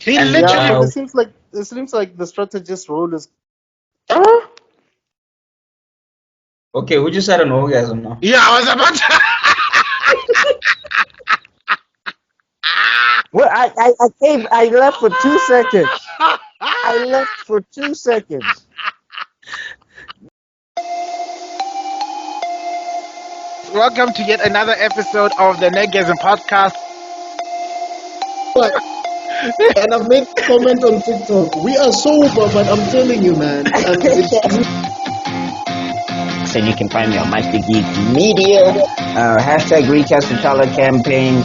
He And, literally. It seems like the strategist role is. Okay, we just had an orgasm now. Yeah, I was about to. Well, I left for 2 seconds. I left for 2 seconds. Welcome to yet another episode of the Nerdgasm podcast. And I've made a comment on TikTok. We are sober, but I'm telling you, man. And So you can find me on Meister Geek Media. Hashtag Recast the ATLA campaign.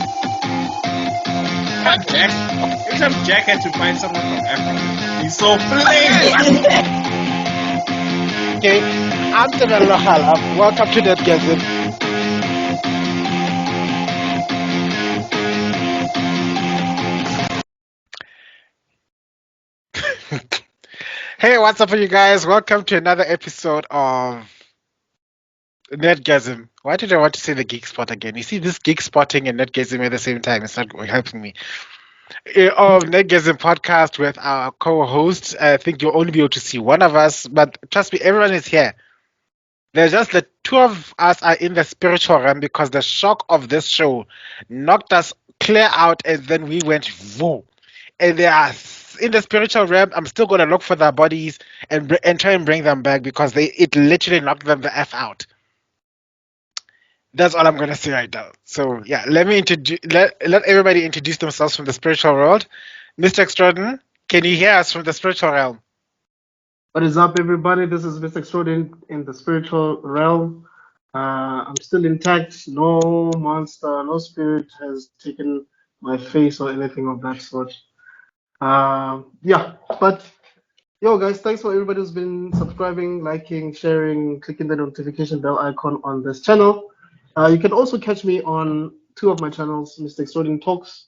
Except Jack had to find someone from Africa. He's so plain. Okay, I'm tebellokhala. Welcome to Nerdgasm. Hey, what's up, you guys? Welcome to another episode of Nerdgasm. Why did I want to say the geek spot again? You see, this geek spotting and Nerdgasm at the same time. It's not helping me. Of Nerdgasm podcast with our co-hosts. I think you'll only be able to see one of us, but trust me, everyone is here. There's just the two of us are in the spiritual realm because the shock of this show knocked us clear out, and then we went whoa. And they are in the spiritual realm. I'm still gonna look for their bodies and try and bring them back because it literally knocked them the f out. That's all I'm gonna say right now. So yeah, let me let everybody introduce themselves from the spiritual world. Mr. Extrodin, can you hear us from the spiritual realm? what is up, everybody? This is Mr Extrodin in the spiritual realm. I'm still intact. No monster, no spirit has taken my face or anything of that sort. Yeah, but yo, guys, thanks for everybody who's been subscribing, liking, sharing, clicking the notification bell icon on this channel. You can also catch me on two of my channels, Mr Extrodin Talks.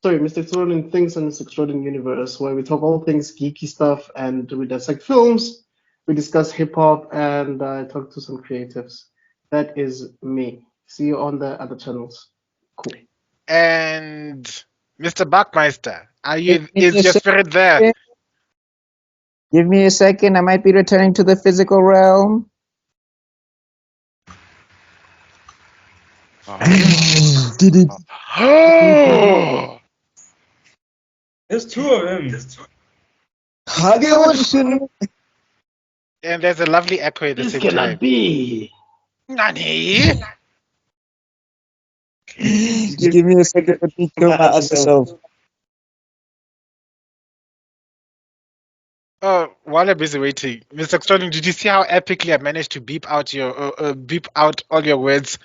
Sorry, Mr. Extrodin Things and Mr. Extrodin Universe, where we talk all things geeky stuff and we dissect films, we discuss hip hop, and I talk to some creatives. That is me. See you on the other channels. Cool. And Mr. BuckMeister, is your Yes, spirit there? Give me a second. I might be returning to the physical realm. Did it? Oh! There's two of them. And there's a lovely echo at the This same cannot time. be. Nani? Just give me a second. Let me kill my other self. Oh, while I'm busy waiting, Mr. Extrodin, did you see how epically I managed to beep out all your words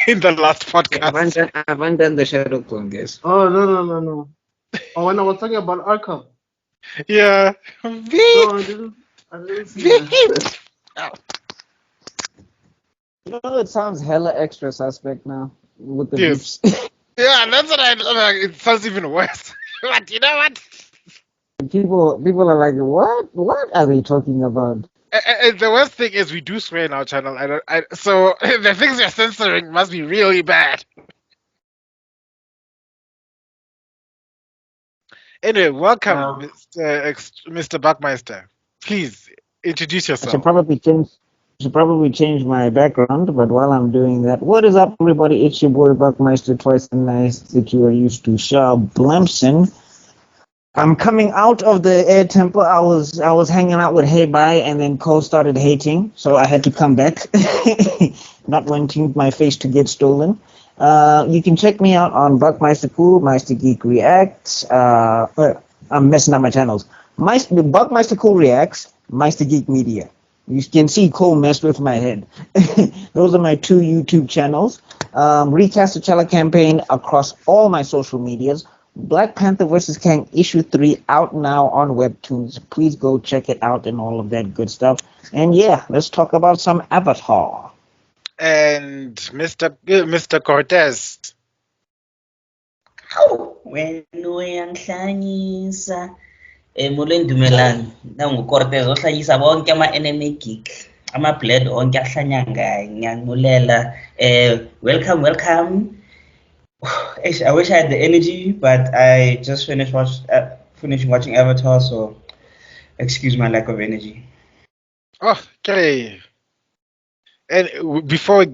in the last podcast? I haven't done the shadow clone, guys. Oh, no. Oh, when I was talking about Arkham. Yeah. No, Beep. I didn't see that. You know, it sounds hella extra suspect now with the Yes. beeps. Yeah, that's what it sounds even worse. But you know what? People are like, what are they talking about? And the worst thing is we do swear in our channel. So the things you're censoring must be really bad. Anyway, welcome, Mr. BuckMeister. Please introduce I yourself. should probably change my background, but while I'm doing that, what is up, everybody? It's your boy BuckMeister, twice the nice that you are used to, Shaw Blemson. I'm coming out of the air temple. I was hanging out with Hey Bye, and then Cole started hating, so I had to come back, not wanting my face to get stolen. You can check me out on BuckMeister Cool, Meister Geek Reacts. I'm messing up my channels. BuckMeister Cool Reacts, Meister Geek Media. You can see Cole messed with my head. Those are my two YouTube channels. Recast the ATLA campaign across all my social medias. Black Panther vs. Kang issue 3 out now on Webtoons. Please go check it out and all of that good stuff. And yeah, let's talk about some Avatar. And Mr. Cortez. Wena uyangihlanyisa. Molweni dumelang. Nangu-Cortez ohlanyisa bonke ama-anime geek. Ama-bled onke ahlanya ngayo. Ngiyangibulela. Welcome. I wish I had the energy, but I just finished finishing watching Avatar, so excuse my lack of energy. Oh, okay. And before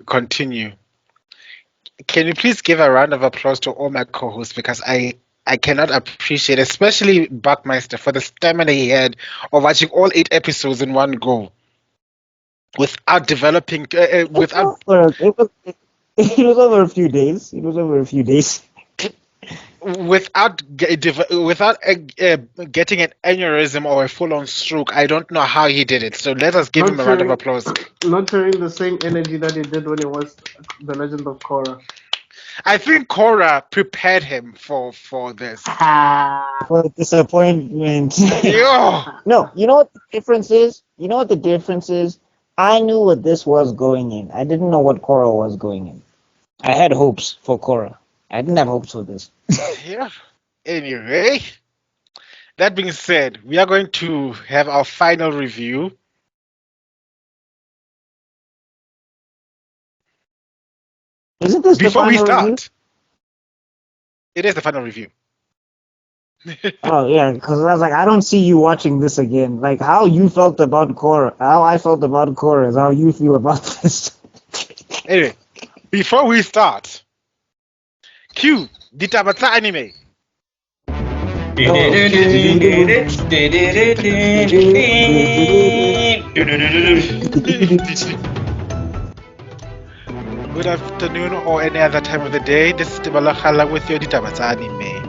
continue, can you please give a round of applause to all my co-hosts, because I cannot appreciate, especially BuckMeister, for the stamina he had of watching all 8 episodes in one go without developing without It was over a few days. without getting an aneurysm or a full-on stroke. I don't know how he did it. So let us give him a round of applause. Not sharing the same energy that he did when he watched The Legend of Korra. I think Korra prepared him for this. For disappointment. Yo! No, you know what the difference is? I knew what this was going in. I didn't know what Korra was going in. I had hopes for Korra. I didn't have hopes for this. Yeah. Anyway, that being said, we are going to have our final review. Isn't this Before the we final start, review? it is the final review. Oh yeah, because I was like, I don't see you watching this again. Like how you felt about Korra, how I felt about Korra is how you feel about this. Anyway, before we start, cue ditaba tsa anime. Good afternoon or any other time of the day. This is tebellokhala with your ditaba tsa anime.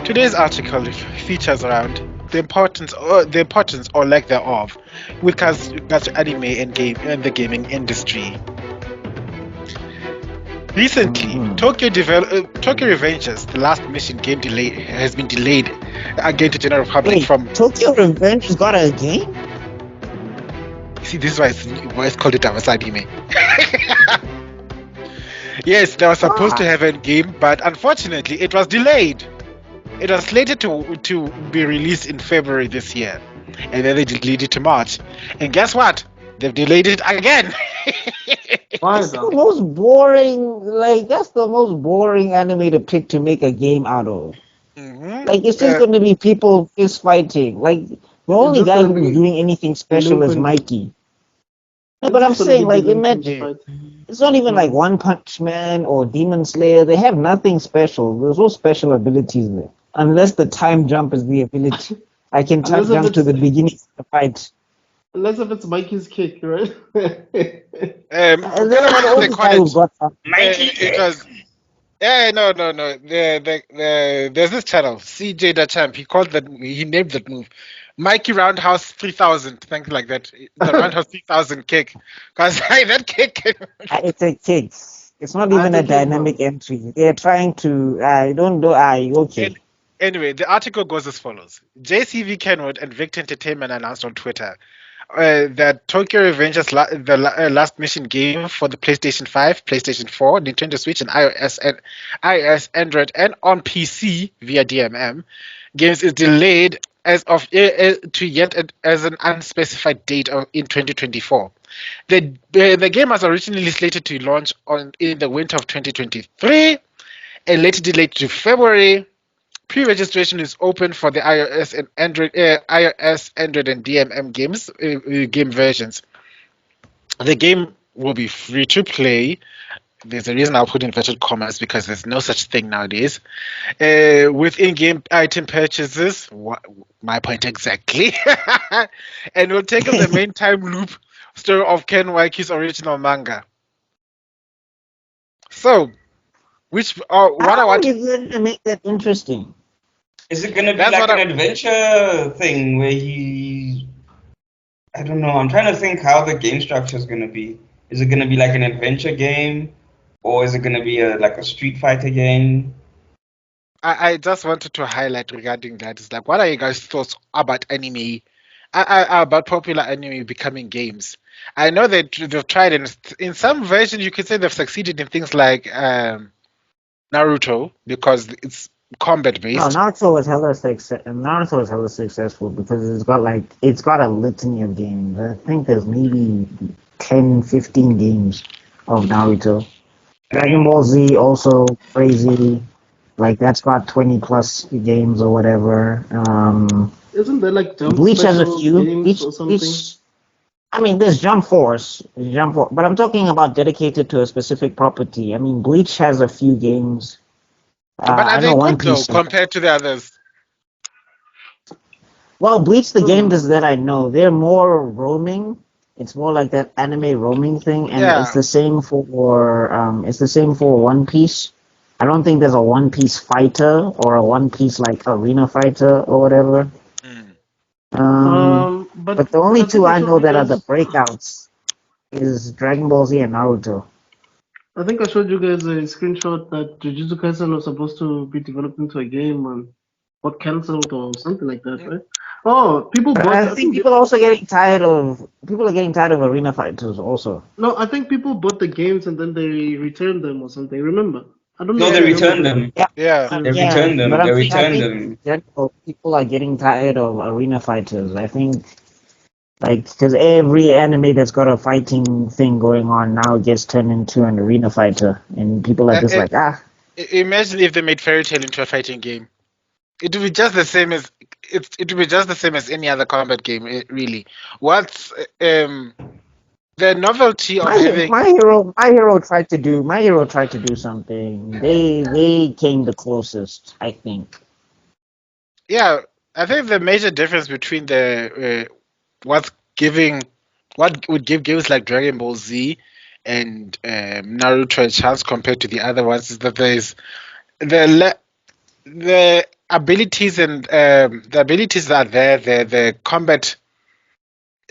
Today's article features around the importance or lack thereof with regards to anime and the gaming industry. Recently, Tokyo Revengers, the last mission game has been delayed again to general public Wait, from. Tokyo Revenge got a game? See, this is why it's called a Davos anime. Yes, they were supposed to have a game, but unfortunately, it was delayed. It was slated to be released in February this year, and then they delayed it to March. And guess what? They've delayed it again. Why It's the though? most boring, that's the most boring anime to pick to make a game out of. Mhm. Like, it's just going to be people fist fighting. Like, the only just guy gonna who's be doing anything special is delinquent. Mikey. No, It's but I'm just gonna saying, be like, delinquents imagine, fighting. it's not even like One Punch Man or Demon Slayer. They have nothing special. There's no special abilities there. Unless the time jump is the ability. I can Unless if jump to it's the beginning of the fight. unless if it's Mikey's kick, right? And then the They only call guy who's it. got something. Mikey It kick. was. No. There's this channel, CJ the Champ. He named that move, Mikey Roundhouse 3000, something like that. The Roundhouse 3000 kick, because that kick. It's a kick. It's not I even a think it dynamic was. entry. They're trying to. I don't know. Okay. Anyway, the article goes as follows: JCV Kenwood and Victor Entertainment announced on Twitter that Tokyo Revengers, last mission game for the PlayStation 5, PlayStation 4, Nintendo Switch, and iOS, Android, and on PC via DMM games is delayed as of to yet as an unspecified date in 2024. The game was originally slated to launch in the winter of 2023 and later delayed to February. Pre-registration is open for the iOS and Android, and DMM game versions. The game will be free to play. There's a reason I'll put inverted commas because there's no such thing nowadays. With in-game item purchases, my point exactly, and will take up the main time loop story of Ken Waiki's original manga. So, what I How are want. you going to make that interesting? Is it gonna be That's like what an adventure thing where I don't know. I'm trying to think how the game structure is gonna be. Is it gonna be like an adventure game, or is it gonna be like a Street Fighter game? I just wanted to highlight regarding that. It's like, what are you guys' thoughts about anime? About popular anime becoming games? I know that they've tried, and in some versions, you could say they've succeeded in things like Naruto because it's combat No, based. Naruto was hella successful because it's got a litany of games. I think there's maybe 10, 15 games of Naruto. Dragon Ball Z also crazy. Like that's got 20 plus games or whatever. Isn't there like Jump Bleach has a Special few. games or something? I mean, there's Jump Force, but I'm talking about dedicated to a specific property. I mean, Bleach has a few games. But are I they know One good though Piece. compared to the others? Well, Bleach, the game Hmm. that I know, they're more roaming. It's more like that anime roaming thing, and Yeah. it's the same for One Piece. I don't think there's a One Piece fighter or a One Piece like arena fighter or whatever. Mm. But But the only I think two I I showed know you that are the guys. breakouts is Dragon Ball Z and Naruto. I think I showed you guys a screenshot that Jujutsu Kaisen was supposed to be developed into a game and got cancelled or something like that, right? Oh, people But bought. I I think think people are getting tired of arena fighters also. no, I think people bought the games and then they returned them or something. Remember? I don't know No, if they you remember returned that. them. Yeah, Yeah. They yeah, returned but them. They I returned think them. in general, people are getting tired of arena fighters. I think like because every anime that's got a fighting thing going on now gets turned into an arena fighter, and people are just like Imagine if they made Fairy Tail into a fighting game. It would be just the same as it would be just the same as any other combat game, really. What's the novelty of having? my hero tried to do something. They came the closest, I think. Yeah, I think the major difference between the what's giving what would give games like Dragon Ball Z and Naruto a chance compared to the other ones is that there's the abilities and the abilities that are there, the combat,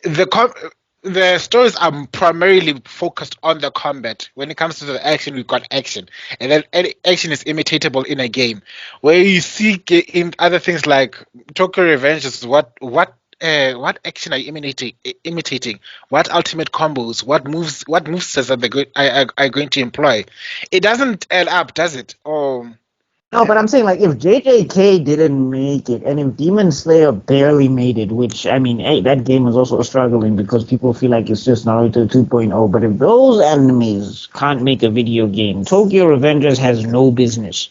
the com- the stories are primarily focused on the combat. When it comes to the action, we've got action, and then any action is imitatable in a game. Where you see in other things like Tokyo Revenge is what action are you imitating? What ultimate combos? What moves are they are going to employ? It doesn't add up, does it? Oh, No, but I'm saying like if JJK didn't make it, and if Demon Slayer barely made it, which I mean, hey, that game is also struggling because people feel like it's just Naruto 2.0. But if those animes can't make a video game, Tokyo Revengers has no business.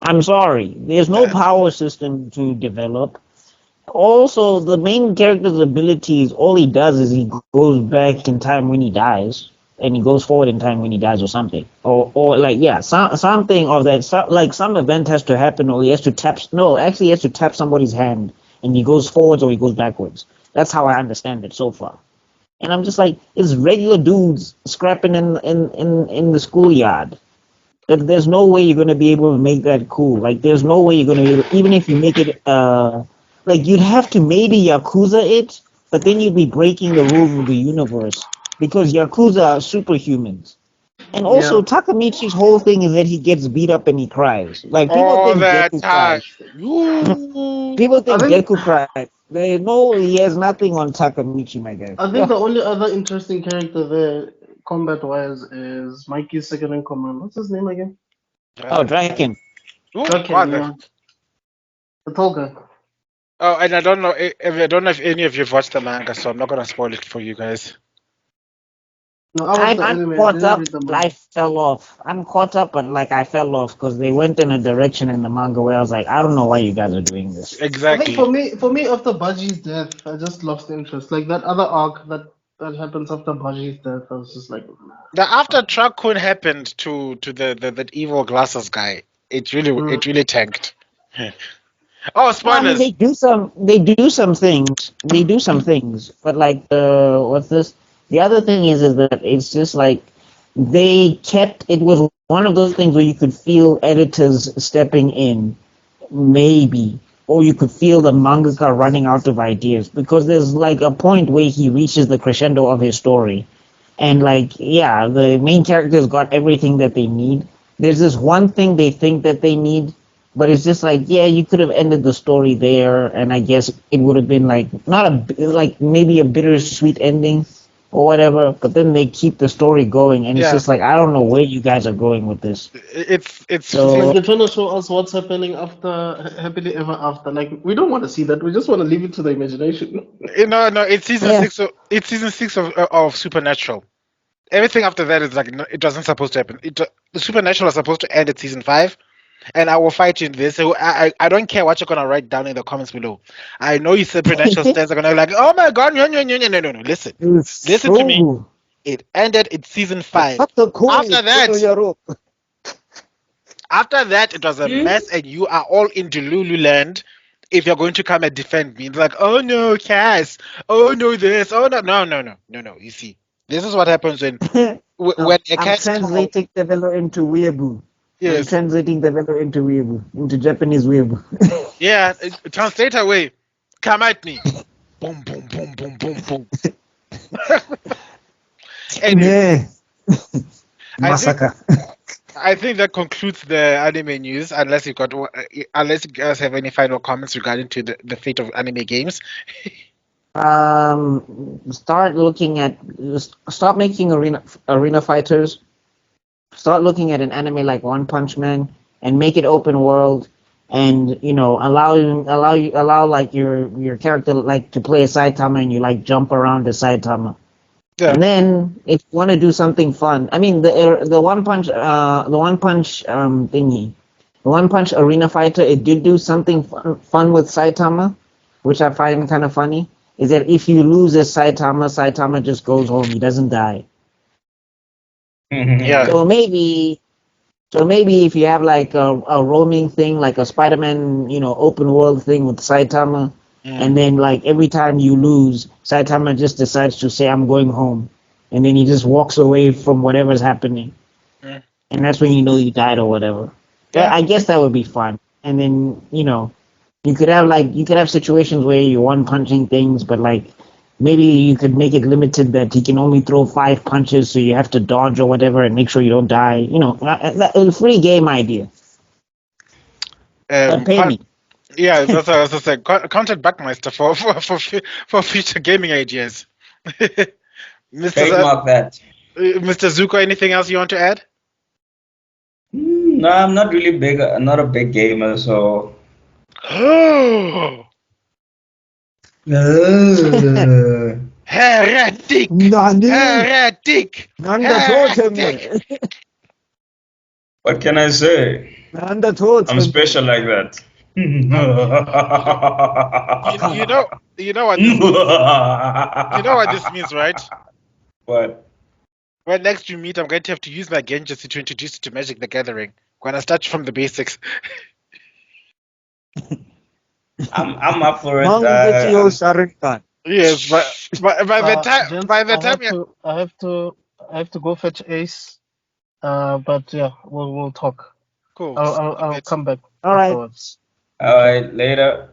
I'm sorry, there's no power system to develop. Also, the main character's abilities, all he does is he goes back in time when he dies, and he goes forward in time when he dies, or something, or like yeah, something of that. Like some event has to happen, or he has to tap. No, actually, he has to tap somebody's hand, and he goes forwards or he goes backwards. That's how I understand it so far. And I'm just like, it's regular dudes scrapping in the schoolyard. There's no way you're gonna be able to make that cool. Like, there's no way you're gonna be able, even if you make it, like you'd have to maybe Yakuza it, but then you'd be breaking the rules of the universe because Yakuza are superhumans. And also, Yeah. Takamichi's whole thing is that he gets beat up and he cries. Like people all think the Deku time. cries. Ooh. People I think think Deku cries. They know he has nothing on Takamichi, my guy. I think Yeah. the only other interesting character there, combat wise, is Mikey's second in command. What's his name again? Oh, Draken. Ooh, Draken, bother. yeah. The tall guy. Oh, and I don't know if any of you've watched the manga, so I'm not gonna spoil it for you guys. No, I watched the I'm anime. I caught didn't up, read the but manga. I fell off. I'm caught up, but like I fell off because they went in a direction in the manga where I was like, I don't know why you guys are doing this. I think Exactly. for me, after Baji's death, I just lost interest. Like that other arc that happens after Baji's death, I was just like, nah. The after Truckun happened to the that evil glasses guy, Mm. it really tanked. Oh, No, I mean spoilers. they do some things, but like what's this? The other thing is that it's just like they kept it was one of those things where you could feel editors stepping in, maybe, or you could feel the mangaka running out of ideas because there's like a point where he reaches the crescendo of his story, and like yeah, the main characters got everything that they need. There's this one thing they think that they need, but it's just like yeah, you could have ended the story there, and I guess it would have been like not like maybe a bittersweet ending or whatever. But then they keep the story going, and it's Yeah, just like I don't know where you guys are going with this. It's like So they're trying to show us what's happening after Happily Ever After. Like we don't want to see that. We just want to leave it to the imagination. no, it's season yeah, six. It's season six of Supernatural. Everything after that is like no, it wasn't supposed to happen. The Supernatural is supposed to end at season 5, and I will fight you in this. So I don't care what you're gonna write down in the comments below. I know you said prudential stands are gonna be like, oh my god, no. Listen, listen to me. So, It ended in season 5. cut the coin, After that, fill your rope. After that, it was a mess, and you are all in Delulu land. If you're going to come and defend me, it's like, oh no, Cass, oh no, this, oh no. You see, this is what happens when No, when a I'm cat translating tebello into weeaboo. I'm yes, translating tebello into weeaboo, into Japanese weeaboo. yeah, translate away, come at me, boom, boom. Anyway, Yeah. I think Massacre. I think that concludes the anime news. Unless you guys have any final comments regarding to the fate of anime games. Start looking at, stop making arena fighters. Start looking at an anime like One Punch Man and make it open world, and allow like your character like to play a Saitama and you like jump around the Saitama. Yeah. And then if you want to do something fun, I mean the One Punch thingy, the One Punch Arena Fighter, it did do something fun with Saitama, which I find kind of funny. Is that if you lose a Saitama just goes home. He doesn't die. Yeah. So maybe if you have like a roaming thing, like a Spider-Man, open world thing with Saitama, and then like every time you lose, Saitama just decides to say, "I'm going home," and then he just walks away from whatever's happening, and that's when you know you died or whatever. Yeah. I guess that would be fun. And then you could have situations where you're one punching things, but like maybe you could make it limited that he can only throw 5 punches, so you have to dodge or whatever and make sure you don't die. A free game idea. Pay me. Yeah, that's what I was saying. Contact BuckMeister for future gaming ideas. Trademark that. Mr. Zuko, anything else you want to add? No, I'm not really big. Not a big gamer, so. Heretic! Heretic! Heretic! What can I say? I'm special like that. You know what this means, right? What? When next you meet, I'm going to have to use my Genjutsu to introduce you to Magic the Gathering. I'm gonna start from the basics. I'm up for it. Yes, but by the time Gents, by the I time have to go fetch Ace. But yeah, we'll talk. cool. I'll come back. All right. afterwards. All right, later.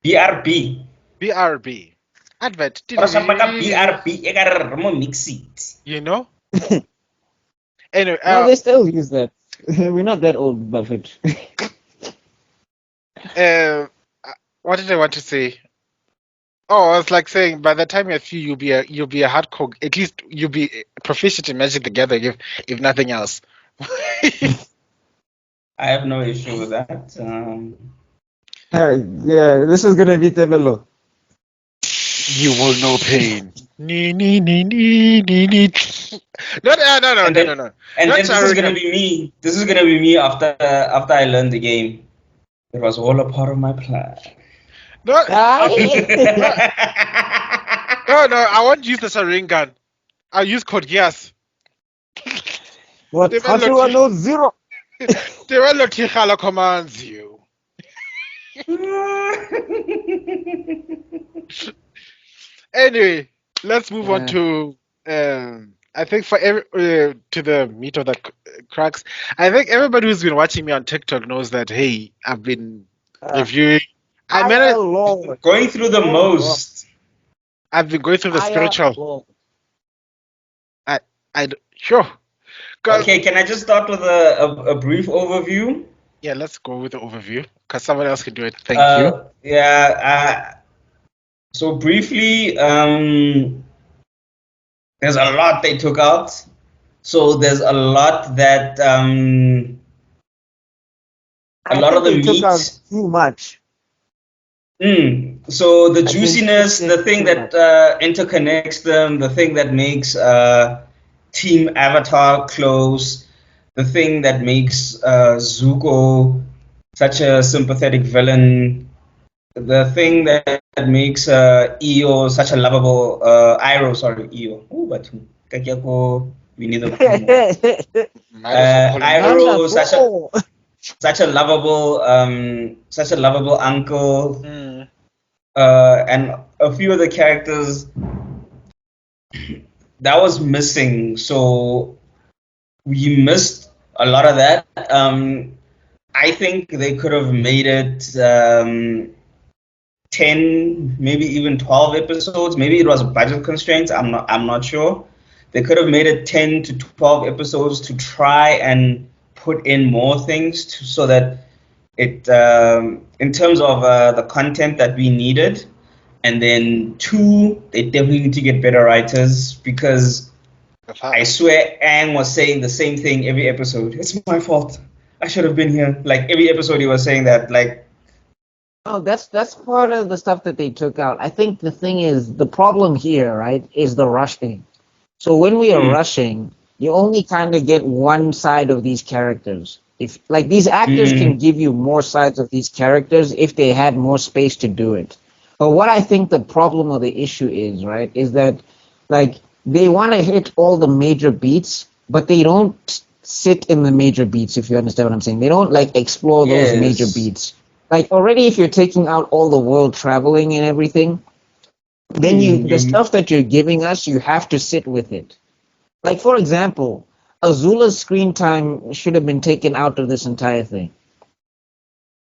BRB. BRB. Advert. Para sa mga BRB, mo mix it. You know? Anyway, No, they still use that. We're not that old, Buffett. what did I want to say? Oh, I was like saying, by the time you're through, you'll be a hardcore. At least you'll be proficient in Magic the Gathering, if nothing else. I have no issue with that. Yeah, this is gonna be tebello. You will know pain. No. And No. then Not this is Sharingan. gonna be me. This is gonna be me after I learned the game. It was all a part of my plan. No, no, I won't use the Sharingan. I'll use Code Geass. What? Tebello- Note 0. tebellokhala commands you. Anyway, let's move on to I think for to the meat of the crux. I think everybody who's been watching me on TikTok knows that hey, I've been reviewing. Lord. Going through the most. I've been going through the spiritual. Lord. Sure. Okay, can I just start with a brief overview? Yeah, let's go with the overview because someone else can do it. Thank you. Yeah. So briefly, there's a lot they took out. So there's a lot that a lot of the they took meat. out too much. So the think juiciness, they the did thing too that interconnects them, the thing that makes Team Avatar close, the thing that makes Zuko such a sympathetic villain, the thing that makes Io such a lovable Io. Oh, but we need the Iroh such a lovable uncle, and a few of the characters that was missing. So we missed a lot of that. I think they could have made it 10, maybe even 12 episodes. Maybe it was budget constraints. I'm not sure. They could have made it 10 to 12 episodes to try and put in more things so that it, in terms of the content that we needed. And then 2, they definitely need to get better writers, because I swear Aang was saying the same thing every episode. It's my fault. I should have been here. Like every episode he was saying that. Like, oh, that's part of the stuff that they took out. I think the thing is, the problem here, right, is the rushing. So when we are rushing, you only kind of get one side of these characters. If like these actors can give you more sides of these characters if they had more space to do it. But what I think the problem or the issue is, right, is that like they want to hit all the major beats, but they don't sit in the major beats, if you understand what I'm saying. They don't like explore those major beats. Like already if you're taking out all the world traveling and everything, then the stuff that you're giving us, you have to sit with it. Like for example, Azula's screen time should have been taken out of this entire thing.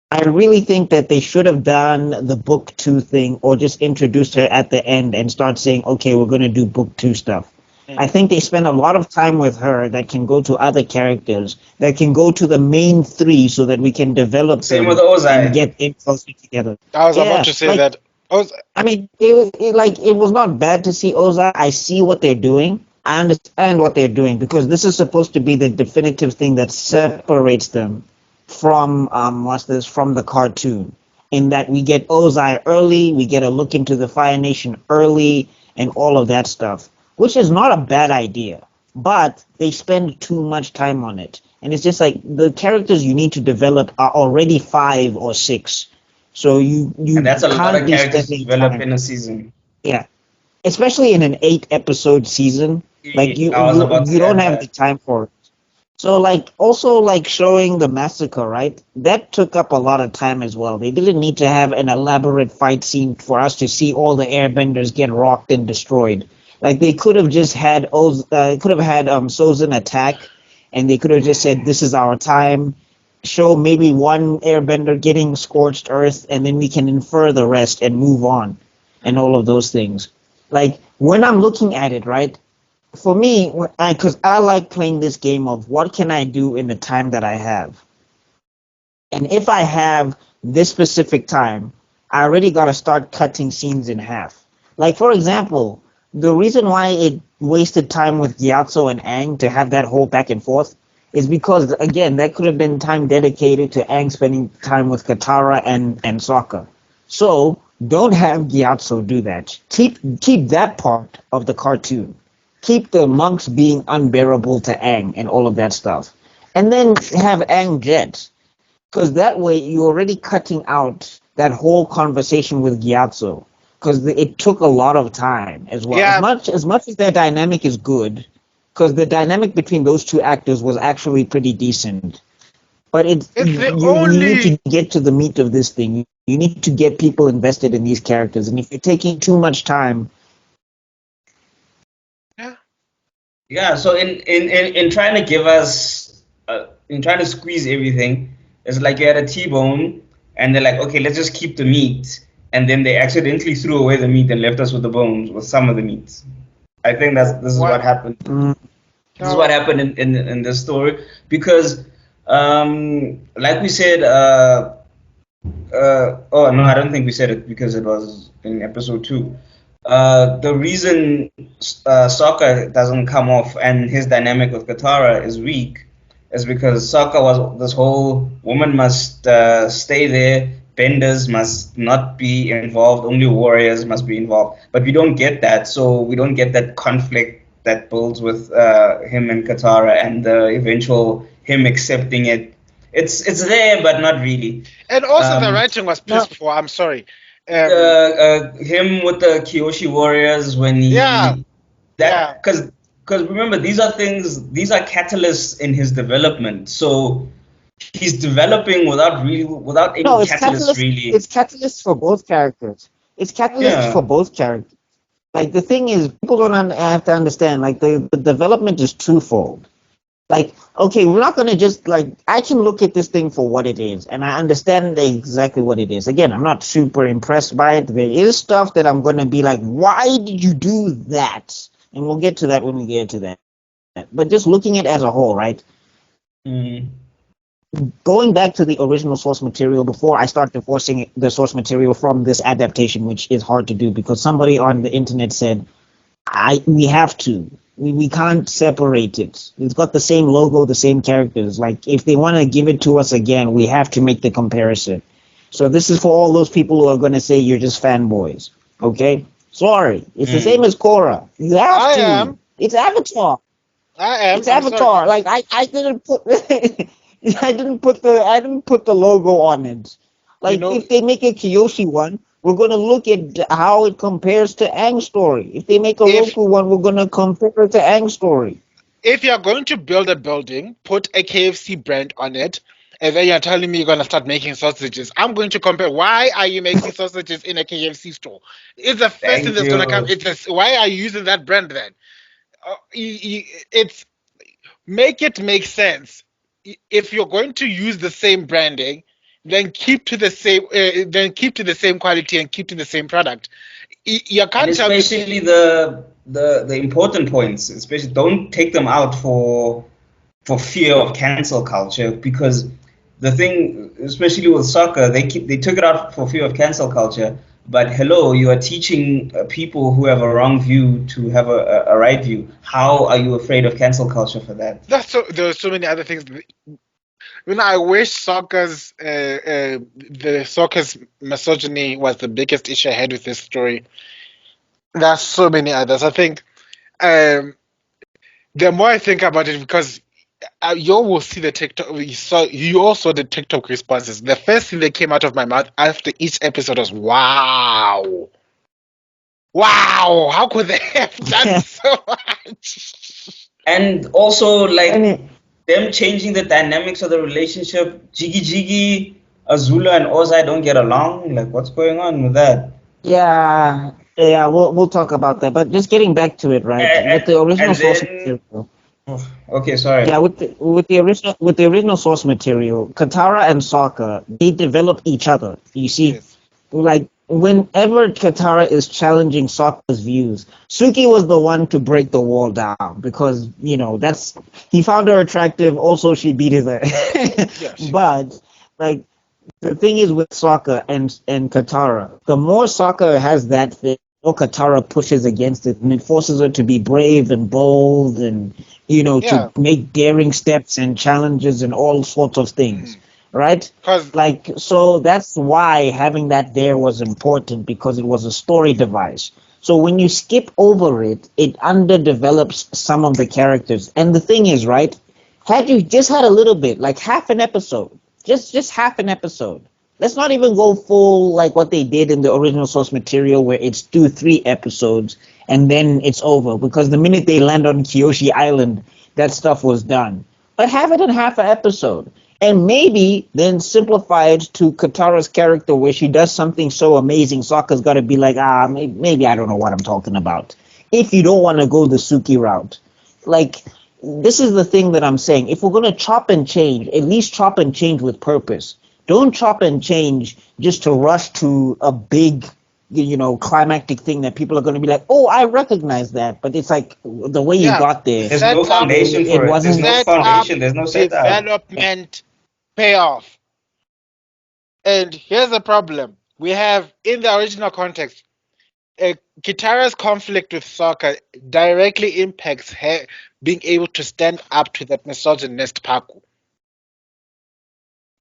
I really think that they should have done the book 2 thing, or just introduced her at the end and start saying, okay, we're going to do book 2 stuff. I think they spend a lot of time with her that can go to other characters, that can go to the main 3 so that we can develop them with Ozai. And get in closer together. I was about to say that. I mean, it was not bad to see Ozai. I see what they're doing. I understand what they're doing, because this is supposed to be the definitive thing that separates them from from the cartoon, in that we get Ozai early, we get a look into the Fire Nation early, and all of that stuff, which is not a bad idea, but they spend too much time on it. And it's just like the characters you need to develop are already 5 or 6. So you and that's a lot of characters to develop in a season. Yeah. Especially in an 8-episode season. Like you don't have the time for it. So like also like showing the massacre, right? That took up a lot of time as well. They didn't need to have an elaborate fight scene for us to see all the airbenders get rocked and destroyed. Like they could have just had Sozin attack, and they could have just said, this is our time. Show maybe one airbender getting scorched earth, and then we can infer the rest and move on, and all of those things. Like when I'm looking at it, right? For me, because I like playing this game of what can I do in the time that I have. And if I have this specific time, I already got to start cutting scenes in half. Like, for example, the reason why it wasted time with Gyatso and Aang to have that whole back and forth is because, again, that could have been time dedicated to Aang spending time with Katara and Sokka. So, don't have Gyatso do that. Keep that part of the cartoon. Keep the monks being unbearable to Aang and all of that stuff. And then have Aang jet. Because that way you're already cutting out that whole conversation with Gyatso. Because it took a lot of time as well. Yeah. As much as their dynamic is good, because the dynamic between those two actors was actually pretty decent. But you need to get to the meat of this thing. You need to get people invested in these characters. And if you're taking too much time... Yeah, so in trying to give us, in trying to squeeze everything, it's like you had a T-bone, and they're like, okay, let's just keep the meat, and then they accidentally threw away the meat and left us with the bones, with some of the meat. I think this is what happened. This is what happened in this story, because, like we said, oh no, I don't think we said it because it was in episode 2. The reason Sokka doesn't come off and his dynamic with Katara is weak is because Sokka was this whole woman must stay there, benders must not be involved, only warriors must be involved. But we don't get that, so we don't get that conflict that builds with him and Katara and the eventual him accepting it. It's there, but not really. And also the Um, writing was No, piss poor. I'm sorry. Him with the Kyoshi Warriors when Yeah, he yeah. that because remember these are catalysts in his development. So he's developing without any no, it's catalyst catalyst. really. It's catalyst for both characters. It's catalyst for Yeah. both characters. Like the thing is, people don't have to understand. Like the development is twofold. Like, okay, we're not gonna just like I can look at this thing for what it is, and I understand exactly what it is. Again, I'm not super impressed by it. There is stuff that I'm gonna be like, why did you do that? And we'll get to that when we get to that. But just looking at it as a whole, right? Mm. Going back to the original source material before I start divorcing the source material from this adaptation, which is hard to do because somebody on the internet said we have to. We can't separate it. It's got the same logo, the same characters. Like if they want to give it to us again, we have to make the comparison. So this is for all those people who are going to say you're just fanboys. Okay? Sorry. It's the same Mm. as Korra. You have I to. am. It's Avatar. I am. It's I'm sorry. Avatar. Like I didn't put I didn't put the logo on it. You Like know, if they make a Kyoshi one, we're gonna look at how it compares to Aang's story. If they make a if Roku one, we're gonna compare it to Aang's story. if you're going to build a building, put a KFC brand on it, and then you're telling me you're going to start making sausages. I'm going to compare. Why are you making sausages in a KFC store? It's the first thing Thank that's going to come. you. Why are you using that brand then? It's make it make sense. If you're going to use the same branding, then keep to the same quality and keep to the same product. You And can't tell me. especially the important points, especially don't take them out for fear of cancel culture because the thing, especially with soccer, they took it out for fear of cancel culture. But hello, you are teaching people who have a wrong view to have a right view. How are you afraid of cancel culture for that? There are so many other things. I wish the soccer's misogyny was the biggest issue I had with this story. There's so many others. I think um, the more I think about it, because you all will see the TikTok. You all saw the TikTok responses. The first thing that came out of my mouth after each episode was, "Wow, wow! How could they have done so much?" And also And like it, them changing the dynamics of the relationship. Jiggy Jiggy, Azula and Ozai don't get along. Like what's going on with that? yeah, we'll talk about that. But just getting back to it, right? With the original And source then material. okay, sorry. Yeah, with the original source material, Katara and Sokka, they develop each other. You see, Yes. like whenever Katara is challenging Sokka's views, Suki was the one to break the wall down because that's he found her attractive. Also, she beat his Yeah. ass. But like the thing is with Sokka and Katara, the more Sokka has that thing, the more Katara pushes against it, and it forces her to be brave and bold, and to Yeah. make daring steps and challenges and all sorts of things, right? Because Like so, that's why having that there was important because it was a story device. So when you skip over it, it underdevelops some of the characters. And the thing is, right? Had you just had a little bit, like half an episode, just half an episode. Let's not even go full like what they did in the original source material where it's 2-3 episodes and then it's over because the minute they land on Kyoshi Island, that stuff was done. But have it in half an episode. And maybe then simplify it to Katara's character where she does something so amazing, Sokka's got to be like, maybe I don't know what I'm talking about. If you don't want to go the Suki route. Like, this is the thing that I'm saying. If we're going to chop and change, at least chop and change with purpose. Don't chop and change just to rush to a big, climactic thing that people are going to be like, oh, I recognize that. But it's like the way you yeah, got there, There's no set up, foundation it for it. There's wasn't. no set up, foundation. There's no setup. development, payoff. And here's the problem: we have in the original context, Kitara's conflict with Sokka directly impacts her being able to stand up to that misogynist Paku.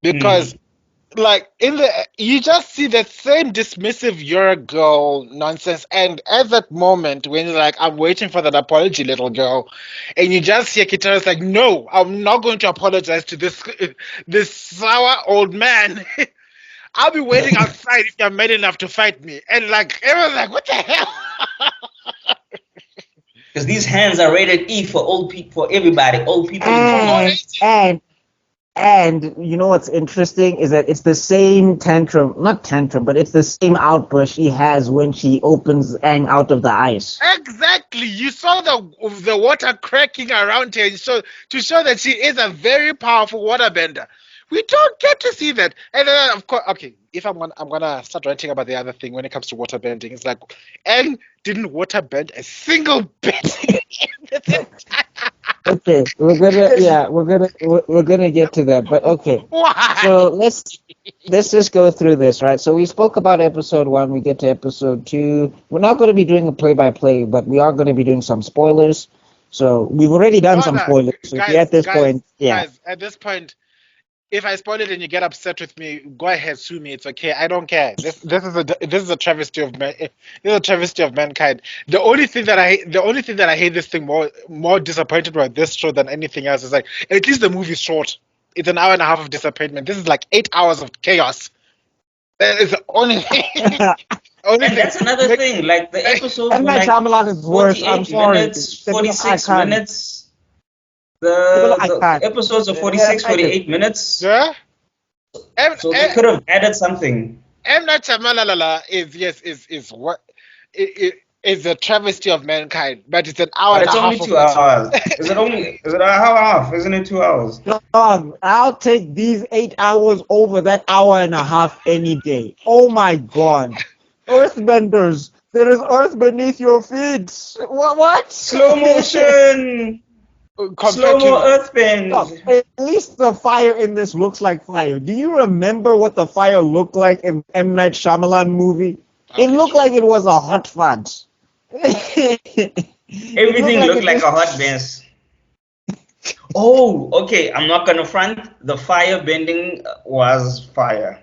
Because Hmm. like you just see that same dismissive "you're a girl" nonsense, and at that moment when you're like, I'm waiting for that apology, little girl, and you just hear Kitara's like, no, I'm not going to apologize to this sour old man. I'll be waiting outside if you're man enough to fight me. And like everyone's like, what the hell? Because these hands are rated E for old people, for everybody, old people. And you know what's interesting is that it's the same not tantrum, but it's the same outburst she has when she opens Aang out of the ice. Exactly. You saw the water cracking around her to show that she is a very powerful waterbender. We don't get to see that. And then, of course, okay, if I'm gonna start writing about the other thing when it comes to waterbending, it's like Aang didn't waterbend a single bit in this entire. Okay, we're gonna get to that, but okay. Why? So let's just go through this, right? So we spoke about episode 1. We get to episode 2. We're not going to be doing a play-by-play, but we are going to be doing some spoilers. So we've already done some spoilers. So Guys, at this point, guys, at this point, if I spoil it and you get upset with me, go ahead, sue me. It's okay. I don't care. This is a travesty of man. This is a travesty of mankind. The only thing that I hate this thing more disappointed by this show than anything else is like at least the movie's short. It's an hour and a half of disappointment. This is like 8 hours of chaos. That is the only thing. And that's another thing. Like the episode M. Night Shyamalan is worse. I'm sorry. minutes, 46 minutes. The episodes are 46, 48 minutes. Yeah. So they could have added something. M. Night Shyamalan is what is a travesty of mankind, but it's an hour But and it's a half. only 2 hours. Is it an hour and a half? Isn't it 2 hours? I'll take these 8 hours over that hour and a half any day. Oh my God. Earthbenders. There is earth beneath your feet. What? Slow motion. Slow-mo earthbend. Look, at least the fire in this looks like fire. Do you remember what the fire looked like in M. Night Shyamalan movie? It looked like it was a hot fudge. Everything looked like a hot mess. Oh, okay. I'm not gonna front. The fire bending was fire.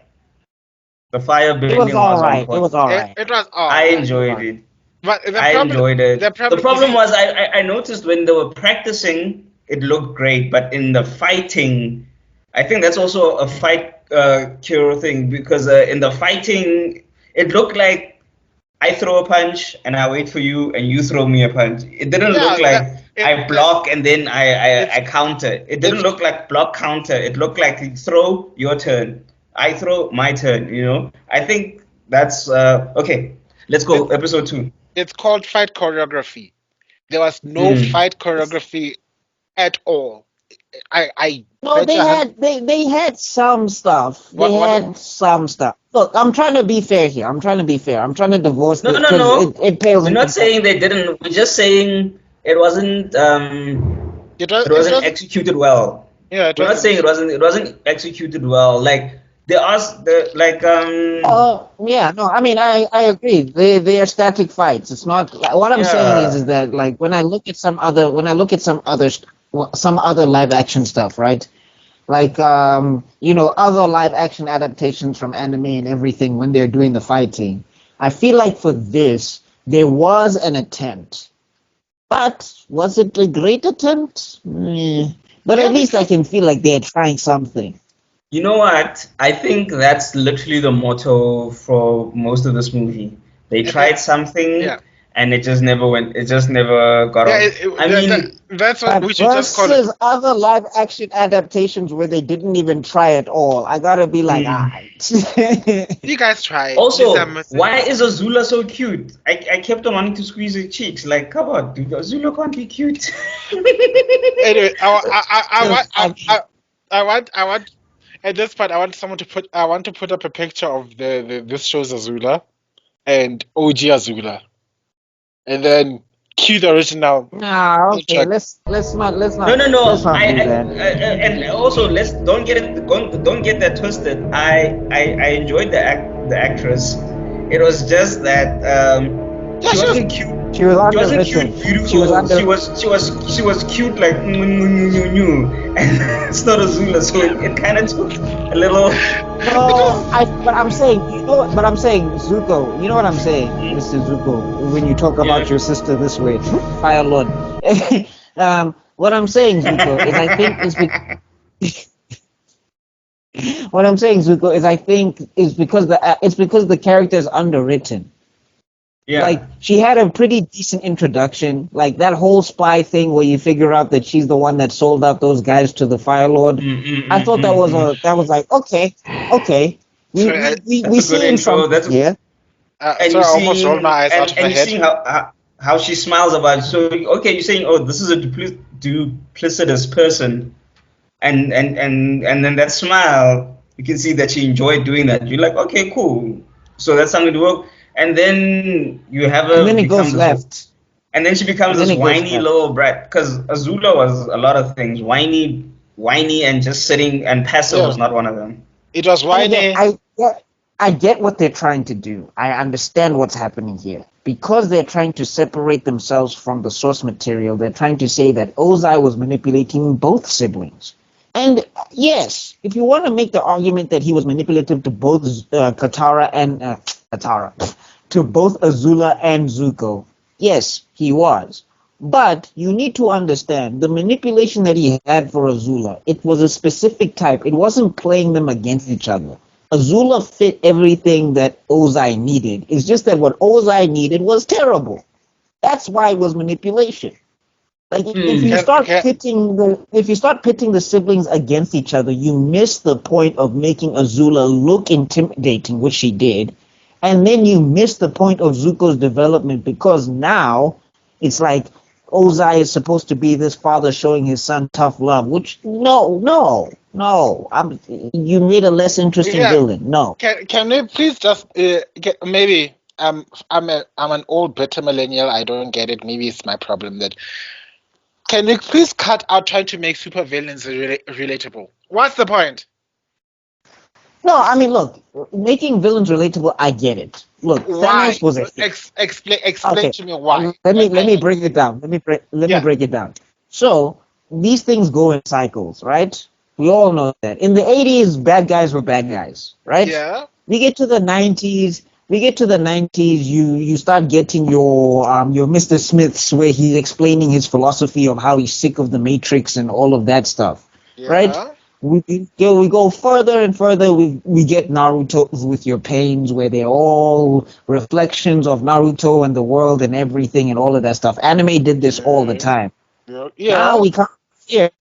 The fire bending was alright. It was alright. It was alright. I enjoyed it. But I enjoyed it. The problem was I noticed when they were practicing, it looked great, but in the fighting, I think that's also a fight cure thing because in the fighting, it looked like I throw a punch and I wait for you and you throw me a punch. It didn't look like I block and then I counter. It didn't look like block counter. It looked like you throw your turn. I throw my turn, you know. I think that's okay. Let's go, episode 2. It's called fight choreography. There was no fight choreography at all. No, they had some stuff. They had some stuff. Look, I'm trying to be fair here. I'm trying to divorce. No. It pales. We're not saying they didn't. We're just saying it wasn't. It wasn't executed well. Yeah, we're not saying it wasn't executed well. Like they asked yeah, no, I mean I agree. They are static fights. It's not what I'm saying is that like when I look at some other live action stuff, right? Like other live action adaptations from anime and everything when they're doing the fighting. I feel like for this there was an attempt. But was it a great attempt? But at least I can feel like they're trying something. You know what? I think that's literally the motto for most of this movie. They tried something, and it just never went. It just never got off. That's what we should just call it. Versus other live action adaptations where they didn't even try at all. I gotta be like, you guys try. Also, why is Azula so cute? I kept on wanting to squeeze her cheeks. Like, come on, dude, Azula can't be cute. Anyway, I want. At this point, I want to put up a picture of this show's Azula and OG Azula, and then cue the original. Nah, okay. Let's not. No. Let's not do that. And also, don't get that twisted. I enjoyed the actress. It was just that she wasn't cute. She was She wasn't cute, underwritten. beautiful. She was under. She was cute like and it's not Azula, so it kind of took a little. No, but I'm saying, you know what? But I'm saying, Zuko. You know what I'm saying, Mr. Zuko. When you talk about Yeah. your sister this way, Fire Lord. What I'm saying, Zuko, is I think what I'm saying, Zuko, is I think is because the character is underwritten. Yeah. Like, she had a pretty decent introduction. Like that whole spy thing where you figure out that she's the one that sold out those guys to the Fire Lord. I thought that was like, okay. We Sorry, we we, That's we a good seeing intro. something That's here. and sorry, you I almost rolled my seeing eyes out of and my you head. seeing how she smiles about it. So okay, you're saying, oh, this is a duplicitous person, and then that smile, you can see that she enjoyed doing that. You're like, okay, cool. So that's something to work. And then you have And her then it become goes this whole, left. and then she becomes And then this it goes whiny left. little brat. Because Azula was a lot of things. Whiny, and just sitting, and passive Yeah, was not one of them. it was And again, whiny. I get what they're trying to do. I understand what's happening here. Because they're trying to separate themselves from the source material, they're trying to say that Ozai was manipulating both siblings. And yes, if you want to make the argument that he was manipulative to both Katara and Katara, to both Azula and Zuko, yes, he was. But you need to understand the manipulation that he had for Azula. It was a specific type. It wasn't playing them against each other. Azula fit everything that Ozai needed. It's just that what Ozai needed was terrible. That's why it was manipulation. Like Hmm. if you start pitting the siblings against each other, you miss the point of making Azula look intimidating, which she did, and then you miss the point of Zuko's development because now it's like Ozai is supposed to be this father showing his son tough love, which no, you made a less interesting Yeah, villain. No. can we please just get maybe I'm an old bitter millennial. I don't get it. Maybe it's my problem that can we please cut out trying to make super villains relatable? What's the point? No, I mean, look, making villains relatable, I get it. Look, Why? Thanos was a Explain okay. to me why. Let me break it down. Let me Yeah, break it down. So these things go in cycles, right? We all know that. In the 80s, bad guys were bad guys, right? yeah, We get to the 90s. You start getting your Mr. Smiths where he's explaining his philosophy of how he's sick of the Matrix and all of that stuff, right? yeah. We go further and further. We get Naruto's with your pains, where they're all reflections of Naruto and the world and everything and all of that stuff. Anime did this all the Okay. time. Yeah, Now yeah. we come here.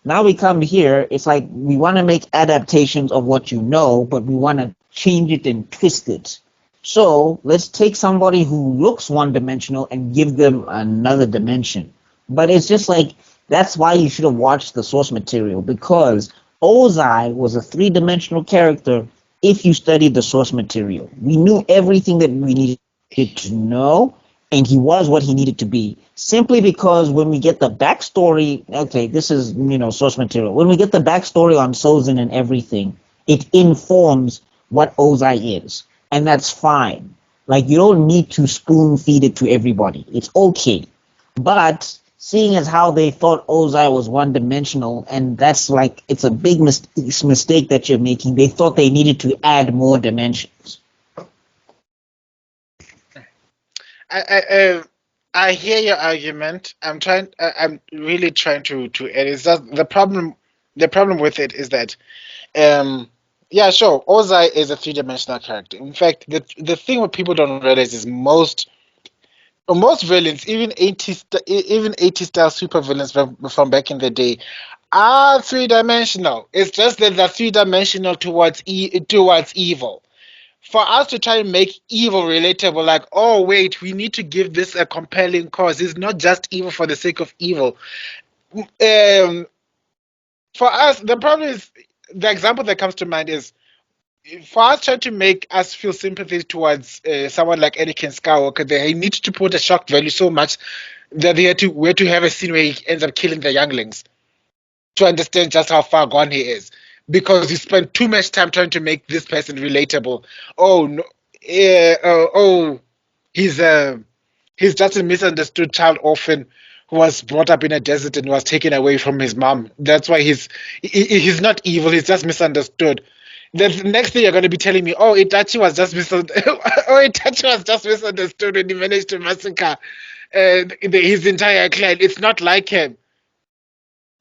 Now we come here. It's like we want to make adaptations of what you know, but we want to change it and twist it. So let's take somebody who looks one dimensional and give them another dimension. But it's just like that's why you should have watched the source material because Ozai was a three-dimensional character if you studied the source material. We knew everything that we needed to know, and he was what he needed to be. Simply because when we get the backstory, okay, this is source material. When we get the backstory on Sozin and everything, it informs what Ozai is, and that's fine. Like you don't need to spoon feed it to everybody. It's okay, but seeing as how they thought Ozai was one dimensional, and that's like it's a big mistake that you're making. They thought they needed to add more dimensions. I I hear your argument. I'm really trying to and it's just the problem. The problem with it is that um yeah, sure, Ozai is a three-dimensional character. In fact, the thing what people don't realize is most villains, even 80 style super villains from back in the day, are three-dimensional. It's just that they're three-dimensional towards evil. For us to try and make evil relatable, like, oh wait, we need to give this a compelling cause. It's not just evil for the sake of evil. Um, for us, the problem is the example that comes to mind is for us trying to make us feel sympathy towards someone like Anakin Skywalker. They need to put a shock value so much that we had to have a scene where he ends up killing the younglings to understand just how far gone he is because you spent too much time trying to make this person relatable. Oh no, oh, he's He's just a misunderstood child orphan who was brought up in a desert and was taken away from his mom. That's why he's not evil. He's just misunderstood. The next thing you're going to be telling me, oh, Itachi was just misunderstood when he managed to massacre his entire clan. It's not like him.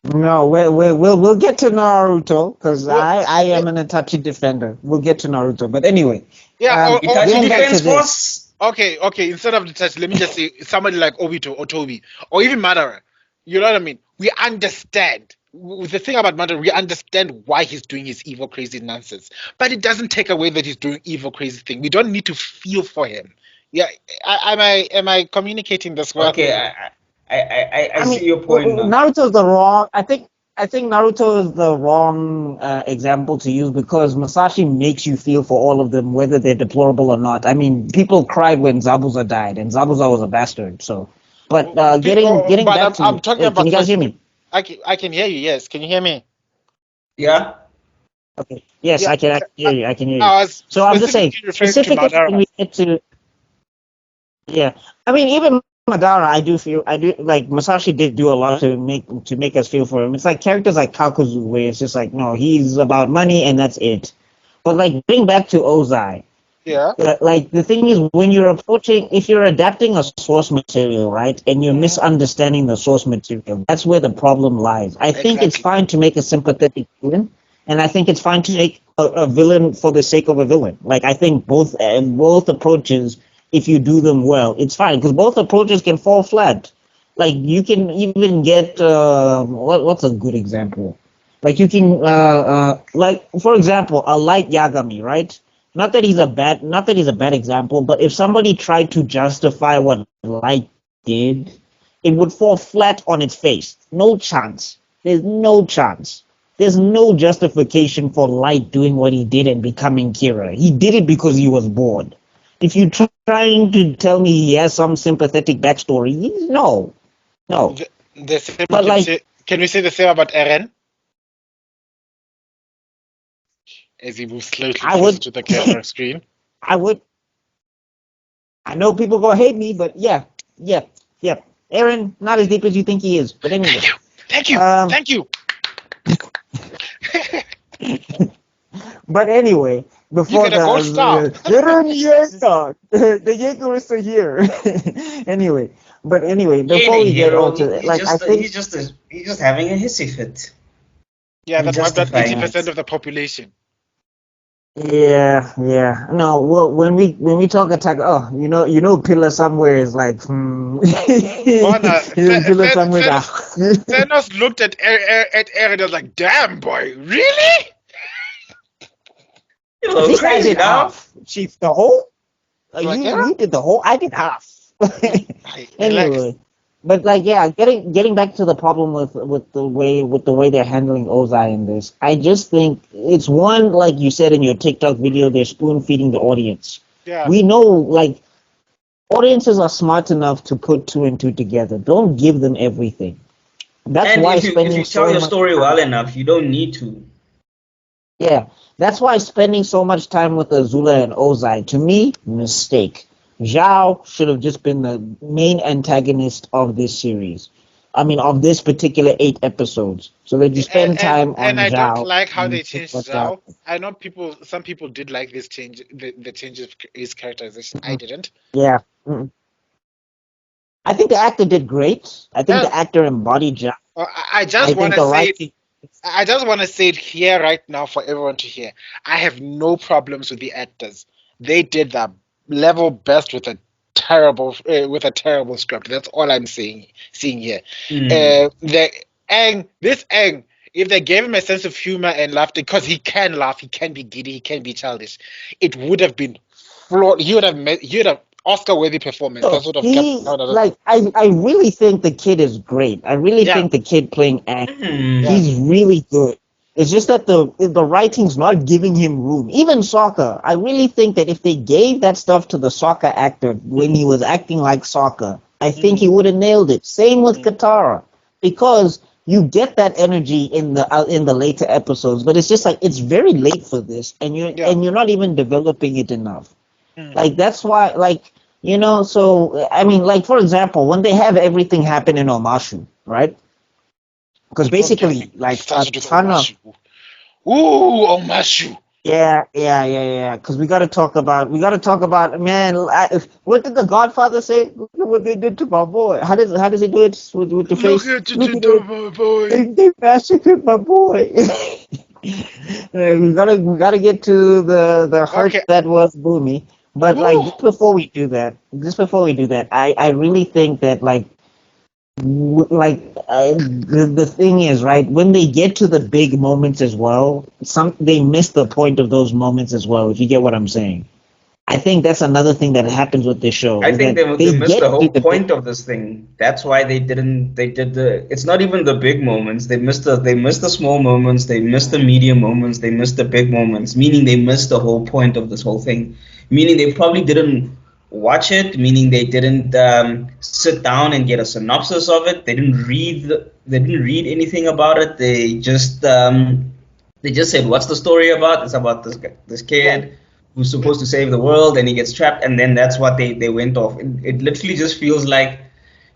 No, we'll get to Naruto because Well, I am an Itachi defender. We'll get to Naruto, but anyway, yeah. Itachi getting back to Defense this. Force. Okay. Instead of Itachi, let me just say somebody like Obito or Toby or even Madara. You know what I mean? We understand. The thing about Madara, we understand why he's doing his evil, crazy nonsense, but it doesn't take away that he's doing evil, crazy thing. We don't need to feel for him. Yeah, am I communicating this well? Okay, I I mean, see your point now. Naruto's the wrong. I think Naruto is the wrong example to use because Masashi makes you feel for all of them, whether they're deplorable or not. I mean, people cried when Zabuza died, and Zabuza was a bastard. So, but getting But back to, I'm talking can about you guys hear me? I can hear you. Yes, can you hear me? Yeah. Okay. Yes, Yeah, I can hear you. I can hear you. I was So I'm just saying, specifically referring to specifically when Madara. we get to, yeah, I mean, even Madara, I do like Masashi did do a lot to make us feel for him. It's like characters like Kakuzu, where it's just like, no, he's about money and that's it. But like, bring back to Ozai. Yeah. Like the thing is, when you're approaching, if you're adapting a source material, right, and you're misunderstanding the source material, that's where the problem lies. I think it's Exactly. fine to make a sympathetic villain, and I think it's fine to make a villain for the sake of a villain. Like I think both approaches, if you do them well, it's fine because both approaches can fall flat. Like you can even get what's a good example? Like you can like for example, a light Yagami, right? Not that he's a bad example, but if somebody tried to justify what Light did, it would fall flat on its face. No chance. There's no chance. There's no justification for Light doing what he did and becoming Kira. He did it because he was bored. If you're trying to tell me he has some sympathetic backstory, no. The same, But like, can we say the same about Eren? As he moves slightly I closer would, to the camera screen. I would, I know people gonna hate me, but yeah. Aaron, not as deep as you think he is, but anyway. Thank you. Um, Thank you. But anyway, before get a gold star. Aaron Yeager, the Jaeger is still here. Anyway, before we get on to it, like I think he's just having a hissy fit. Yeah, that wiped out Justifying 80% it. of the population. yeah. No, well, when we talk attack, oh, Pillar somewhere is like, Bona, Pillar somewhere. Thanos looked at Eren and was like, damn, boy, really? You At look least I crazy did now. half. Chief, the whole. Like, You did the whole. I did half. Relax. Anyway, but like yeah, getting back to the problem with the way they're handling Ozai in this, I just think it's one, like you said in your TikTok video, they're spoon feeding the audience. Yeah. We know like audiences are smart enough to put two and two together. Don't give them everything. That's And why if you spending tell so your much story well enough, you don't need to. Yeah, that's why spending so much time with Azula and Ozai, to me, mistake. Zhao should have just been the main antagonist of this series. I mean, of this particular 8 episodes. So that you spend time on And I don't Zhao. like how and they you think changed about Zhao. Zhao. I know some people did like this change, the change of his characterization. I didn't. Yeah. I think the actor did great. I think Uh, the actor embodied Zhao. I I just want think to the say writing. I just want to say it here right now for everyone to hear. I have no problems with the actors. They did the level best with a terrible script. That's all I'm seeing here. The this Aang, if they gave him a sense of humor and laughter, because he can laugh, he can be giddy, he can be childish, it would have been flawed. He would have Oscar-worthy performance. So That would have kept he out of it. like I really think the kid is great. I really Yeah, think the kid playing Aang, yeah. he's really good. It's just that the writing's not giving him room. Even Sokka, I really think that if they gave that stuff to the Sokka actor when he was acting like Sokka, I think he would have nailed it. Same with Katara, because you get that energy in the later episodes, but it's just like it's very late for this, and Yeah. you're not even developing it enough. Mm. Like that's why like You know, so I mean, like for example, when they have everything happen in Omashu, right? Because Don't get me basically, like a started with ton of Omashu. Ooh, Omashu. yeah. Because we got to talk about man. What did the Godfather say? Look at what they did to my boy. How does he do it with the Look face? at Look you, at it. my boy. They massacred my boy. We gotta get to the heart Okay, that was Boomy. But like woo. just before we do that, I really think that the thing is right when they get to the big moments as well, they miss the point of those moments as well. If you get what I'm saying, I think that's another thing that happens with this show I is think that they they missed get the to whole the big. point of this thing. That's why they didn't. They did the. It's not even the big moments. They missed the small moments. They missed the medium moments. They missed the big moments. Meaning they missed the whole point of this whole thing. Meaning they probably didn't watch it. Meaning they didn't sit down and get a synopsis of it. They didn't read. They didn't read anything about it. They just said, "What's the story about?" It's about this kid who's supposed to save the world, and he gets trapped, and then that's what they went off. It literally just feels like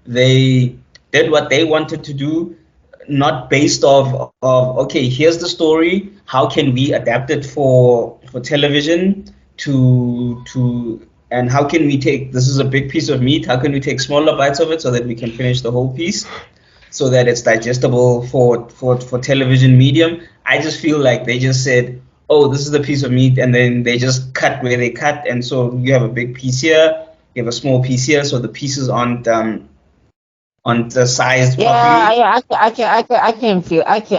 they did what they wanted to do, not based of okay, here's the story. How can we adapt it for television to and how can we take this is a big piece of meat? How can we take smaller bites of it so that we can finish the whole piece? So that it's digestible for television medium. I just feel like they just said, "Oh, this is the piece of meat," and then they just cut where they cut, and so you have a big piece here, you have a small piece here, so the pieces aren't sized Yeah, properly. yeah,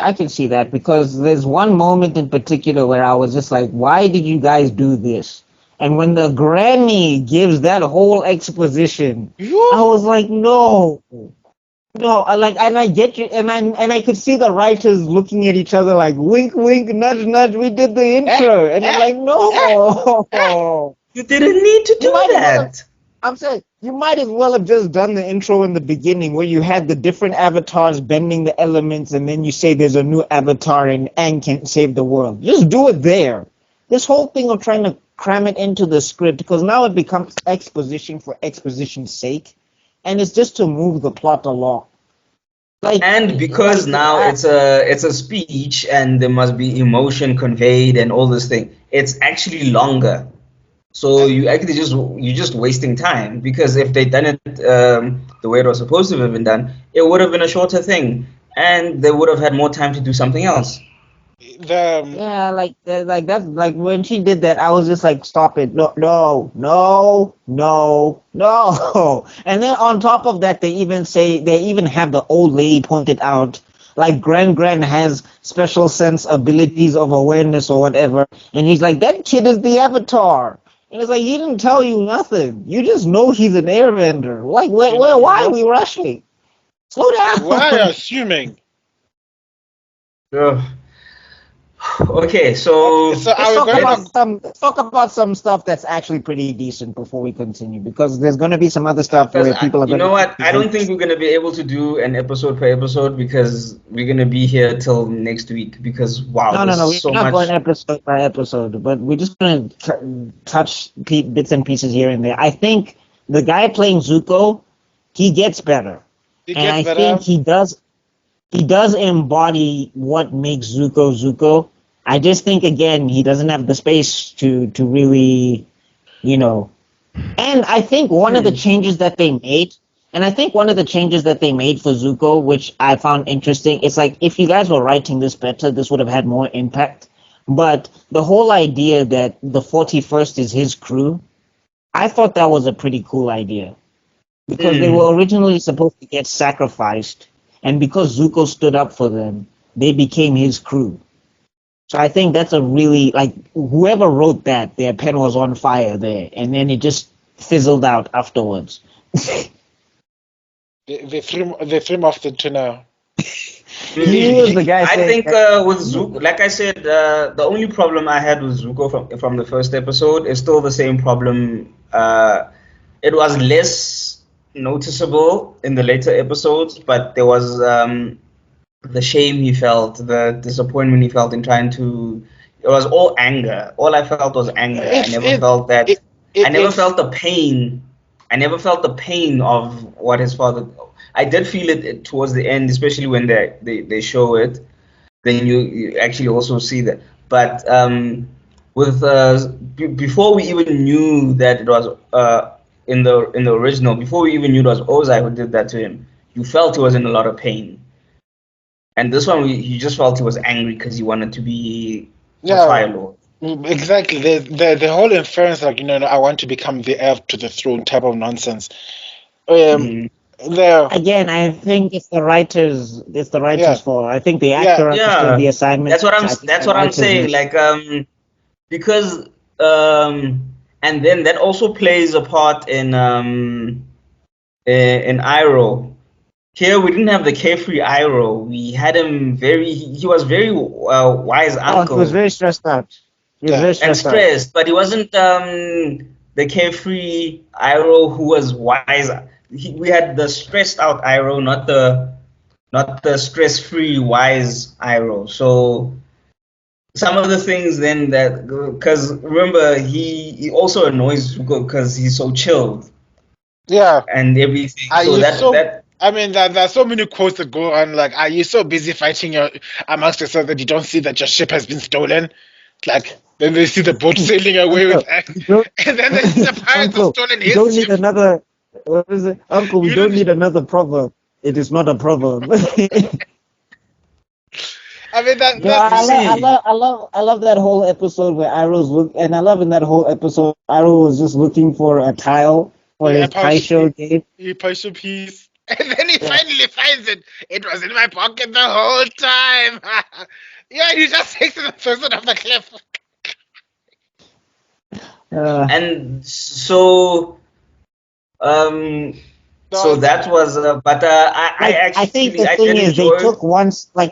I can see that because there's one moment in particular where I was just like, why did you guys do this? And when the granny gives that whole exposition, You? I was like, no, no, and I get you, and I could see the writers looking at each other like, wink, wink, nudge, nudge. We did the Eh, intro, and I'm eh, like, eh, eh. no. You didn't need to You do might as well have. that. I'm saying you might as well have just done the intro in the beginning where you had the different avatars bending the elements, and then you say there's a new avatar and can save the world. Just do it there. This whole thing of trying to cram it into the script because now it becomes exposition for exposition's sake, and it's just to move the plot along. Like, And because like now I, it's a speech and there must be emotion conveyed and all this thing, it's actually longer. So I, you're just wasting time because if they'd done it the way it was supposed to have been done, it would have been a shorter thing, and they would have had more time to do something else. the Yeah, like that, like when she did that, I was just like, stop it, no, no, no, no, no. And then on top of that, they even have the old lady pointed out, like Gran has special sense abilities of awareness or whatever, and he's like, that kid is the Avatar. And it's like he didn't tell you nothing. You just know he's an airbender. Like, why are you we rushing? Slow why down. assuming? Ugh. Okay, Okay, so so are Let's we talk going about to? let's. some. Let's talk about some stuff that's actually pretty decent before we continue, because there's going to be some other stuff Because where people are you going know what, I to. don't think we're gonna be able to do an episode per episode because we're gonna be here till next week. Because wow, No, no, there's no. We're so not going much. episode by episode, but we're just going to touch bits and pieces here and there. I think the guy playing Zuko, he gets better, It and gets I think better. he does embody what makes Zuko Zuko. I just think again he doesn't have the space to really, you know, And I think one of the Hmm. changes that they made, and I think one of the changes that they made for Zuko, which I found interesting, it's like if you guys were writing this better, this would have had more impact. But the whole idea that the 41st is his crew, I thought that was a pretty cool idea because they Hmm. were originally supposed to get sacrificed, and because Zuko stood up for them, they became his crew. So I think that's a really like whoever wrote that, their pen was on fire there, and then it just fizzled out afterwards. They threw him off the tunnel. He was Maybe. the guy I saying think that. with Zuko, like I said, the only problem I had with Zuko from the first episode is still the same problem. It was less noticeable in the later episodes, but there was the shame he felt, the disappointment he felt in trying to. It was all anger. All I felt was anger. I It's never it felt that. it, I it never it's felt the pain I never felt the pain of what his father. I did feel it towards the end, especially when they show it. Then you actually also see that. But with before we even knew that it was in the original, before we even knew it was Ozai who did that to him, you felt he was in a lot of pain. And this one, you just felt he was angry because he wanted to be a Yeah, Fire Lord. exactly. The whole inference, like, I want to become the heir to the throne type of nonsense. Mhm. The Again, I think it's the writers. It's the Yeah, writers' fault. I think the yeah, actor understood the Yeah, assignment. I think that's the what I'm writers saying. missed. Like because and then that also plays a part in Iroh. Here we didn't have the carefree Iroh. We had him he was very wise Oh, he was uncle very stressed out. He was yeah. very and stressed out. stressed, but he wasn't the carefree Iroh who was wise. We had the stressed out Iroh, not the stress free wise Iroh. So some of the things then that because remember he also annoys Zuko because he's so chilled Yeah. and everything. Are So you so? that I mean, there are so many quotes that go on. Like, are you so busy fighting amongst yourself that you don't see that your ship has been stolen? Like, then they see the boat sailing away with, Uncle, we don't, and then they see the pirates have Uncle, stolen we his don't need ship. another. What is it, Uncle? We You don't don't. need another proverb. It is not a proverb. I mean, No, that's see I love that whole episode where Arrow's look, and I love in that whole episode Arrow was just looking for a tile for yeah, his pie show game. he pushed a piece, and then he Yeah. finally finds it. It was in my pocket the whole time. Yeah, he just takes it and throws it off the cliff. Uh, and um so No, that was but I like I think actually the I thing did is enjoy.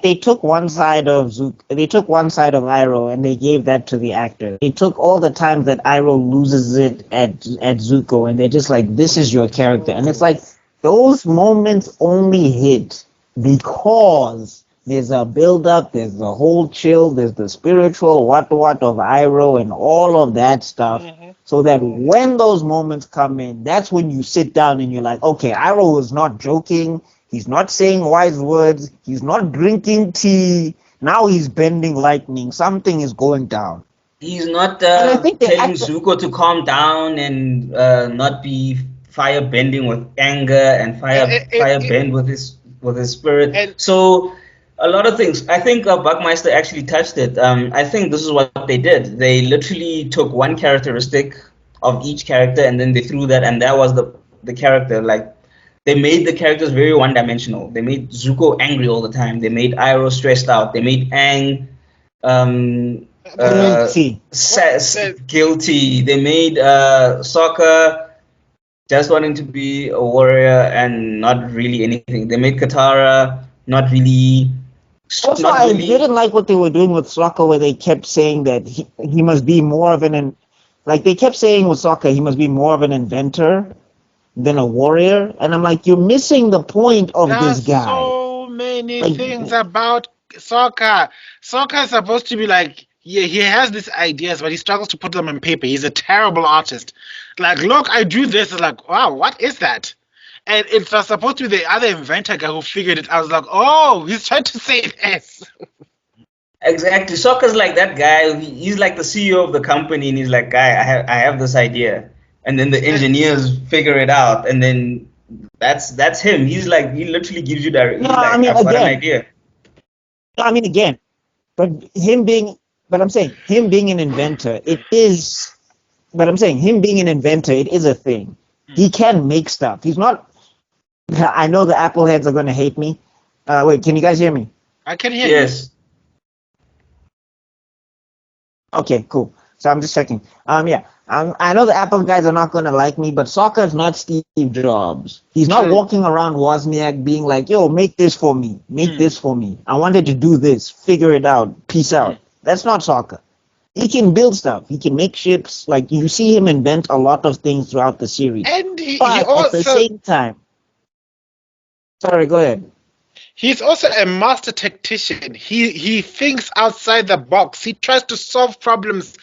they took one side of they took one side of Iroh and they gave that to the actor. They took all the times that Iroh loses it at Zuko and they're just like, this is your character, and it's like those moments only hit because there's a build up, there's the whole chill, there's the spiritual what of Iroh and all of that stuff. Mhm. So that when those moments come in, that's when you sit down and you're like, okay, Iroh is not joking. He's not saying wise words. He's not drinking tea. Now he's bending lightning. Something is going down. He's not And I think the telling actor, Zuko to calm down and not be fire bending with anger and fire bend with his spirit. And So a lot of things. I think BuckMeister actually touched it. I think this is what they did. They literally took one characteristic of each character and then they threw that, and that was the character. Like they made the characters very one dimensional. They made Zuko angry all the time. They made Iroh stressed out. They made Aang um, they made guilty. guilty. They made Sokka just wanting to be a warrior and not really anything. They made Katara Also, not I really. didn't like what they were doing with Sokka, where they kept saying that he must be more of like they kept saying with Sokka, he must be more of an inventor than a warrior. And I'm like, you're missing the point of this There's guy. so many Like, things about soccer. Soccer is supposed to be like, yeah, he has these ideas, but he struggles to put them on paper. He's a terrible artist. Like, look, I do this. It's like, wow, what is that? And it was supposed to be the other inventor guy who figured it out. I was like, oh, he's trying to say this. Exactly. Sokka's like that guy. He's like the CEO of the company, and he's like, guy, I have this idea, and then the engineers figure it out, and then that's him. He's like he literally gives you that. no, He's like, I've got an idea. again, but him being, but I'm saying him being an inventor, it is, but I'm saying him being an inventor, it is a thing. He can make stuff. He's not, I know the Apple heads are going to hate me. Wait, can you guys hear me? I can hear you. Yes. Okay, cool. So I'm just checking. Yeah. I know the Apple guys are not gonna like me, but Sokka is not Steve Jobs. He's not True. walking around Wozniak being like, "Yo, make this for me. Make this for me. I wanted to do this. Figure it out. Peace out." That's not Sokka. He can build stuff. He can make ships. Like you see him invent a lot of things throughout the series. And he But at the also same time, sorry, go ahead. He's also a master tactician. He thinks outside the box. He tries to solve problems.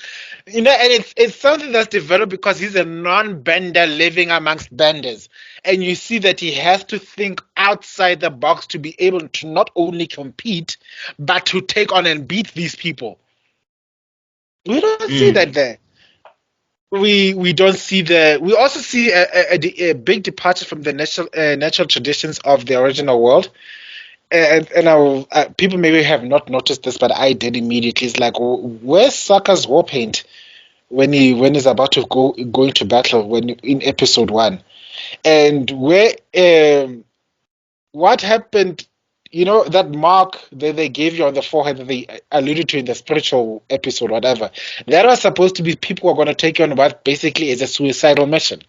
And it's something that's developed because he's a non-bender living amongst benders. And you see that he has to think outside the box to be able to not only compete, but to take on and beat these people. We don't see that there. We don't see we also see a big departure from the natural traditions of the original world. And people maybe have not noticed this, but I did immediately. It's like, where's Sokka's war paint when he's about to go into battle in episode 1, and where what happened? That mark that they gave you on the forehead that they alluded to in the spiritual episode, whatever. That was supposed to be people who are going to take you on what basically is a suicidal mission.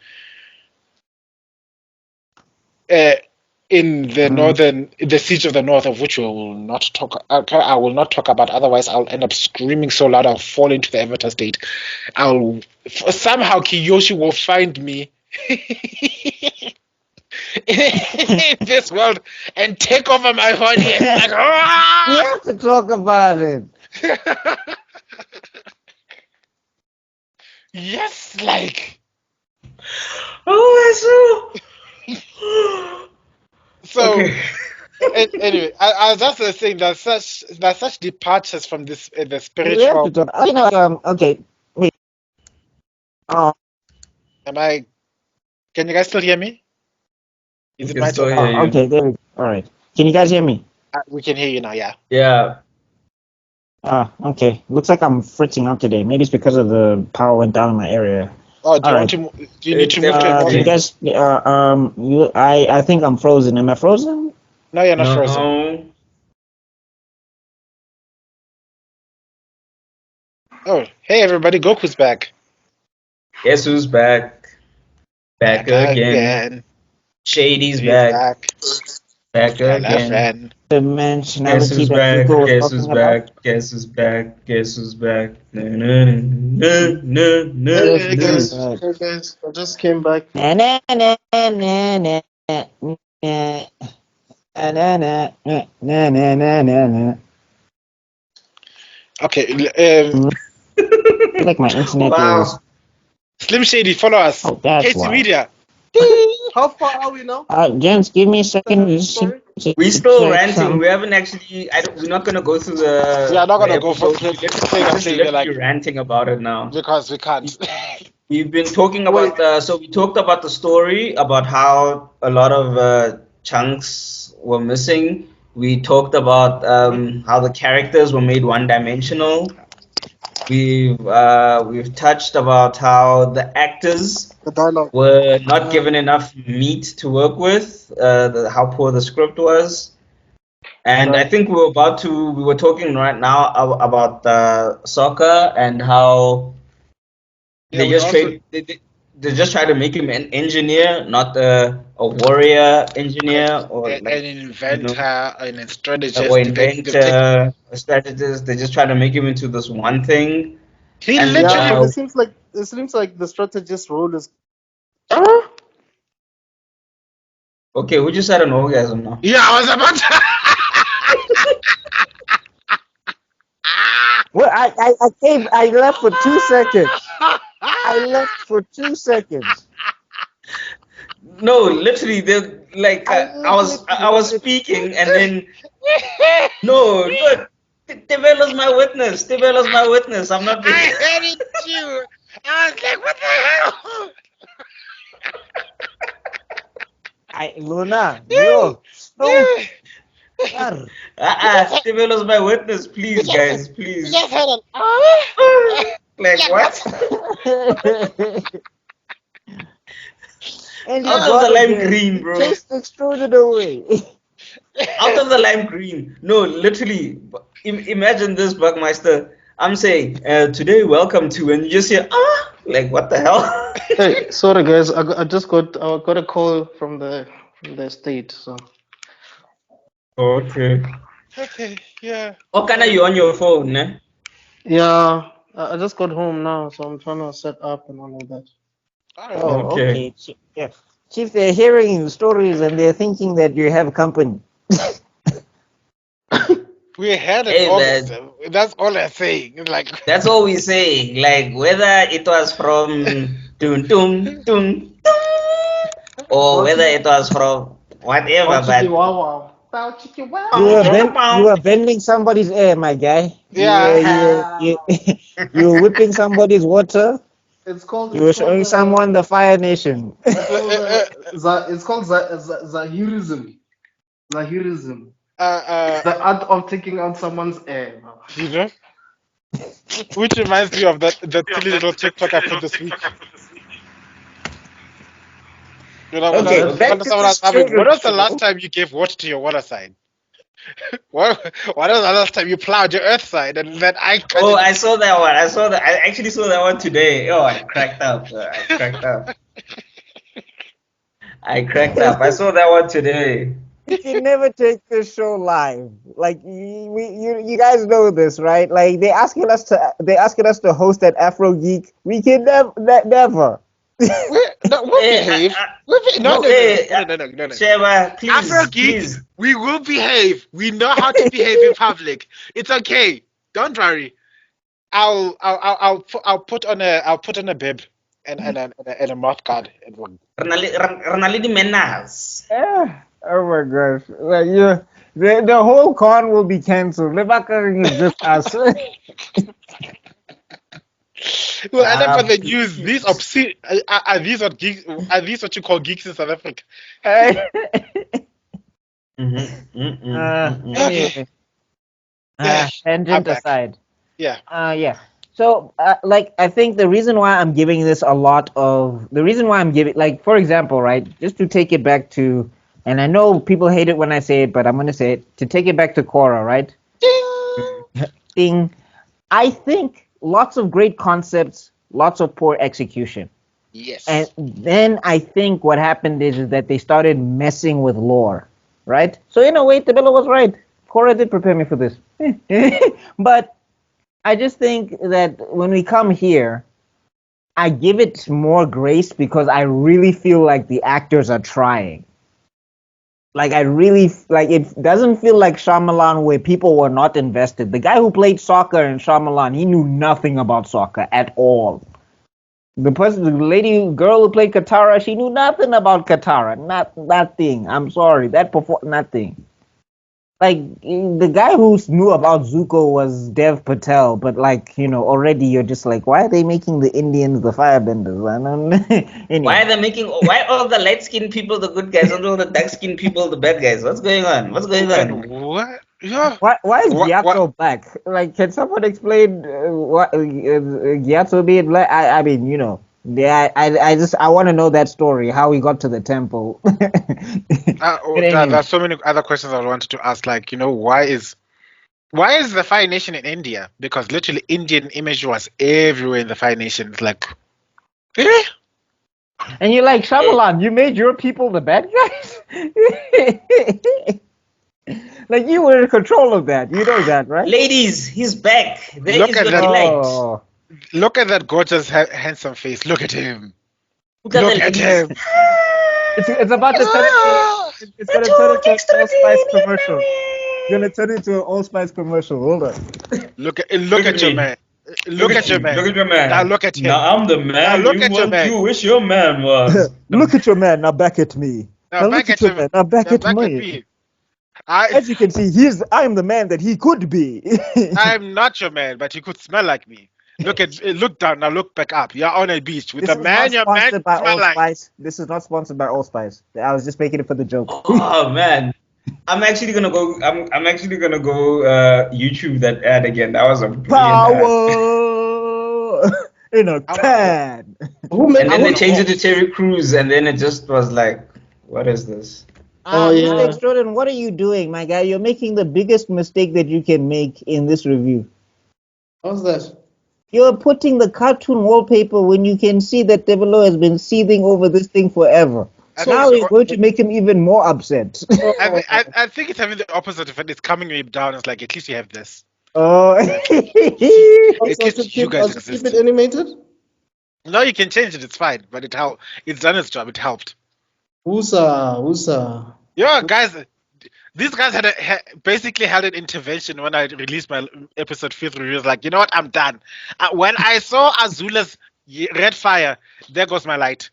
In the siege of the north, of which we will not talk. I will not talk about. Otherwise, I'll end up screaming so loud I'll fall into the Avatar state. Somehow Kiyoshi will find me in this world and take over my body. And like, We have to talk about it. Yes, like. Oh, So okay. anyway, I was just saying that such departures from this the We have spiritual. to talk. Okay. Wait. Am I? Can you guys still hear me? Is We it can my still turn? hear you. Okay, there we go. All right. Can you guys hear me? We can hear you now. Yeah. Yeah. Okay. Looks like I'm fritzing out today. Maybe it's because of the power went down in my area. Oh, do you All want right. to? Do you need It's to move to a definitely- You northern? guys, I think I'm frozen. Am I frozen? No, you're not frozen. No. Oh, hey everybody, Goku's back. Guess who's back? Back again. Shady's He's back. Back Hello, again. friend. Dimensionality Guess who's that back? Zuko was Guess who's talking about. back? Guess who's back? Guess who's back? No, no, no, no, no, Yes, Hey no. guys, Right. hey guys, I just came back. Na na na na na na na na na na na na na. Okay, I feel like my internet Wow. is. Slim Shady, follow us. Oh, that's Casey why. Media. How far are we now? Gents, give me a second. Sorry? We still Check ranting. some- We haven't actually. We're not gonna go through the. We are not gonna the go for episode. play We're just play, literally like ranting about it now. because we can't. We've been talking about. So we talked about the story about how a lot of chunks were missing. We talked about how the characters were made one-dimensional. We've touched about how the actors The dialogue. were not given enough meat to work with, how poor the script was. And I think we were talking right now about soccer and how Yeah, they we just also- they just try to make him an engineer, not a warrior engineer or an like inventor, an strategist, or inventor, a strategist. They just try to make him into this one thing. He And, Yeah, literally. but it seems like the strategist role is. Okay, we just had an orgasm now. Yeah, I was about to. Well, I left for 2 seconds. I left for 2 seconds. No, literally, they like I was speaking and then no, look, Tebello's my witness. Tebello's my witness. I'm not I being. heard it too. I was like, what the hell? Luna, yo, stop. Tebello's my witness. Please, guys, please. Just heard it. Like what? And Out of the lime green, bro. Just extruded away. Out of the lime green. No, literally. Imagine this, BuckMeister. I'm saying today, welcome to, and you just hear like what the hell? Hey, sorry guys, I just got a call from the state, so. Okay. Okay, yeah. What kind are you on your phone, eh? Yeah, I just got home now, so I'm trying to set up and all of that. Oh, Okay. okay. Yeah. Chief, they're hearing stories and they're thinking that you have company. We had it Hey, August. man. That's all I'm saying. It's like That's all we say. Like whether it was from dun dun dun or whether it was from whatever, Chiki but wow wow. Bow chiki wow You were bending somebody's air, my guy. yeah. You were whipping somebody's water. It's called You were showing someone the Fire Nation. it's called Zahirism. Zahirism. The art of taking out someone's air. You know? Which reminds me of that silly little TikTok I put this week. You know, when Okay, I, back when to someone the was asking, when children was the show. last time you gave water to your water sign? When was the last time you plowed your earth sign? And then I cut oh, it. I saw that one. I actually saw that one today. Oh, I cracked up. I cracked up. I cracked up. I saw that one today. We can never take this show live. Like you guys know this, right? Like they asking us to host at Afro Geek. We can never. We'll behave. No. Sheba, please, Afro Geek, please. we will behave. We know how to behave in public. It's okay. Don't worry. I'll put on a bib and a mouth guard. And one. Ronaldo Menas. Yeah. Oh my gosh! Like the whole con will be cancelled. Lebaka is just us. We'll end up on the news. These obscene are these what geeks? Are these what you call geeks in South Africa? Anyway, I'm tangent back. aside. Yeah. Yeah. So, like, I think the reason why I'm giving this like, for example, right, just to take it back to, and I know people hate it when I say it, but I'm going to say it, to take it back to Korra, right? Ding. I think lots of great concepts, lots of poor execution. Yes. And then I think what happened is that they started messing with lore, right? So in a way, Tebello was right. Korra did prepare me for this. But I just think that when we come here, I give it more grace because I really feel like the actors are trying. Like it doesn't feel like Shyamalan where people were not invested. The guy who played soccer in Shyamalan, he knew nothing about soccer at all. The girl who played Katara, she knew nothing about Katara. Nothing. I'm sorry. Nothing. Like, the guy who knew about Zuko was Dev Patel, but like, already you're just like, why are they making the Indians the firebenders? I don't know. Anyway. Why all the light skinned people the good guys and all the dark skinned people the bad guys? What's going on? And what? Yeah. Why is What- Gyatso black? Like, can someone explain what Gyatso being black? I mean, I want to know that story, how he got to the temple. There's so many other questions I wanted to ask. Like, why is the Fire Nation in India? Because literally Indian imagery was everywhere in the Fire Nation. It's like, really? And you're like, Shyamalan, you made your people the bad guys? Like, you were in control of that. You know that, right? Ladies, he's back. There Look is at your that. delight. Oh. Look at that gorgeous, handsome face. Look at him. Look at Look the at ladies. him. It's about to turn into, it's going to turn into an Allspice commercial. It's going to turn into an Allspice commercial. Hold on. Look at your me. man. Look at your man. Look at your man. Now look at him. Now I'm the man Now look you at your want man. you wish your man was. Look at your man, now back at me. Now Now back look at at your him. man, now back Now at back at me. me. As you can see, I'm the man that he could be. I'm not your man, but you could smell like me. Look down, now look back up. You're on a beach with This a is man not your man sponsored by smell like. Allspice. This is not sponsored by Allspice. I was just making it for the joke. Oh man. I'm actually gonna go YouTube that ad again. That was a brilliant ad. Power in a can. Who made And then they who- changed it to Terry Crews and then it just was like, what is this? Oh, yeah. Mr. Extrodin, what are you doing, my guy? You're making the biggest mistake that you can make in this review. What's that? You're putting the cartoon wallpaper when you can see that Tebello has been seething over this thing forever. I Now think you're going to make him even more upset. I think it's having the opposite effect. It's coming me down. It's like, at least you have this. Oh. Also, At I least should you keep, guys I should keep exist. it animated? No, you can change it. It's fine. But it helped. It's done its job. It helped. Who's Yeah, guys. These guys basically held an intervention when I released my episode 5 review. It's like, you know what? I'm done. When I saw Azula's red fire, there goes my light.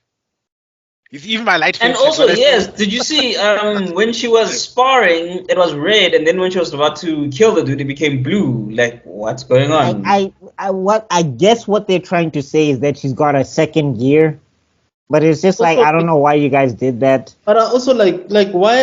It's even my light And faded also, when I saw. yes, did you see when she was sparring, it was red, and then when she was about to kill the dude, it became blue. Like, what's going on? I guess what they're trying to say is that she's got a second gear, but it's just like Also, I don't know why you guys did that. but I also like why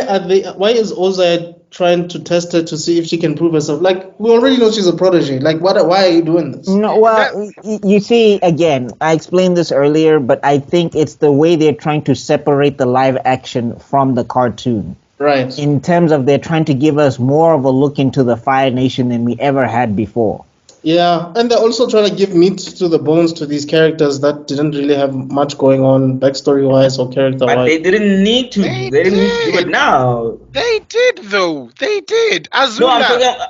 is Ozai trying to test her to see if she can prove herself? Like we already know she's a protege. Like why are you doing this? No, That, well, you see, again, I explained this earlier, but I think it's the way they're trying to separate the live action from the cartoon. Right. In terms of they're trying to give us more of a look into the Fire Nation than we ever had before. Yeah, and they're also trying to give meat to the bones to these characters that didn't really have much going on backstory wise or character But wise. they didn't need to. they They didn't need to do it did. now. They did, though. They did. No, Azula.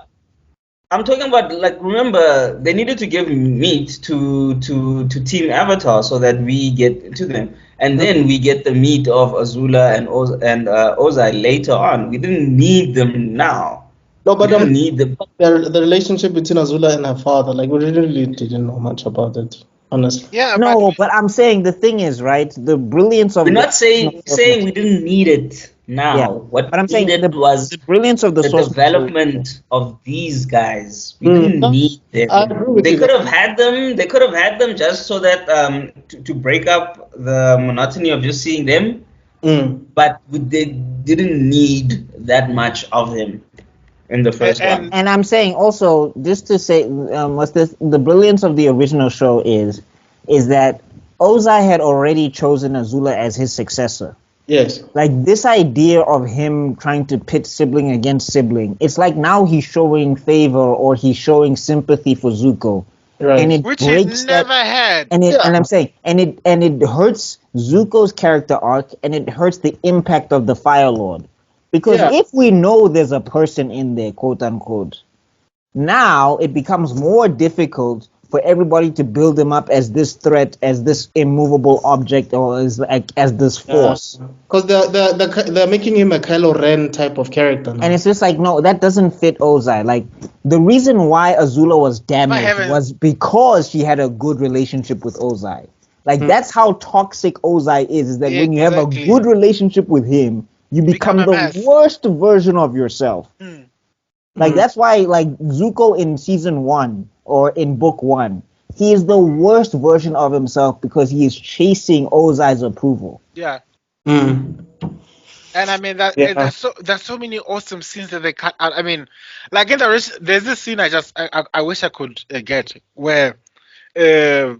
I'm talking about, like, remember, they needed to give meat to Team Avatar so that we get to them, and then we get the meat of Azula and Ozai later on. We didn't need them now. No, We but didn't need them. the relationship between Azula and her father, like we really didn't know much about it, honestly. Yeah, but No, but I'm saying the thing is, right, the brilliance of We're the not saying source we didn't need it now. yeah, What but I'm we saying needed was the brilliance of the the source material. development of these guys. We Mm. didn't need I them. agree with They you could there. have had them. They could have had them just so that to break up the monotony of just seeing them. Mm. But they didn't need that much of them in the first one. And I'm saying also, just to say, what's this? The brilliance of the original show is that Ozai had already chosen Azula as his successor. Yes. Like this idea of him trying to pit sibling against sibling, it's like now he's showing favor or he's showing sympathy for Zuko, Right. and it which he breaks never that. had. And Yeah. I'm saying, and it hurts Zuko's character arc, and it hurts the impact of the Fire Lord, because Yeah. if we know there's a person in there, quote unquote, now it becomes more difficult for everybody to build him up as this threat, as this immovable object, or as this force. Because they're making him a Kylo Ren type of character now. And it's just like, no, that doesn't fit Ozai. Like, the reason why Azula was damaged heavens. was because she had a good relationship with Ozai. Like, that's how toxic Ozai is that when you have a Exactly. good relationship with him, you become Become a the mess. worst version of yourself. Mm. Like, that's why, like, Zuko in season 1 or in book 1, he is the worst version of himself because he is chasing Ozai's approval. Yeah. Mm. And I mean Yeah. there's so many awesome scenes that they cut out. I mean, like there's this scene I wish I could get where uh,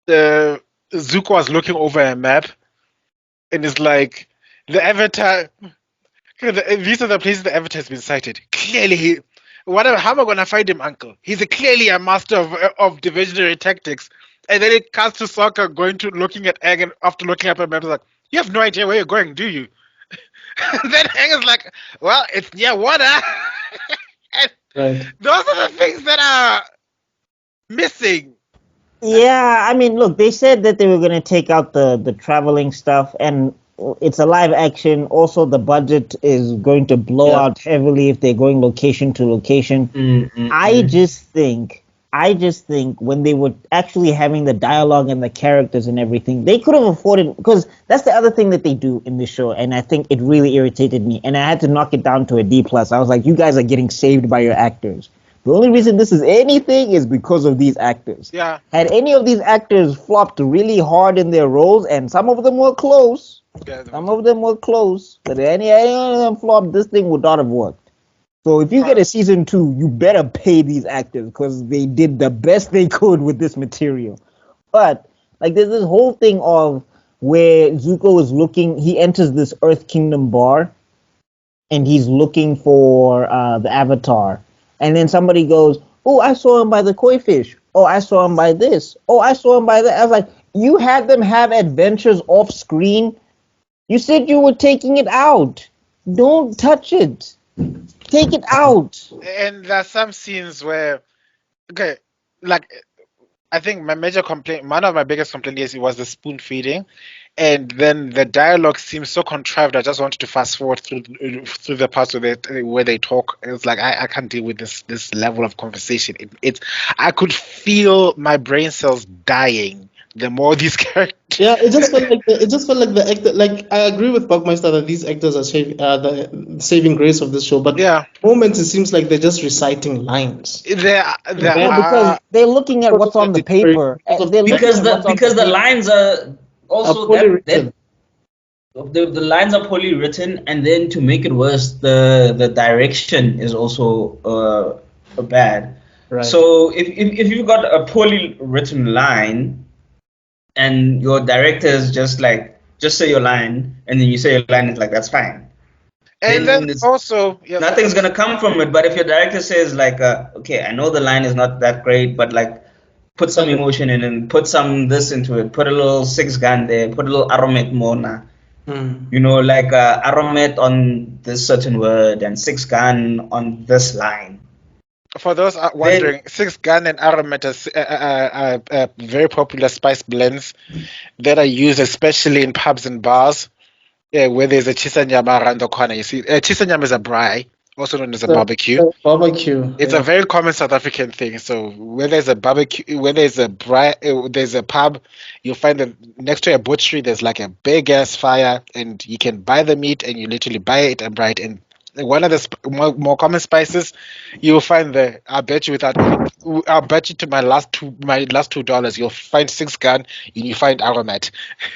Zuko was looking over a map and it's like the Avatar. These are the places the Avatar has been sighted. Clearly, how am I gonna find him, Uncle? He's clearly a master of diversionary tactics. And then it cuts to Sokka going to looking at Aang, and after looking up at map, it's like, you have no idea where you're going, do you? And then Aang is like, well, it's near water. And Right. those are the things that are missing. Yeah, I mean, look, they said that they were going to take out the traveling stuff, and it's a live action. Also, the budget is going to blow out heavily if they're going location to location. I just think when they were actually having the dialogue and the characters and everything, they could have afforded, because that's the other thing that they do in this show, and I think it really irritated me, and I had to knock it down to a D+. I was like, you guys are getting saved by your actors. The only reason this is anything is because of these actors. Yeah. Had any of these actors flopped really hard in their roles, and some of them were close, but any of them flopped, this thing would not have worked. So if you get a season 2, you better pay these actors because they did the best they could with this material. But like, there's this whole thing of where Zuko is looking. He enters this Earth Kingdom bar, and he's looking for the Avatar. And then somebody goes, "Oh, I saw him by the koi fish. Oh, I saw him by this. Oh, I saw him by that." I was like, you had them have adventures off screen. You said you were taking it out. Don't touch it. Take it out. And there's some scenes where, okay, like, I think my major complaint, one of my biggest complaints, yes, it was the spoon feeding, and then the dialogue seems so contrived. I just wanted to fast forward through the parts where they talk. It's like I can't deal with this level of conversation. It's I could feel my brain cells dying the more these characters. Yeah, it just felt like the actor. Like I agree with Buckmeister that these actors are the saving grace of this show. But Yeah, moments it seems like they're just reciting lines. there No, because they're looking at what's on the paper. They're looking Because at the what's on because the paper. lines are also poorly that written. the lines are poorly written, and then to make it worse, the direction is also bad. Right. So if you've got a poorly written line, and your director is just say your line, and then you say your line, it's like that's fine. and Then then also yes, nothing's gonna come from it. But if your director says like, okay, I know the line is not that great, but like put some emotion in and put some this into it, put a little six gun there, put a little aromat mona, you know, like aromat on this certain word and six gun on this line. For those wondering, Six Gun and Aromat are very popular spice blends that are used especially in pubs and bars, where there's a chisanyama around the corner. You see, chisanyama is a braai, also known as a barbecue. Barbecue. It's yeah. a very common South African thing. So when there's a barbecue, when there's a braai, there's a pub, you'll find that next to a butchery there's like a big ass fire, and you can buy the meat and you literally buy it and braai it. And one of the more common spices, you'll find I'll bet you to my last $2, you'll find Six Gun and you find Aromat.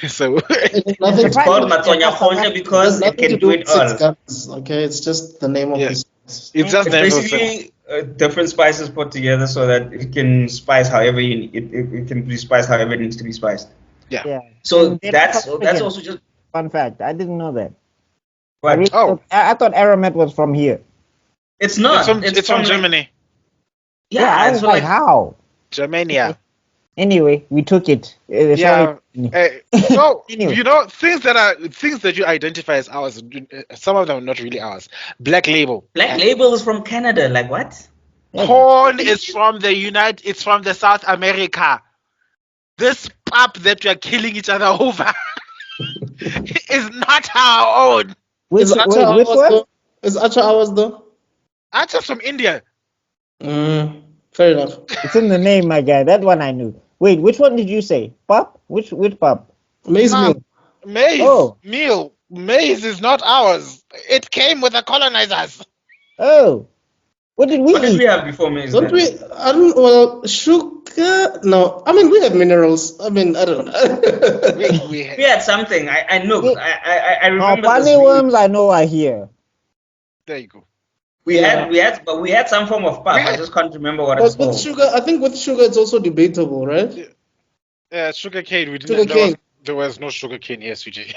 So Nothing It's called Matsonya Khonja because it can do it all. guns. Okay, it's just the name of Yeah. this. it's just It's names of basically different spices put together so that it can spice however it can be spiced however it needs to be spiced. Yeah. So And they're that's South African. also just Fun fact. I didn't know that. what I thought Aromat was from here. it's not. it's from like- Germany. Yeah, I was so like, how? Germania. Anyway, we took it. Yeah. So Anyway. you know things that you identify as ours. Some of them are not really ours. Black Label. Black Label is from Canada. Like what? Corn is from It's from the South America. This pap that we are killing each other over is not our own. Is Acha which ours one? though? Is Acha ours though? That's just from India. Fair enough. It's in the name, my guy. That one I knew. Wait, which one did you say? Pop? Which pop? Maize meal. Maize is not ours. It came with the colonizers. Oh. What did we What did eat? we have before maize? Don't then? we? I don't. Well, sugar. No, I mean we have minerals. I mean I don't know. We had something. I know. I Oh, remember this. bunny worms I know are here. There you go. We had some form of pap. I just can't remember what it's But with called. sugar, I think with sugar it's also debatable, right? Sugar cane. Sugarcane. There was no sugar cane. Yes, we did.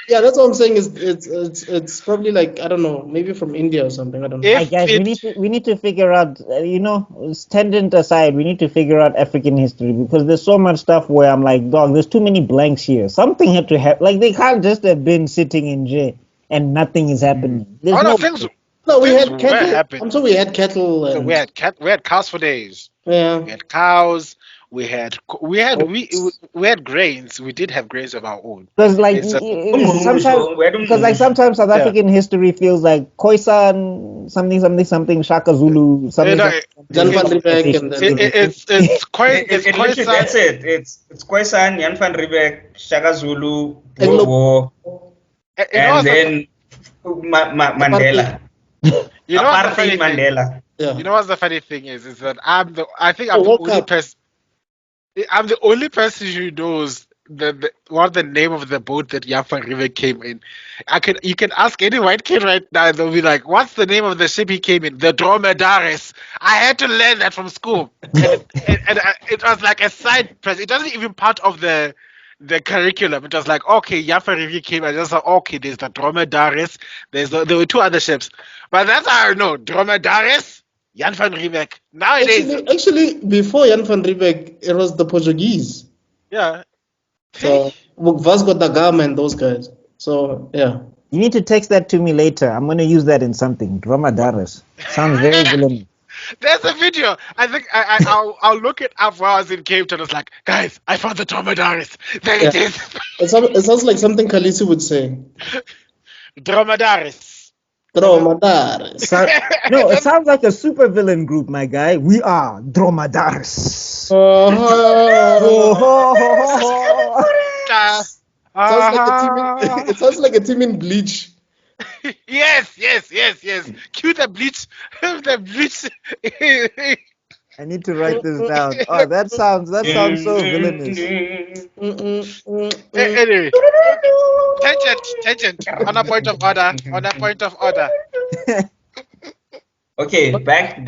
Yeah, that's what I'm saying. Is it's probably like I don't know, maybe from India or something. I don't know. If Guys, we need to figure out. Tangent aside, we need to figure out African history because there's so much stuff where I'm like, dog, there's too many blanks here. Something had to happen. Like they can't just have been sitting in jail and nothing is happening. There's no things. No, we Things had were cattle. happening. I'm sure we had cattle. And, We had cows for days. yeah. We had cows. We had grains. We did have grains of our own. Because like It's a- sometimes South African history feels like Khoisan something Shaka Zulu something. Jan van Riebeeck and then It's quite. It's quite. literally, that's it. It's Khoisan, Jan van Riebeeck, Shaka Zulu, Anglo- Bobo, and then Mandela. You know what's the Apartheid funny thing? Mandela. yeah. You know what's the funny thing is that I'm the only Cup. person. I'm the only person who knows what the name of the boat that Yafan River came in. You can ask any white kid right now, they'll be like, "What's the name of the ship he came in?" The Dromedaris. I had to learn that from school, and it was like a side press. It wasn't even part of the curriculum. It was like, okay, Yafan River came. I just thought, okay, there's the Dromedaris. There were two other ships, but that's how I know Dromedaris. Jan van Riebeeck. Nowadays, Actually, before Jan van Riebeeck, it was the Portuguese. yeah. So Vasco da Gama and those guys. So yeah. You need to text that to me later. I'm going to use that in something. Dromadaris. Sounds very villainous. There's a video. I think I'll look it up while I was in Cape Town. I was like, guys, I found the dromedaris. There Yeah. it is. It sounds like something Khaleesi would say. Dromedaris. Dromedaris. No, it sounds like a supervillain group, my guy. We are dromedaris. Sounds like a team in, it sounds like a team in Bleach. Yes. Cue the bleach. The bleach. I need to write this down. Oh, that sounds so villainous. Anyway, tangent. On a point of order. Okay, back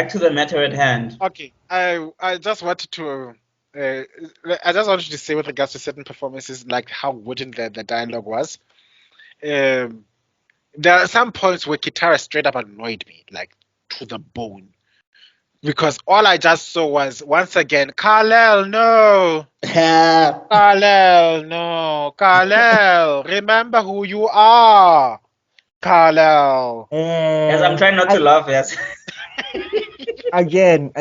to the matter at hand. Okay, I just wanted to. Say with regards to certain performances, like how wooden the dialogue was. There are some points where Kitara straight up annoyed me, like to the bone. Because all I just saw was, once again, Kal-El, no! Kal-El, no! Kal-El, remember who you are! Kal-El. Yes, I'm trying not to laugh, yes. Again,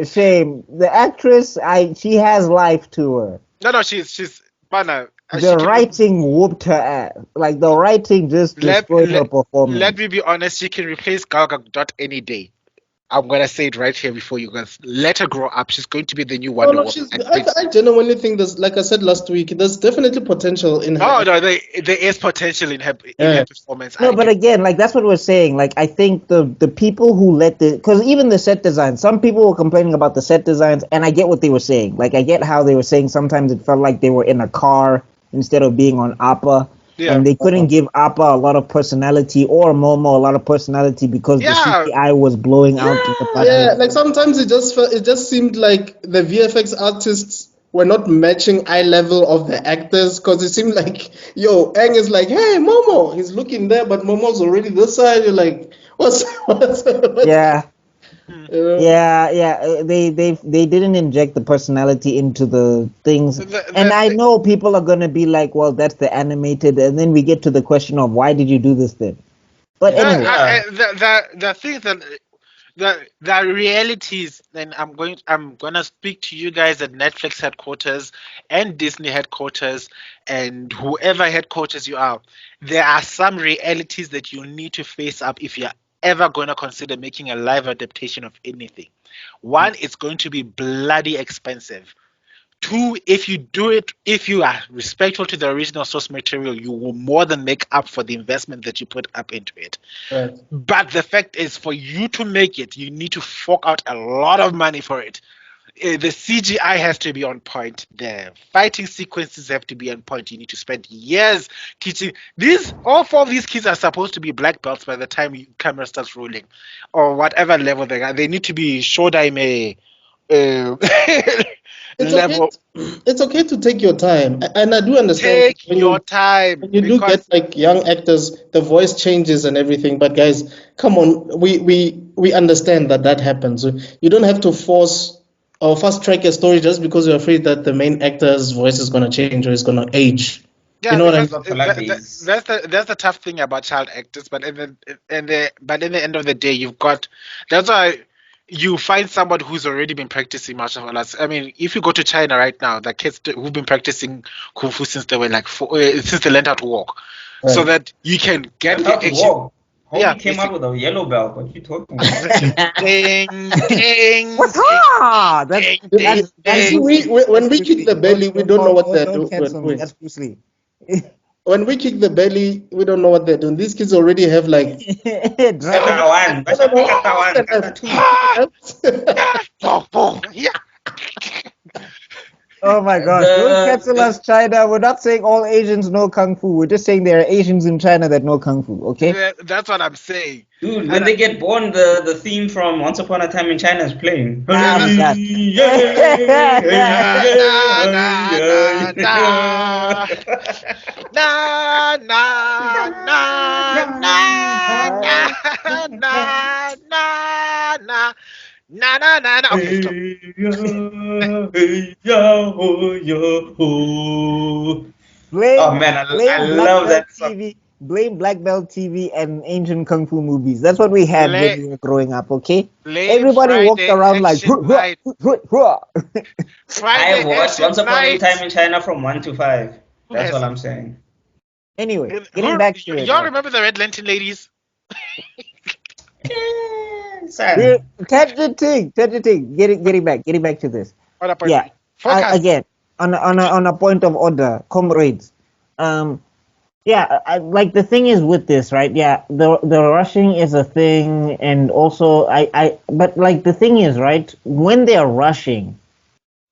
shame. The actress, she has life to her. No, she's Bana. The writing whooped her ass. Like, the writing just destroyed her performance. Let me be honest, she can replace Gal Gadot any day. I'm gonna say it right here before you guys. Let her grow up. She's going to be the new Wonder Woman. I genuinely think there's, like I said last week, there's definitely potential in her. Oh no, there is potential in her performance. No, but again, like that's what we're saying. Like I think the people who because even the set design, some people were complaining about the set designs, and I get what they were saying. Like I get how they were saying sometimes it felt like they were in a car instead of being on Appa. Yeah. And they couldn't give Appa a lot of personality or Momo a lot of personality because the CGI was blowing out. Yeah, like sometimes it just seemed like the VFX artists were not matching eye level of the actors, because it seemed like, Aang is like, hey, Momo, he's looking there, but Momo's already this side. You're like, what's yeah. Yeah. They didn't inject the personality into the things, and I know people are gonna be like, "Well, that's the animated," and then we get to the question of why did you do this then? But anyway, the thing that the realities. Then I'm gonna speak to you guys at Netflix headquarters and Disney headquarters and whoever headquarters you are. There are some realities that you need to face up if you're ever going to consider making a live adaptation of anything. One, it's going to be bloody expensive. Two, if you do it, if you are respectful to the original source material, you will more than make up for the investment that you put up into it. Right. But the fact is, for you to make it, you need to fork out a lot of money for it. The CGI has to be on point. The fighting sequences have to be on point. You need to spend years teaching these. All four of these kids are supposed to be black belts by the time camera starts rolling, or whatever level they are. They need to be Shodaime level. It's okay to take your time, and I do understand. Take your time. When you do get like young actors, the voice changes and everything. But guys, come on, we understand that happens. You don't have to force or fast track a story just because you're afraid that the main actor's voice is going to change or is going to age. Yeah, you know what I mean? That's the tough thing about child actors. But in the end of the day, that's why you find somebody who's already been practicing martial arts. I mean, if you go to China right now, the kids who've been practicing kung fu since they were since they learned how to walk, right. So that you can get the action. Homie came out with a yellow belt. What you talking about? Ding, ding. What's when we kick the belly, we don't know what they're doing. That's Bruce Lee. When we kick the belly, we don't know what they're doing. These kids already have like. Oh my God! Don't cancel us, China. We're not saying all Asians know kung fu. We're just saying there are Asians in China that know kung fu. Okay? That's what I'm saying. Dude, when they get born, the theme from Once Upon a Time in China is playing. Okay, stop. Oh man, I love that song. blame Black Belt TV and ancient kung fu movies. That's what we had when we were growing up. Okay, everybody walked around like. Friday I watched Action Once Upon a Night. Time in China from 1 to 5. Who That's all hasn't? I'm saying. Anyway, getting back to it. Y'all remember the Red Lantern ladies? Son. Tangent. Getting back to this. On a point. Yeah. Focus. Again, on a point of order, comrades. Like the thing is with this, right? Yeah, the rushing is a thing, and also but like the thing is, right? When they're rushing,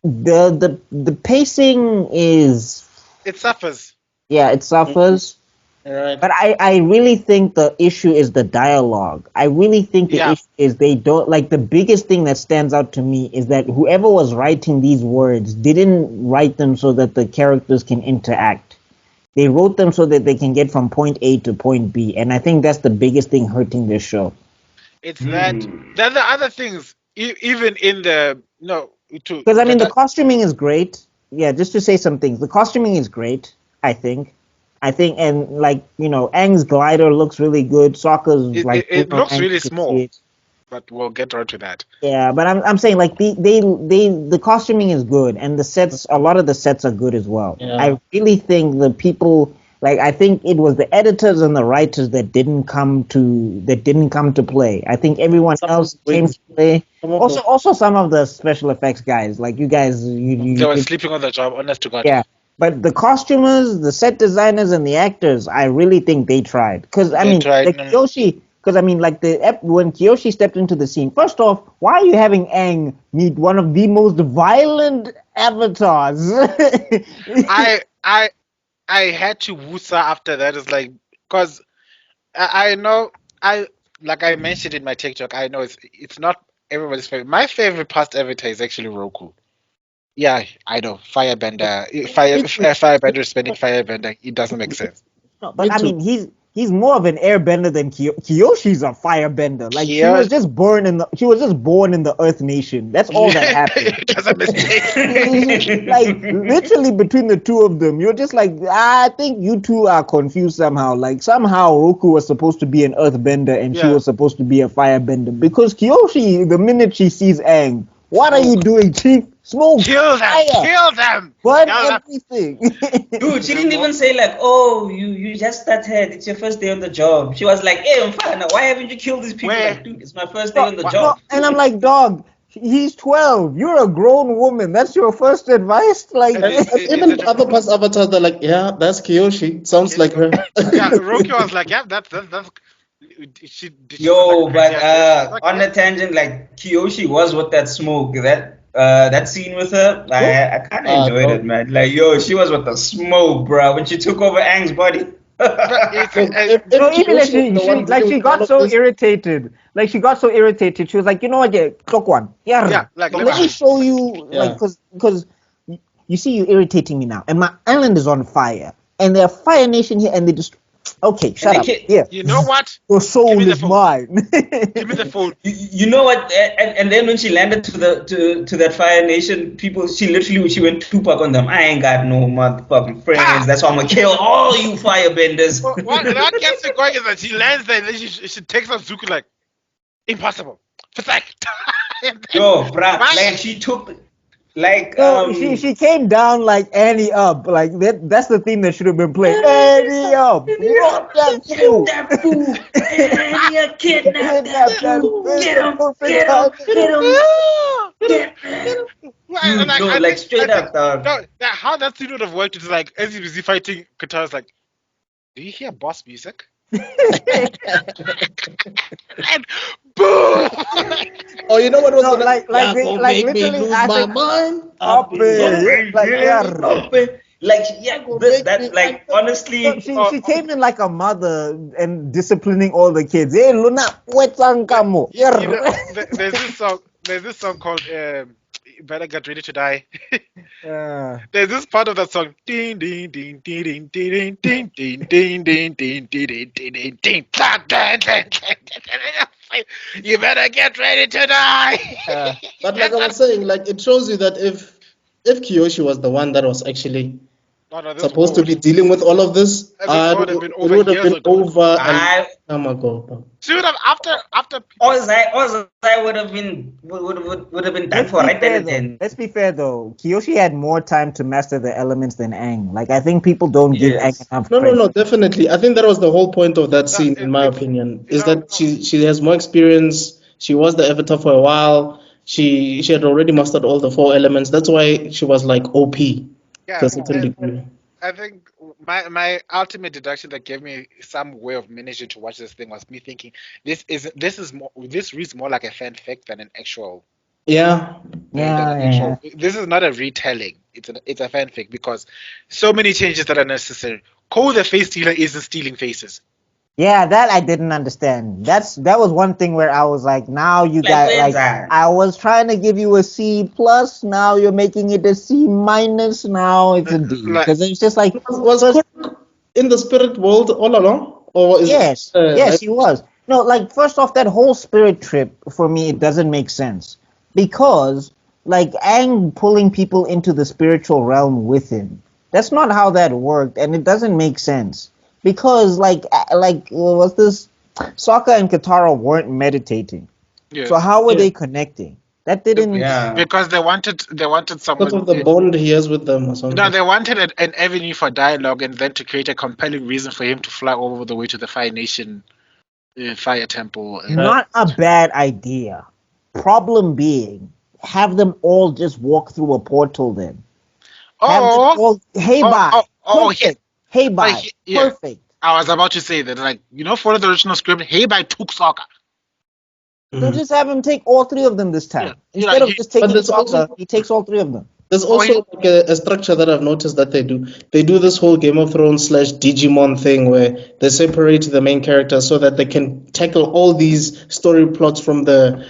the pacing is. It suffers. Yeah, it suffers. Right. But I really think the issue is the dialogue. I really think the issue is they don't like the biggest thing that stands out to me is that whoever was writing these words didn't write them so that the characters can interact. They wrote them so that they can get from point A to point B, and I think that's the biggest thing hurting this show. It's that. Then the other things, even in the because I mean the costuming is great. Yeah, just to say some things, the costuming is great. I think, and like Aang's glider looks really good. Sokka's it looks really small, but we'll get around to that. Yeah, but I'm saying like the costuming is good, and the sets, a lot of the sets are good as well. Yeah. I really think the people, I think it was the editors and the writers that didn't come to play. I think everyone else came to play. Also some of the special effects guys, like you guys, they were sleeping on the job, honest to God. Yeah. But the costumers, the set designers, and the actors, I really think they tried. Because I mean, like Kyoshi. Because I mean, like when Kyoshi stepped into the scene, first off, why are you having Aang meet one of the most violent avatars? I had to woosa after that. It's like because I know like I mentioned in my TikTok, I know it's not everybody's favorite. My favorite past avatar is actually Roku. Yeah, I know. Firebender. Firebender spending Firebender. It doesn't make sense. No, but I mean, he's more of an airbender than Kyoshi's a firebender. Like she was just born in the Earth Nation. That's all that happened. That's a mistake. Like literally between the two of them, you're just like, I think you two are confused somehow. Like somehow Roku was supposed to be an Earthbender and she was supposed to be a firebender. Because Kyoshi, the minute she sees Aang, what are you doing, Chief? Smoke! Kill them! Fire. Kill them! Burn everything! Dude, she didn't even say like, oh, you just started. It's your first day on the job. She was like, hey, Mfana, why haven't you killed these people? Like, dude, it's my first day on the job. No, and I'm like, dog, he's 12. You're a grown woman. That's your first advice? Like, even other past avatars, they're like, yeah, that's Kyoshi. Sounds like her. Yeah, Roki was like, yeah, that's on a tangent, like Kyoshi was with that smoke. That scene with her, I kind of enjoyed it, man. Like, she was with the smoke, bro. When she took over Aang's body. She got so irritated. Like she got so irritated. She was like, you know what? Yeah, clock one. Yeah. Like let me show you. Like, because you see, you're irritating me now, and my island is on fire, and they're Fire Nation here, and they just. Okay, shut up. Yeah. You know what? Your soul is mine. Give me the phone. You know what? And then when she landed to that Fire Nation people, she went Tupac on them. I ain't got no motherfucking friends. That's why I'm gonna kill all you firebenders. What gets me going is that she lands there and then she takes on Zuko like impossible. Fact. Yo, bruh, like she took. Like she came down like Annie up, like that's the theme that should have been played. Annie up, rock that fool, Annie kidnap that fool, get him. Like straight up, dog. No, how that scene would have worked is like as he was fighting, Katara's like, do you hear boss music? And boom! Oh, you know what was like make me literally lose my mind? Honestly, she came in like a mother and disciplining all the kids. Hey, Luna, what's on camo? There's this song called Better Get Ready to Die. There's this part of that song. Ding ding ding ding ding ding ding ding ding ding ding ding ding ding. You better get ready to die. But like I was saying, like it shows you that if Kyoshi was the one that was actually No, this supposed to war be dealing with all of this. This would have been It over would have years been ago. over a I long time ago. Bro. Soon after Ozai would have been done Let's for be right fair then and though. then. Let's be fair though. Kiyoshi had more time to master the elements than Aang. Like I think people don't give Aang Yes. enough No, credit. definitely. I think that was the whole point of that scene, in my it's opinion, you is know that she has more experience. She was the Avatar for a while. She had already mastered all the 4 elements. That's why she was like OP to yeah. a certain degree. I think my ultimate deduction that gave me some way of managing to watch this thing was me thinking this reads more like a fanfic than an actual Yeah. Yeah. this is not a retelling. It's a fanfic because so many changes that are necessary. Cole the face stealer isn't stealing faces. Yeah, that I didn't understand. That was one thing where I was like, now you got like I was trying to give you a C plus, now you're making it a C minus, now it's a D. Like Because it's just like Was Kuruk in the spirit world all along? Or is yes, yes, he was. No, like first off, that whole spirit trip for me it doesn't make sense because like Aang pulling people into the spiritual realm with him. That's not how that worked, and it doesn't make sense because what's this? Sokka and Katara weren't meditating, yeah. so how were they connecting? That didn't. Yeah. Because they wanted because someone. of the bond he has with them or something? No, they wanted an avenue for dialogue and then to create a compelling reason for him to fly all the way to the Fire Nation Fire Temple. Not a bad idea. Problem being, have them all just walk through a portal then. Have them all, hey bye. Perfect. Hey bye. yeah. Perfect. I was about to say that, like, follow the original script. Hey, by took Sokka. So just have him take all 3 of them this time. Yeah, Instead of just taking there's Sokka, also- he takes all 3 of them. There's also like a structure that I've noticed that they do. They do this whole Game of Thrones / Digimon thing where they separate the main characters so that they can tackle all these story plots from the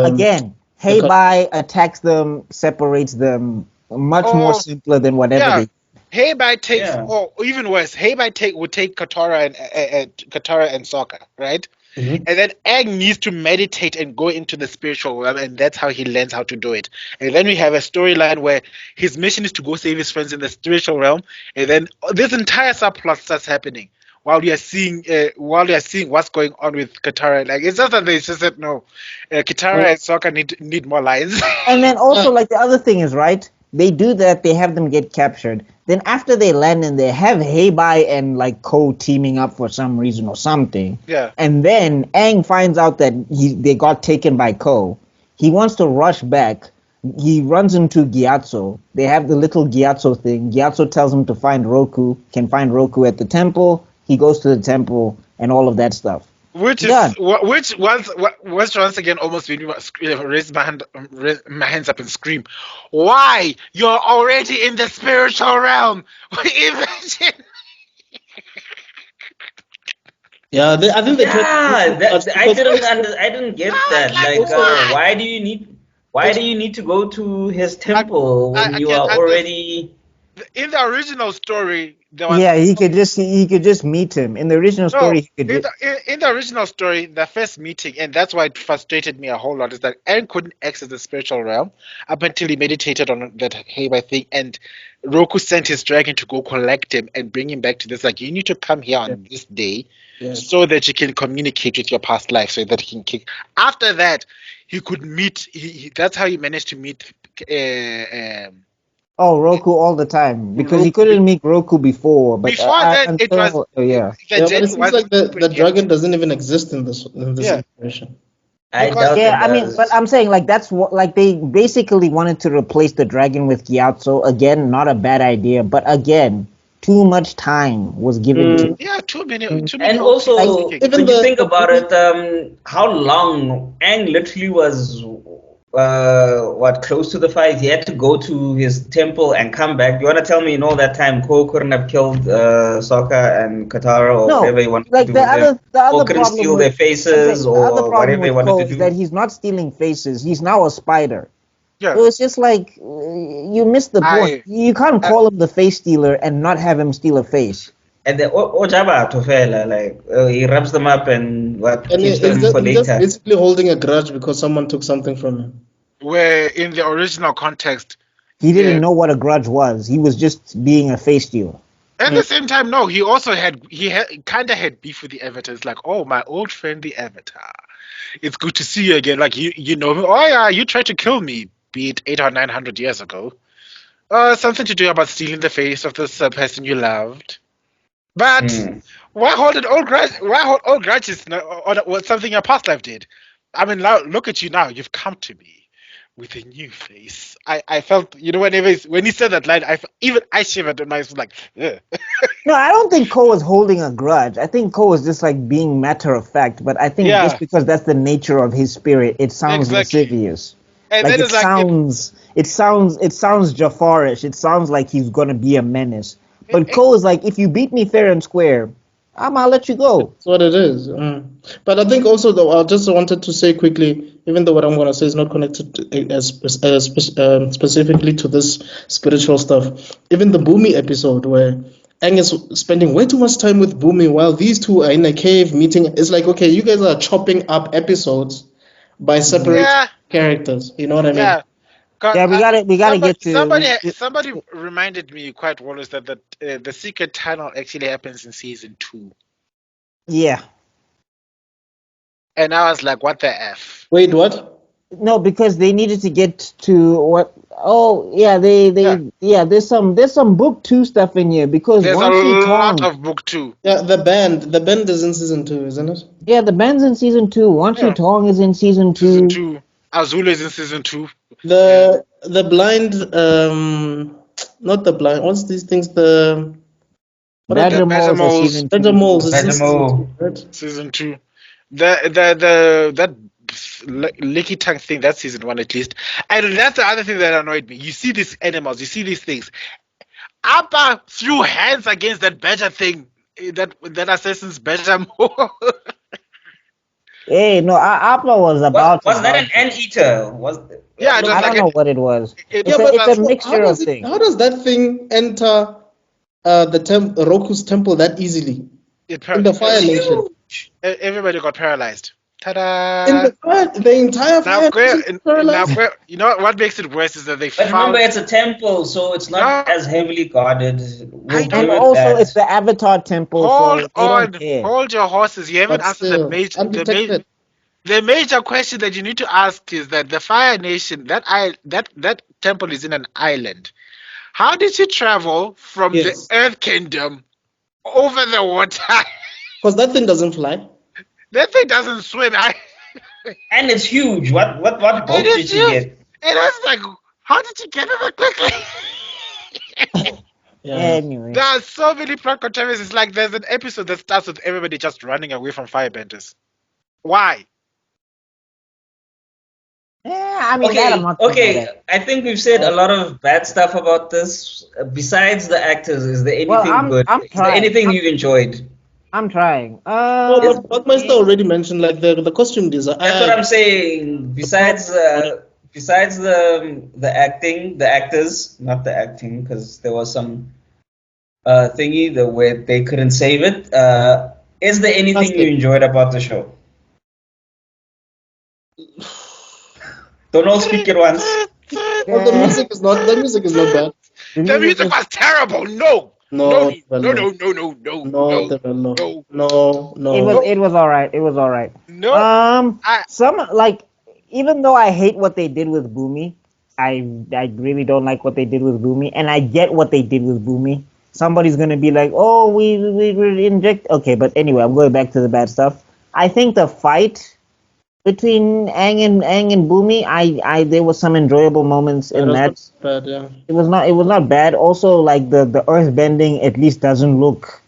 Again, hey bye attacks them, separates them, much more simpler than whatever Yeah. they. Heibai takes, Yeah. or even worse, Heibai would take Katara and Sokka, right? Mhm. And then Aang needs to meditate and go into the spiritual realm, and that's how he learns how to do it. And then we have a storyline where his mission is to go save his friends in the spiritual realm, and then this entire subplot starts happening while we are seeing what's going on with Katara. Like it's just that they just said no, Katara and Sokka need more lines. And then also, like the other thing is, right? They do that. They have them get captured. Then after they land and they have Heibai and like Ko teaming up for some reason or something. Yeah. And then Aang finds out that they got taken by Ko. He wants to rush back. He runs into Gyatso. They have the little Gyatso thing. Gyatso tells him to find Roku. Can find Roku at the temple. He goes to the temple and all of that stuff. Which was once again almost made me raise my hands up and scream, "Why? You're already in the spiritual realm." Imagine. Yeah, I think they tried. I didn't get that. Like, why do you need to go to his temple when you are already in the original story? There was, yeah, he could just meet him. In the original story, he could in the original story, the first meeting, and that's why it frustrated me a whole lot, is that Aaron couldn't access the spiritual realm up until he meditated on that Heibai thing, and Roku sent his dragon to go collect him and bring him back to this. Like, you need to come here on this day so that you can communicate with your past life, so that he can kick. After that, he could meet. That's how he managed to meet. Roku all the time because he couldn't meet Roku before. But Before that, it was but it seems like the dragon doesn't even exist in this situation. I doubt yeah, it I mean, does. but I'm saying like that's what like they basically wanted to replace the dragon with Gyatso. Again, not a bad idea, but again, too much time was given to. Too many. And also, when you think about it, how long Aang literally was close to the fight. He had to go to his temple and come back. You want to tell me in all that time Ko couldn't have killed Sokka and Katara or whatever he wanted to do with them? Or couldn't steal their faces or whatever he wanted to do? Is that he's not stealing faces. He's now a spider. Yeah. So it's just like you missed the point. You can't call him the face stealer and not have him steal a face. And the Ojaba Tofela, he wraps them up and keeps them for He's later. just basically holding a grudge because someone took something from him. Where in the original context, He didn't Yeah. know what a grudge was. He was just being a face stealer. At the same time, no, he also kind of had beef with the Avatar. It's like, oh, my old friend, the Avatar. It's good to see you again. Like, you know me. Oh, yeah, you tried to kill me, be it 800 or 900 years ago. Something to do about stealing the face of this person you loved. But why hold an old grudge? Why hold old grudges or something your past life did? I mean, now, look at you now. You've come to me with a new face. I felt, when he said that line, even I shivered and I was like, ugh. No, I don't think Cole was holding a grudge. I think Cole was just like being matter of fact. But I think Yeah. just because that's the nature of his spirit, it sounds Exactly. lascivious. And Like then it it's like, sounds Jafarish. It sounds like he's gonna be a menace. But Cole is like, if you beat me fair and square, I'll let you go. That's what it is. But I think also, though, I just wanted to say quickly, even though what I'm going to say is not connected specifically to this spiritual stuff, even the Boomy episode where Aang is spending way too much time with Boomy while these two are in a cave meeting. It's like, okay, you guys are chopping up episodes by separating yeah, characters. You know what I mean? yeah. 'Cause, Yeah, we gotta get to somebody reminded me quite well is that the secret tunnel actually happens in season 2, yeah. and I was like, what the f? Wait, what? No, because they needed to get to what? Oh, yeah, There's some book 2 stuff in here because There's a once you lot Tong, of book 2. Yeah, the band is in season 2, isn't it? yeah, the band's in season 2. Once you Yeah. Tong is in season 2. Season 2. Azula is in season 2. The blind, not the blind. What's these things? The Badger Moles are Moles. season 2. Badger Moles is in Badger season Mole. 2, right? Season 2. That licky tongue thing, that's season 1 at least. And that's the other thing that annoyed me. You see these animals, you see these things. Appa threw hands against that badger thing. That assassin's badger mole. Hey, no, Appa was about Was to that an bounce. anteater? Yeah, it was I like don't know what it was. It's Yeah, a, but it's a mixture of things. how does that thing enter Roku's temple that easily? In the Fire Nation. Everybody got paralyzed. Ta-da! In the entire Fire Nation is paralyzed? You know what makes it worse is that they But remember, found. it's a temple, so it's not as heavily guarded. We'll I give don't And it also, that. it's the Avatar temple, so they don't care. Hold your horses. You haven't But answered still, undetected. the major question that you need to ask is that the Fire Nation, that temple is in an island. How did she travel from Yes. the Earth Kingdom over the water? Because that thing doesn't fly. That thing doesn't swim. And it's huge. What boat It is did she huge. get? And I was like, how did you get it that quickly? Yeah. Anyway. There are so many plot contrivances. It's like there's an episode that starts with everybody just running away from firebenders. Why? Yeah, I mean, that I'm not mad Okay. at. I think we've said a lot of bad stuff about this. Besides the actors, is there anything Well, good? I'm Is there trying. anything you've enjoyed? I'm trying. No, but BuckMeister already mentioned like the costume design. That's what I'm saying. Besides the acting, the actors, not the acting, because there was some thingy the way they couldn't save it. Is there anything you enjoyed about the show? Don't all speak at once. Well, the music is not bad. The music was terrible. No, Tebello. no. It was all right. It was all right. No. Some like, even though I hate what they did with Boomy, I really don't like what they did with Boomy, and I get what they did with Boomy. Somebody's gonna be like, oh, we inject. Okay, but anyway, I'm going back to the bad stuff. I think the fight between Aang and Boomy, there was some enjoyable moments in that. Bad, yeah. It was not bad. Also, like the earth bending at least doesn't look.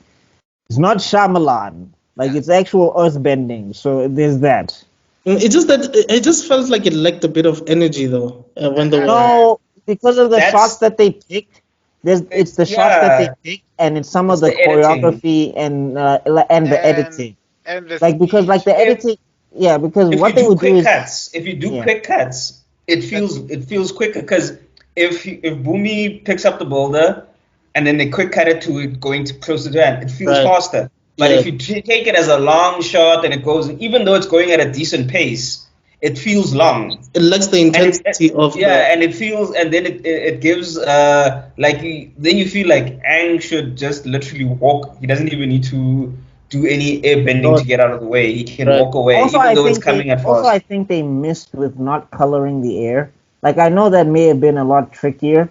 It's not Shyamalan. Like it's actual earth bending. So there's that. It's just that it just felt like it lacked a bit of energy though when the No, because of the shots that they picked. It's the shots that they picked, and it's some of the choreography and the editing. And the because the editing. Yeah, because if what you they would do is cuts, if you do quick cuts, it feels quicker. Because if Boomy picks up the boulder and then they quick cut it to it going closer to hand, it feels faster. But if you take it as a long shot and it goes, even though it's going at a decent pace, it feels long. It lacks the intensity of and it feels, and then it gives then you feel like Aang should just literally walk. He doesn't even need to do any airbending to get out of the way. He can Right. walk away, Also, even I though it's think coming at also I fast. think they missed with not coloring the air. Like I know that may have been a lot trickier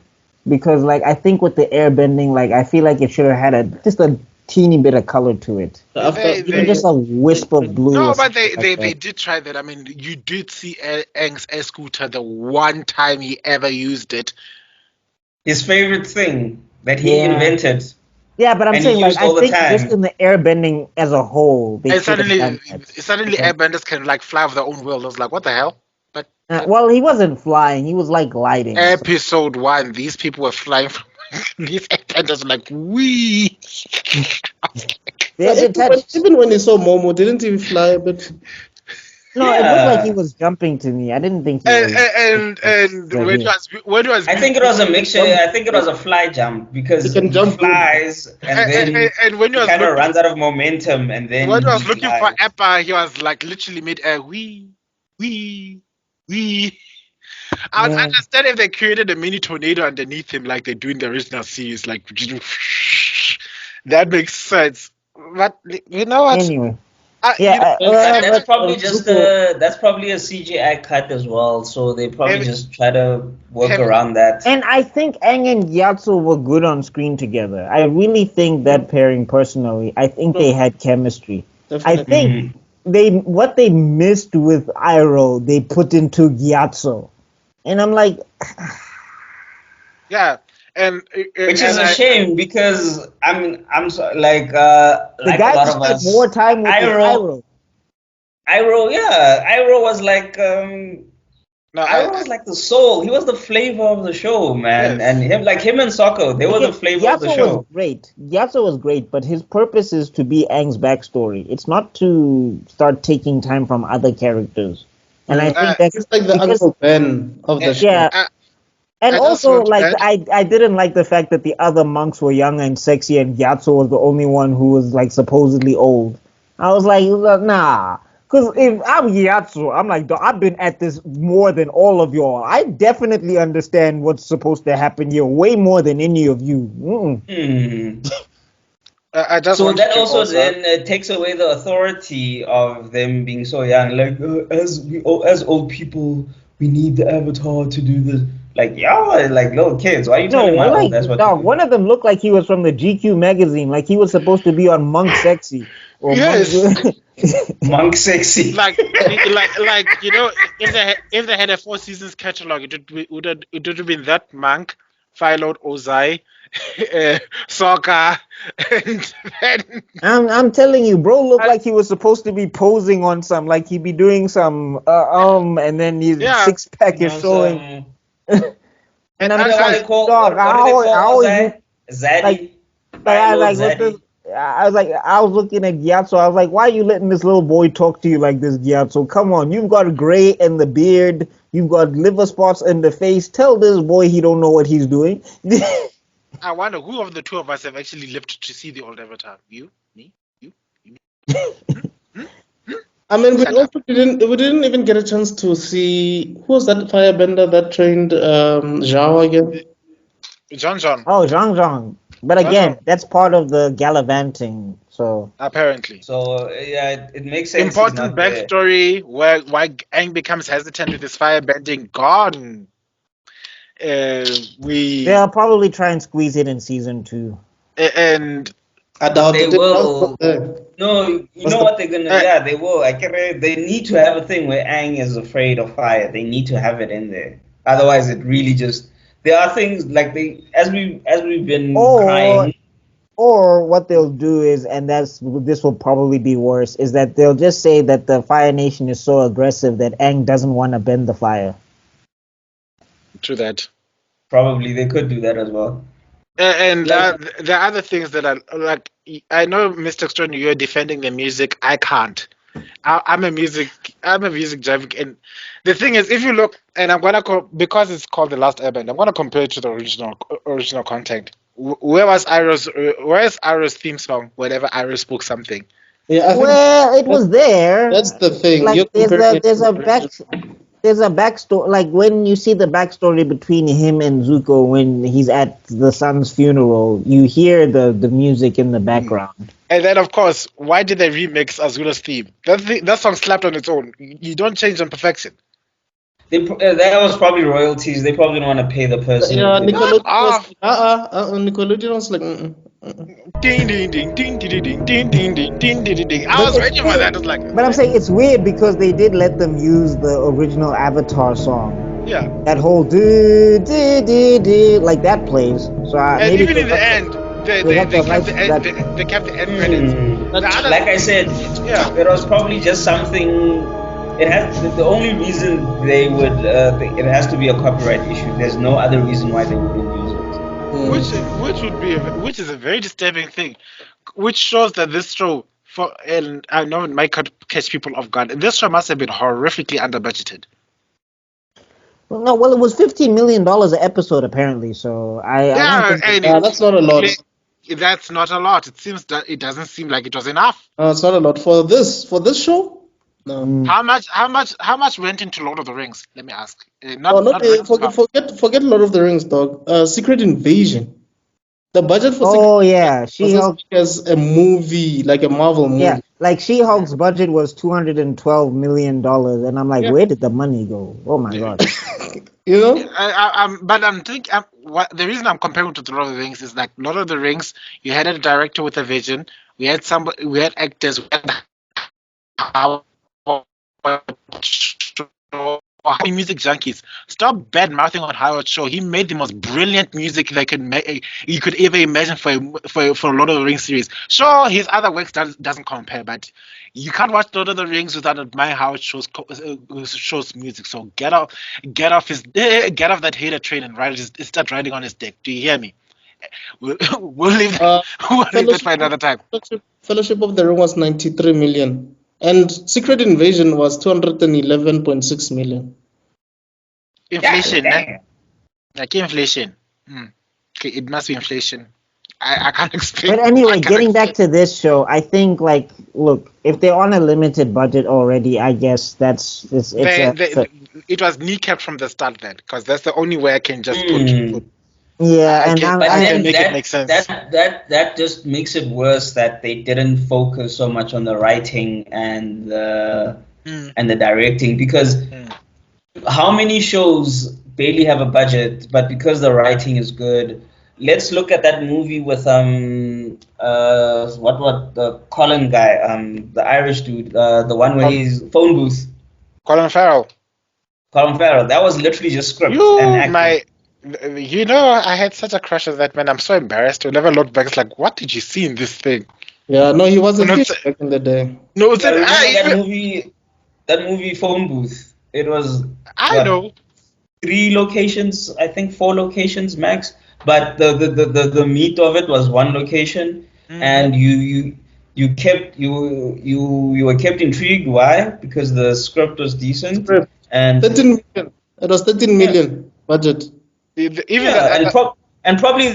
because like I think with the air bending, like I feel like it should have had just a teeny bit of color to it. Even just a wisp of blue. No, or but something like they that. did try that. I mean, you did see Aang's air scooter the one time he ever used it. His favorite thing that he Yeah. invented. Yeah, but I'm And he saying like used I all the think just time. in the airbending as a whole, they And should have done that. suddenly airbenders can like fly of their own will. I was like, what the hell? But Well, he wasn't flying; he was like gliding. So. episode 1, these people were flying from these airbenders were like, wee. They're detached. Even when he saw Momo, didn't he fly a bit? No, it looked like he Yeah. was jumping to me. I didn't think he was. And when he was I think it was a mixture. I think it was a fly jump because He can he jump good. flies and then and when he he was kind of looking runs out of momentum and then when he was he looking for flies. Appa, he was like literally mid air, wee. I'd Yeah. understand if they created a mini tornado underneath him like they do in the original series, like that makes sense. But you know what? Anyway, You know, That's probably just Zuko- that's probably a CGI cut as well. So they probably Have- just try to work have- around that. and I think Aang and Gyatso were good on screen together. I really think that pairing, personally, I think they had chemistry. I Definitely. think what they missed with Iroh, they put into Gyatso, and I'm like, yeah, and Which is a shame because I'm so, like the a guy lot of spent us. more time with Iroh. Iroh was like no, Iroh was like the soul. He was the flavor of the show, man. Yes. And him and Sokko, they were the flavor of the Gyatso show. was great. Gyatso was great, but his purpose is to be Aang's backstory. It's not to start taking time from other characters. And I think that's It's like the because- Uncle Ben of the show. yeah. And I just also, want to like, add- I didn't like the fact that the other monks were young and sexy, and Gyatso was the only one who was like supposedly old. I was like, nah. Because if I'm Gyatso, I'm like, I've been at this more than all of y'all. I definitely understand what's supposed to happen here way more than any of you. I just So want that to also then takes away the authority of them being so young. Like as old people, we need the Avatar to do this. Like y'all are like little kids. Why are you No, telling my like, old that's what dog, to do? one of them looked like he was from the GQ magazine, like he was supposed to be on Monk Sexy. Or Yes. Monk sexy. like you know, if they had a 4 seasons catalog, it would have been that Monk, Philod, Ozai, Sokka, and then I'm telling you, bro looked like he was supposed to be posing on some, like he'd be doing some, and then his Yeah. six-pack is showing. And I'm What just do they like, call? dog, What do they call how is Ozai? Zaddy. I Lord like Zaddy. I was looking at Gyatso. I was like, why are you letting this little boy talk to you like this, Gyatso? Come on, you've got gray in the beard, you've got liver spots in the face. Tell this boy he don't know what he's doing. I wonder who of the two of us have actually lived to see the old Avatar. You, me, you. I mean, Shut up. we didn't even get a chance to see who was that firebender that trained Zhao again. John, Oh, Zhang. But again, that's part of the gallivanting. So apparently. So yeah, it makes sense. he's Important not there. backstory why Aang becomes hesitant with his fire bending gone. they'll probably try and squeeze it in season 2. And I doubt They it. will. Yeah. No, you What's know the- what they're gonna? Yeah, they will. They need to have a thing where Aang is afraid of fire. They need to have it in there. Otherwise, it really just. There are things like as we've been crying. Or what they'll do is, and this will probably be worse, is that they'll just say that the Fire Nation is so aggressive that Aang doesn't want to bend the fire. to that. Probably they could do that as well. And Like- there are other things that are like, I know, Mr. Extrodin, you're defending the music. I can't. I'm a music junkie, and the thing is, if you look, and I'm gonna because it's called The Last Airbender, I'm gonna compare it to the original content. Where's Iroh's theme song? Whenever Iroh spoke something. Yeah, I think Well, it was there. that's the thing. Like You're there's comparing a it there's to a the back original. there's a backstory. Like when you see the backstory between him and Zuko when he's at the son's funeral, you hear the music in the background. And then, of course, why did they remix Azula's theme? That song slapped on its own. You don't change on perfection. That was probably royalties. They probably don't want to pay the person. Yeah, who did it. Nickelodeon was like, Ding ding ding ding ding ding ding ding ding ding ding ding. I was waiting for that. I was like, But I'm saying it's weird because they did let them use the original Avatar song. yeah. That whole do do do do like that plays. So And maybe even in the end, they have the kept the rights end. that- They kept the end credits. The other- Like I said, Yeah. it was probably just something. It has the only reason they would. It has to be a copyright issue. There's no other reason why they wouldn't use it. which is a very disturbing thing, which shows that this show and I know it might catch people off guard. This show must have been horrifically under budgeted. well, it was $15 million an episode apparently. So I don't think and that's not a lot. That's not a lot. It seems that it doesn't seem like it was enough. It's not a lot for this show. No. How much went into Lord of the Rings? Let me ask. Forget Lord of the Rings, dog. Secret Invasion. The budget for Secret She-Hulk as a movie, like a Marvel movie. Yeah, like She-Hulk's budget was $212 million, and I'm like, where did the money go? Oh my god! You know? But I'm thinking, the reason I'm comparing to Lord of the Rings is like Lord of the Rings. You had a director with a vision. We had actors. We had music junkies. Stop bad mouthing on Howard Shaw. He made the most brilliant music you could ever imagine for a Lord of the Rings series. Sure, his other works doesn't compare, but you can't watch Lord of the Rings without admiring Howard Shaw's music. So get off that hater train and start riding on his dick. Do you hear me? We'll leave that for another time. Fellowship of the Ring was 93 million. And Secret Invasion was 211.6 million. Inflation, eh? Like inflation. Okay, it must be inflation. I can't explain. But anyway, getting back to this show, I think look, if they're on a limited budget already, I guess it was kneecapped from the start then, because that's the only way I can just put. Yeah, I can make it make sense. That just makes it worse that they didn't focus so much on the writing and the directing, because how many shows barely have a budget, but because the writing is good. Let's look at that movie with the Colin guy, the Irish dude, the one where he's phone booth. Colin Farrell. That was literally just script and acting. I had such a crush on that man. I'm so embarrassed. Whenever I look back, it's like, what did you see in this thing? Yeah, no, he wasn't back in the day. No, that movie Phone Booth. It was. I know. 3 locations, I think 4 locations max. But the meat of it was 1 location, and you were kept intrigued. Why? Because the script was decent. And 13 million. It was 13 million budget. And probably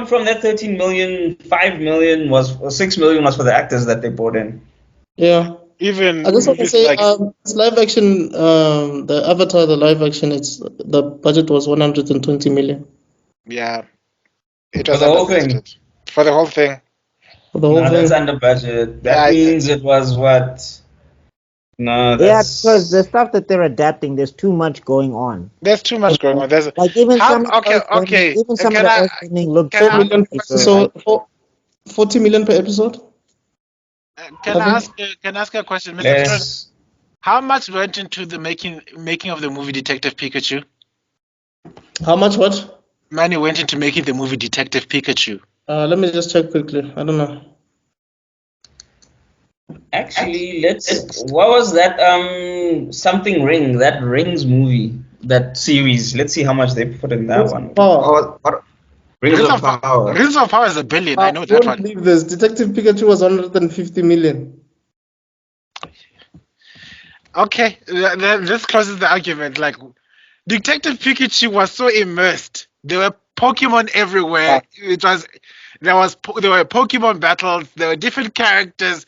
from that 13 million, 5 million or 6 million was for the actors that they brought in. Yeah. Even I just want to say, it's live action. The Avatar, the live action, the budget was 120 million. Yeah, it was for the whole thing. For the whole thing. That's under budget. That means it was what? No, that's... Yeah, because the stuff that they're adapting, there's too much going on. There's too much going on. There's even some of the earthbending looked 4 million per episode. 40 million per episode. Can I ask you a question, Mr. Yes. How much went into the making of the movie Detective Pikachu? How much what? Money went into making the movie Detective Pikachu. Let me just check quickly. I don't know. Actually, what was that something Ring, that Rings movie, that series? Let's see how much they put in that one. Rings of Power. Rings of Power is $1 billion. I know that one. I don't believe this. Detective Pikachu was 150 million. Okay, this closes the argument. Like, Detective Pikachu was so immersed. There were Pokemon everywhere. There were Pokemon battles. There were different characters.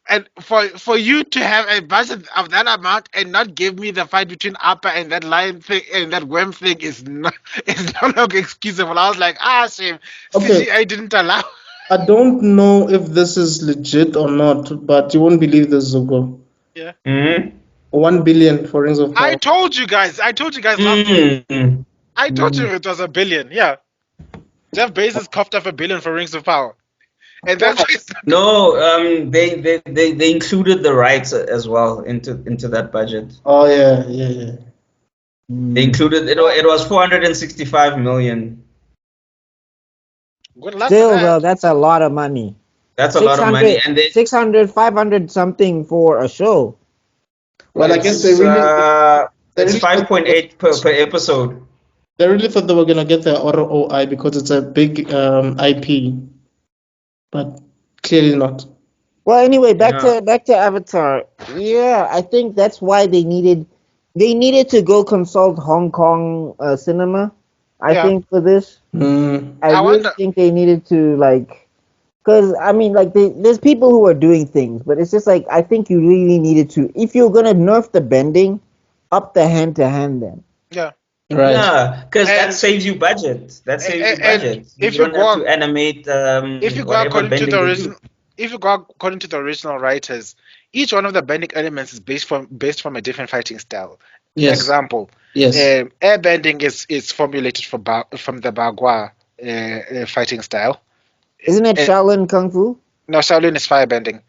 And for you to have a budget of that amount and not give me the fight between Appa and that lion thing and that worm thing is not is no longer excusable. I was like, shame. Okay, CGI didn't allow. I don't know if this is legit or not, but you won't believe this, Zuko. Yeah. Mm. 1 billion for Rings of I Power. told you guys. I told you guys last week. Mm. I told you it was a billion. Yeah. Jeff Bezos coughed up $1 billion for Rings of Power. And that's No, they included the rights as well into that budget. Oh yeah, yeah, yeah. They included it was 465 million. good luck Still, with though, that. that's a lot of money. That's a lot of money, 600, and they 600, 500 something for a show. Well, I guess they it's really 5.8 per episode. they really thought they were gonna get the ROI because it's a big IP, but clearly not. Well, anyway, Yeah. back to Avatar. Yeah, I think that's why they needed to go consult Hong Kong cinema. I Yeah. think for this, Mm. I I really wonder. think they needed to because I mean, there's people who are doing things, but it's just like I think you really needed to, if you're gonna nerf the bending, up the hand to hand then. Yeah. Right. Yeah, because that And- saves you budget. That saves you and budget. if You you don't have go- to animate If you go whatever according to bending the they original, do. if you go according to the original writers, each one of the bending elements is based from a different fighting style. Yes. Example, Yes. airbending is formulated from the Bagua fighting style. Isn't it Uh, Shaolin Kung Fu? No, Shaolin is firebending.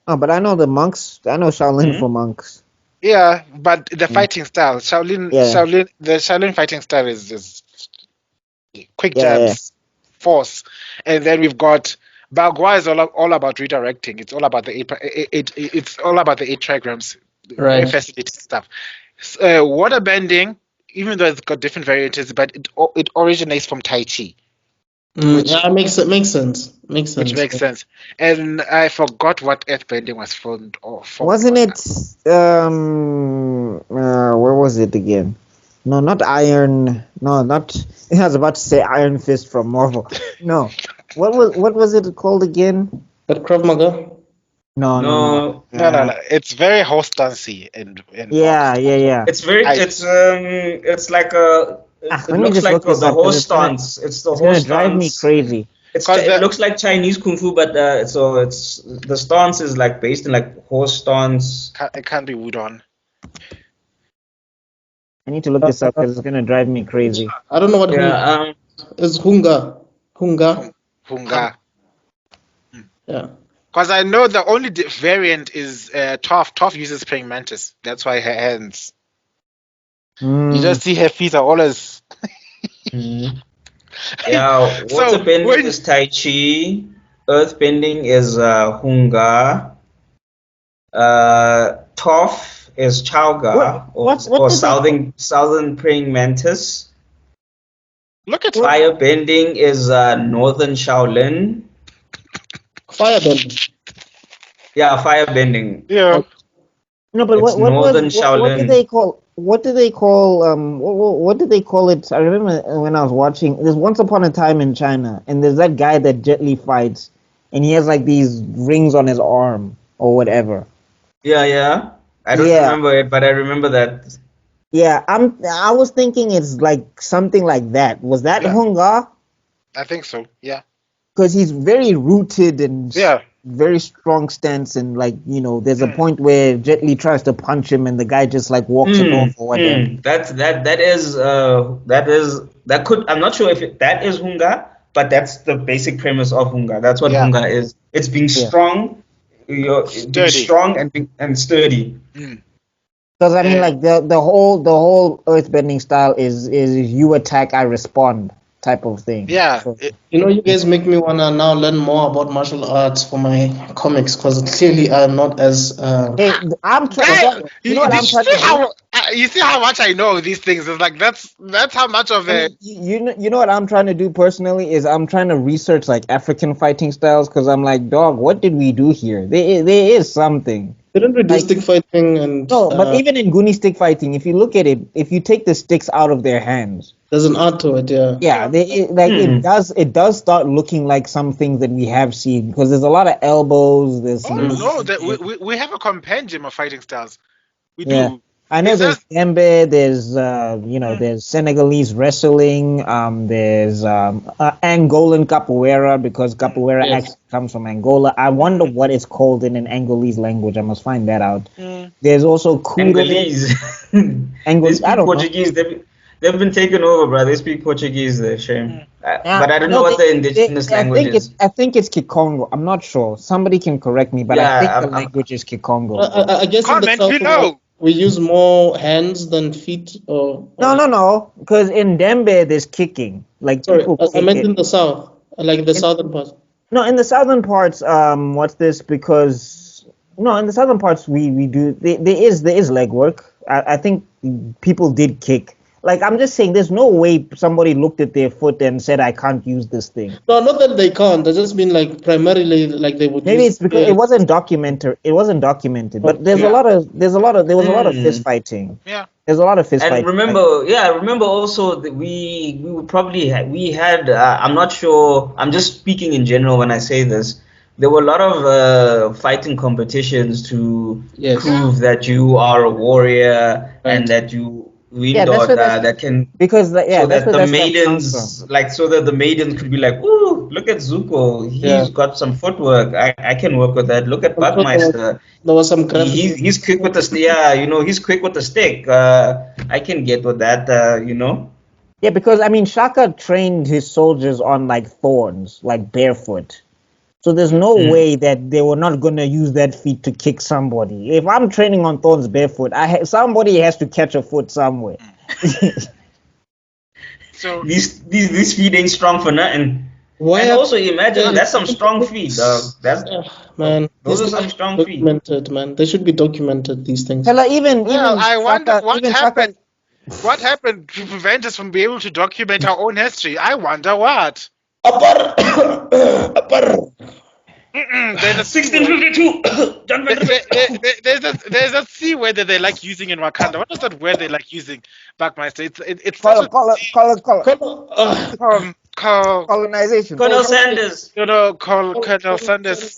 Oh, but I know the monks. I know Shaolin Hmm? for monks. Yeah, but the fighting style, Yeah. The Shaolin fighting style is quick Yeah, yeah. jabs, force, and then we've got Bagua is all about redirecting. It's all about it's all about the eight trigrams, very Right. fascinating stuff. Water bending, even though it's got different variantes, but it originates from Tai Chi, which Yeah, makes sense. Makes sense. which Makes makes sense. And I forgot what earth bending was formed Wasn't on. it where was it again? No, not Iron. No, not. I was about to say Iron Fist from Marvel. No, what was it called again? But Krav Maga. No. No, No. It's very horse dancey and Yeah. it's very I- it's like a it Let me looks just like look this the up, 'cause horse it's gonna- stance. It's the It's gonna horse drive me stance. crazy. It looks like Chinese kung fu, but so it's the stance is like based in like horse stance. it can't be Wudon. I need to look this up because it's gonna drive me crazy. I don't know what Yeah, is Hunga. Hunga. Hunga. Yeah. Because I know the only variant is Toph. Toph uses praying mantis. That's why her hands. You just see her feet are always. yeah. So, Water bending when- is Tai Chi. Earth bending is Hunga. Toph is Chauga or southern praying mantis. Look at Fire bending is northern Shaolin. Firebend. Yeah, fire bending. Yeah. No, but It's Northern Shaolin. what did they call what did they call it? I remember when I was watching. There's Once Upon a Time in China, and there's that guy that Jet Li fights, and he has like these rings on his arm or whatever. Yeah. I don't Yeah. remember it, but I remember that. Yeah, I was thinking it's like something like that. Was that Yeah. Hunga? I think so. Yeah. Because he's very rooted and Yeah. very strong stance, and there's a point where Jet Li tries to punch him, and the guy just like walks it off or whatever. That could, I'm not sure if that is Hunga, but that's the basic premise of Hunga. That's what Yeah. Hunga is. It's being Yeah. strong, being Sturdy. strong and sturdy. Because I mean, like the whole earthbending style is you attack, I respond type of thing. Yeah. So- You know, you guys make me wanna now learn more about martial arts for my comics because clearly I'm not as. Hey, I'm trying. You know what I'm trying to do? You see how much I know of these things. It's like that's how much of I it. mean, you know what I'm trying to do personally is I'm trying to research like African fighting styles because I'm like, dog, what did we do here? There is something. Didn't we do Like- stick fighting and No, but even in Goonie stick fighting, if you look at it, if you take the sticks out of their hands, there's an art to it, yeah. yeah, it does start looking like some things that we have seen because there's a lot of elbows. There's Oh some, no, that we have a compendium of fighting styles. We Yeah. do. I know It's there's just- Dembe, there's there's Senegalese wrestling, there's Angolan capoeira because capoeira Yes. actually comes from Angola. I wonder what it's called in an Angolese language. I must find that out. Mm. There's also Kure. Angolese. Angol- They speak I don't know. Portuguese. They've been taken over, bro. They speak Portuguese. Shame. Yeah, But I don't no, know what they- the indigenous they- language is. I think it's Kikongo. I'm not sure. Somebody can correct me, but I Yeah, think the I'm- language is Kikongo. I guess in the Comment south below. we use more hands than feet. No, because in Dembe there's kicking. Like Sorry, people I kick meant it. in the south, like the southern part. No, in the southern parts, what's this? Because no, in the southern parts we do there is legwork. I think people did kick. Like I'm just saying, there's no way somebody looked at their foot and said I can't use this thing. No, not that they can't. They just mean like primarily like they would. Maybe use, it's because it wasn't documented. It wasn't documented. But there was a lot of fist fighting. Yeah. There's a lot of fist And fighting. remember also that we would probably we had I'm not sure, I'm just speaking in general when I say this. There were a lot of fighting competitions to Yes. prove that you are a warrior and that you win Yeah, that's or where that's- that can Because that's so where that the that stuff comes maidens so that the maidens could be like, ooh, look at Zuko, he's Yeah. got some footwork. I can work with that. Look at BuckMeister. There was some graphic. He's quick with the he's quick with the stick. I can get with that, Yeah, because I mean, Shaka trained his soldiers on like thorns, like barefoot. So there's no way that they were not gonna use that feet to kick somebody. If I'm training on thorns barefoot, somebody has to catch a foot somewhere. So These feet ain't strong for nothing. Why And are- also imagine that's some strong feet, dog. That's Man, those these are some things strong should be feet. documented, man. They should be documented. These things. Hella, even I wonder Shaka- what even Shaka- happened. What happened to prevent us from being able to document our own history? I wonder what. Upper, upper. There's a 1652. there's a C word that they like using in Wakanda. What is that word they like using, BuckMeister? It's Color, such a colonization. Colonel Sanders. Colonel Sanders.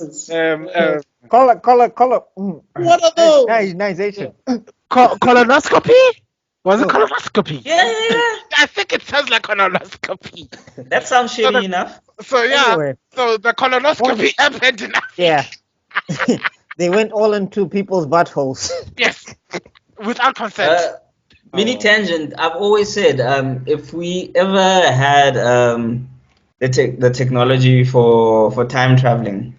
Color. What are those? Colonization. Colonoscopy? Was it colonoscopy? Yeah. I think it sounds like colonoscopy. That sounds shitty enough. So yeah, Anyway. so the colonoscopy happened in Yeah. They went all into people's buttholes. yes, without consent. Mini tangent. I've always said, if we ever had the technology for time traveling,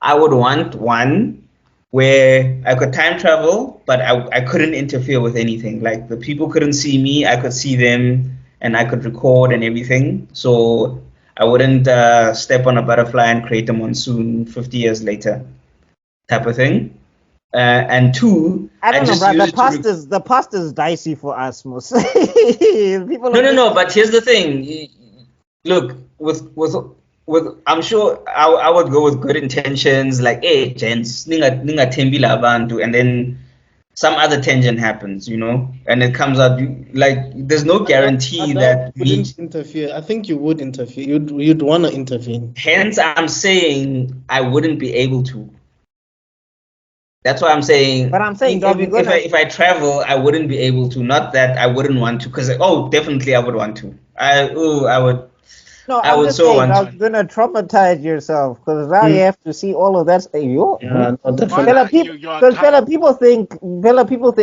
I would want one where I could time travel, but I couldn't interfere with anything. Like the people couldn't see me, I could see them, and I could record and everything. So I wouldn't step on a butterfly and create a monsoon 50 years later, type of thing. And two, I don't know, just bro. use it to The past is dicey for us, most. People No. But here's the thing. Look, with I'm sure I would go with good intentions, like, hey, gents, ninga tembila abantu, and then some other tangent happens, and it comes out like there's no guarantee that you me. wouldn't interfere. I think you would interfere. You'd want to intervene. Hence, I'm saying I wouldn't be able to. That's why I'm saying. But I'm saying, dog, if I travel, I wouldn't be able to. Not that I wouldn't want to, because definitely I would want to. I would. No, I I'm would just so saying, want dog, to. you're gonna traumatize yourself because now you have to see all of that. No, definitely. Fella, people think,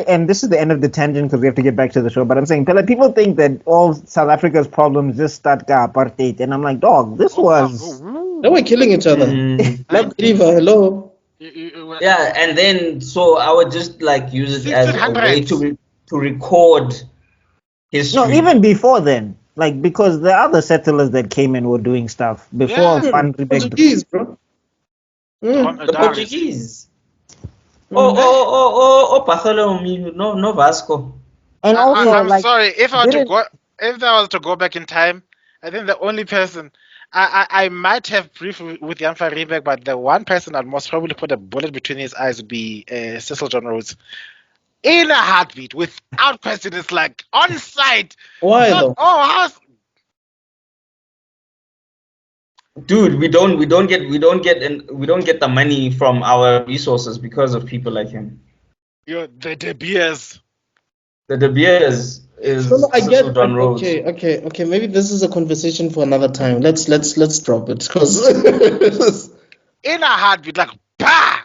and this is the end of the tangent because we have to get back to the show. But I'm saying, people think that all South Africa's problems just start apartheid, and I'm like, dog, this was. They were killing each other. Like Riva, hello. Yeah, and then so I would just like use it as a way 1600s. to record history. No, even before then, like because the other settlers that came in were doing stuff before Van Riebeck. Portuguese, bro. the Portuguese. Oh, Bartholomew, no Vasco. And also, I'm like, sorry, if I didn't- was to go back in time, I think the only person I might have brief with Jan van Riebeck, but the one person I'd most probably put a bullet between his eyes would be Cecil John Rhodes. In a heartbeat, without question, it's like on site. Why Not, though? oh, how's Dude, we don't get the money from our resources because of people like him. the De Beers? The De Beers No, no, is I Cecil get. John Rhodes. Okay. Maybe this is a conversation for another time. Let's drop it because In a heartbeat, like bah.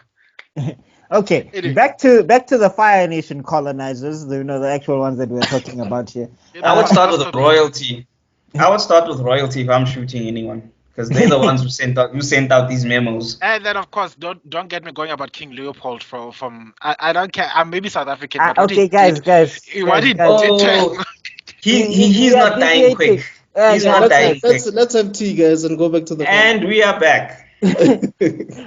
Okay, Anyway. back to the Fire Nation colonizers, the actual ones that we're talking about here. I would start with Also, royalty. I would start with royalty if I'm shooting anyone, because they're the ones who sent out these memos. and then of course don't get me going about King Leopold from I don't care. I'm maybe South African, but what Okay, he guys, did, what he did to Oh, him. he's we are not dying quick. deviating. He's yeah, not dying quick. let's have tea, guys, and go back to the. And we are back.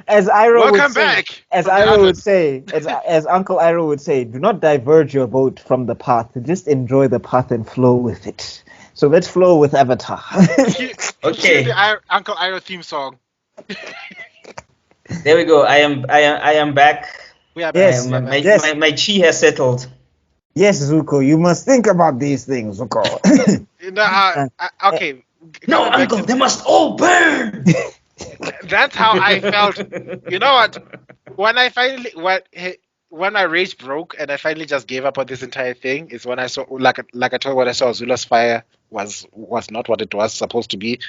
As Iro would Welcome say, back as from the Iro others. would say, as Uncle Iro would say, do not diverge your boat from the path. Just enjoy the path and flow with it. So let's flow with Avatar. Cue Okay, the Uncle Iro theme song. there we go. I am back. We are Yes, back. My, yes. my chi has settled. Yes, Zuko, you must think about these things, Zuko. No, okay. No, Coming back uncle, to- they must all burn. That's how I felt. You know what? When I finally when my rage broke and I finally just gave up on this entire thing is when I saw like I told you, when I saw Zula's fire was not what it was supposed to be,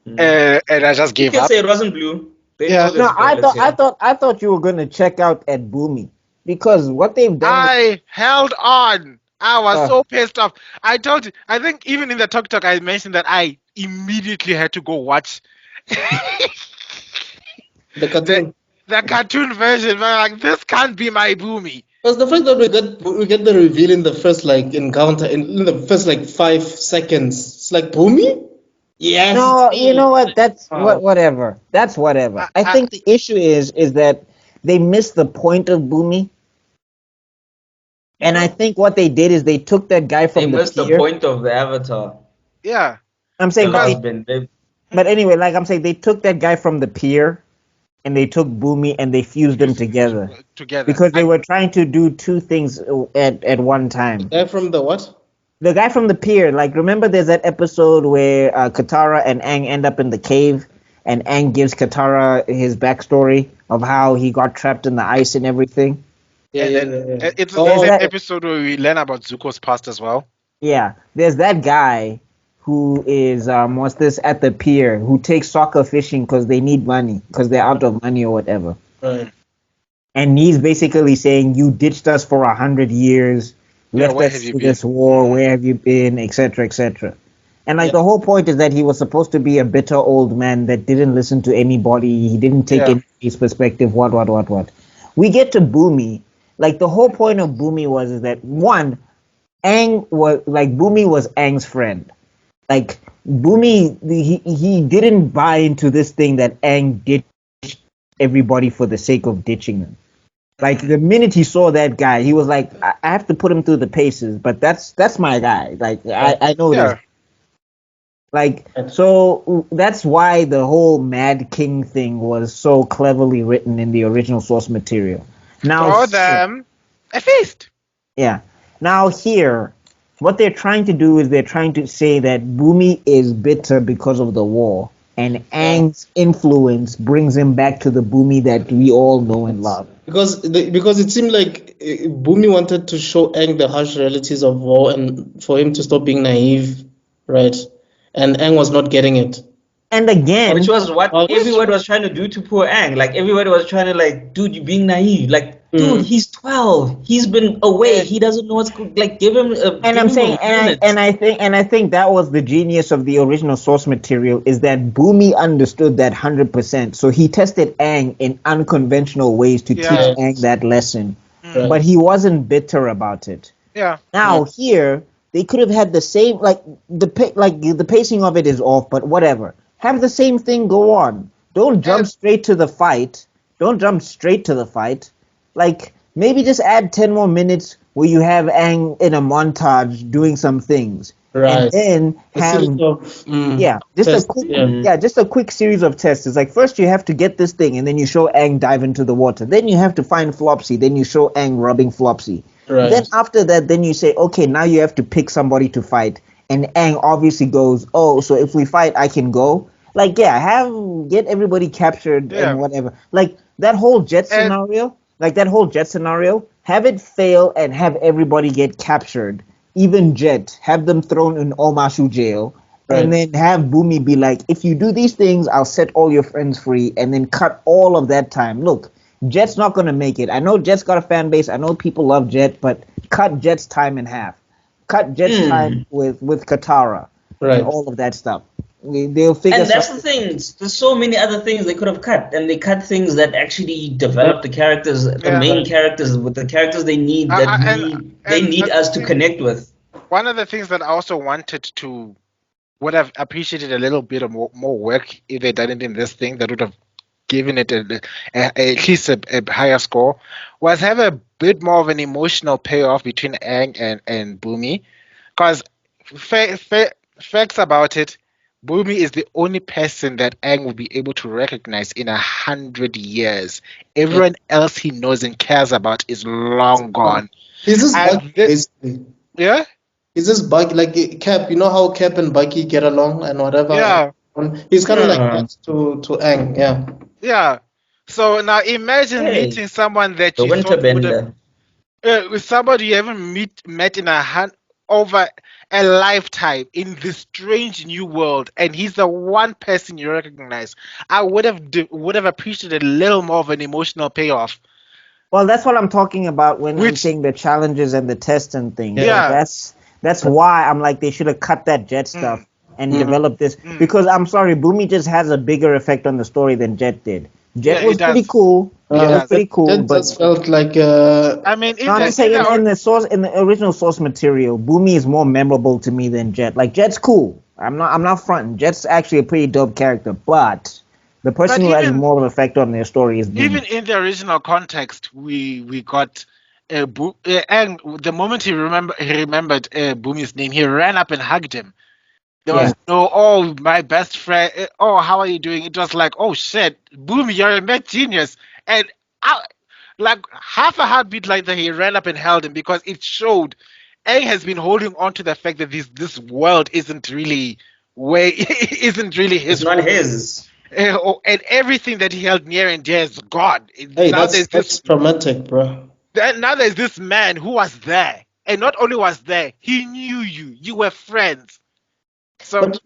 and I just You gave can up. say it wasn't blue. They Yeah. know there's No, I spoilers here. thought you were gonna check out at Boomy because what they've done. I held on. I was Uh. so pissed off. I told you. I think even in the talk I mentioned that I immediately had to go watch The cartoon. the cartoon version. But I'm like, this can't be my Boomy. Because the fact that we get the reveal in the first encounter in the first 5 seconds, it's like Boomy. Yes. No, it's you me. know what? That's Oh. whatever. That's whatever. I think the issue is that they missed the point of Boomy. And I think what they did is they took that guy They from the missed the pier. point of the Avatar. Yeah. I'm The saying, husband. They- but anyway, like I'm saying, they took that guy from the pier, and they took Boomy and they fused them together because they were trying to do two things at one time. Guy from the what? The guy from the pier, like remember, there's that episode where Katara and Aang end up in the cave, and Aang gives Katara his backstory of how he got trapped in the ice and everything. Yeah. It's the Oh, same that- episode where we learn about Zuko's past as well. Yeah, there's that guy who is what's this at the pier who takes soccer fishing because they need money because they're out of money or whatever. Right. And he's basically saying, "You ditched us for 100 years, Yeah, left where us have you to been? this war. Where have you been, etc., etc." And like the whole point is that he was supposed to be a bitter old man that didn't listen to anybody. He didn't take anybody's perspective. What? We get to Boomy. Like the whole point of Boomy was is that one, Boomy was Aang's friend. Like Boomy, he didn't buy into this thing that Aang ditched everybody for the sake of ditching them. Like the minute he saw that guy, he was like, I have to put him through the paces, but that's my guy. Like I know this. Like so that's why the whole Mad King thing was so cleverly written in the original source material. Now For them, a feast. yeah. Now here, what they're trying to do is they're trying to say that Boomy is bitter because of the war, and Aang's influence brings him back to the Boomy that we all know and love. Because it seemed like Boomy wanted to show Aang the harsh realities of war and for him to stop being naive, right? And Aang was not getting it. And again, Which was what Well, everybody was trying to do to poor Aang. Like everybody was trying to dude, you're being naive. Like, dude, he's 12. He's been away. He doesn't know what's good. Like, give him. and I'm saying, and I think that was the genius of the original source material is that Boomy understood that 100%. So he tested Aang in unconventional ways to teach Aang that lesson, but he wasn't bitter about it. Yeah. Now here they could have had the same the pacing of it is off, but whatever. Have the same thing go on. Don't jump straight to the fight. Like maybe just add 10 more minutes where you have Aang in a montage doing some things. Right. then A have series of just a tests. quick Yeah. just a quick series of tests. It's like first you have to get this thing, and then you show Aang dive into the water. Then you have to find Flopsy. Then you show Aang rubbing Flopsy. Right. Then after that, then you say, okay, now you have to pick somebody to fight. And Aang obviously goes, oh, so if we fight, I can go. Like, yeah, get everybody captured Yeah. and whatever. Like that whole jet scenario, have it fail and have everybody get captured. Even Jet, have them thrown in Omashu jail. And Right. then have Boomy be like, if you do these things, I'll set all your friends free, and then cut all of that time. Look, Jet's not gonna make it. I know Jet's got a fan base. I know people love Jet, but cut Jet's time in half. Cut Jet's time with Katara Right. and all of that stuff. They'll figure. And that's the something. thing. There's so many other things they could have cut, and they cut things that actually develop the characters, the Yeah. main characters, with the characters they need they need us to connect with. One of the things that I also wanted to would have appreciated a little bit of more work if they done it in this thing that would have given it at least a higher score was have a bit more of an emotional payoff between Aang and Boomy, because facts about it, Boomy is the only person that Aang will be able to recognize in 100 years. Everyone else he knows and cares about is long gone. He's just And Bucky, basically. Yeah. He's just Bucky, like Cap. You know how Cap and Bucky get along and whatever. Yeah. He's kind of like Yeah. that to Aang. Yeah. Yeah. So now imagine Hey, meeting someone that the you winter thought would have bender. with somebody you haven't met in over a lifetime in this strange new world, and he's the one person you recognize. I would have appreciated a little more of an emotional payoff. Well, that's what I'm talking about when I'm Which- saying the challenges and the tests and things. Yeah. That's why I'm like they should have cut that Jet stuff and developed this because I'm sorry, Boomy just has a bigger effect on the story than Jet did. Jet Yeah, was it does. pretty cool. Jet was pretty cool, That but just felt like I mean, no, I'm just saying in the original source material, Boomy is more memorable to me than Jet. Like Jet's cool. I'm not fronting. Jet's actually a pretty dope character, but the person But who has even- more of an effect on their story is Boomy. even in the original context, we got and the moment he remembered Boomy's name, he ran up and hugged him. There was no, oh, my best friend, oh, how are you doing? It was like, oh shit, Boomy, you're a mad genius. And like half a heartbeat like that, he ran up and held him because it showed Aang has been holding on to the fact that this world isn't really isn't really his. It's not world. his. And everything that he held near and dear is gone. hey, Now that's traumatic, bro. now there's this man who was there, and not only was there, he knew you. You were friends. So But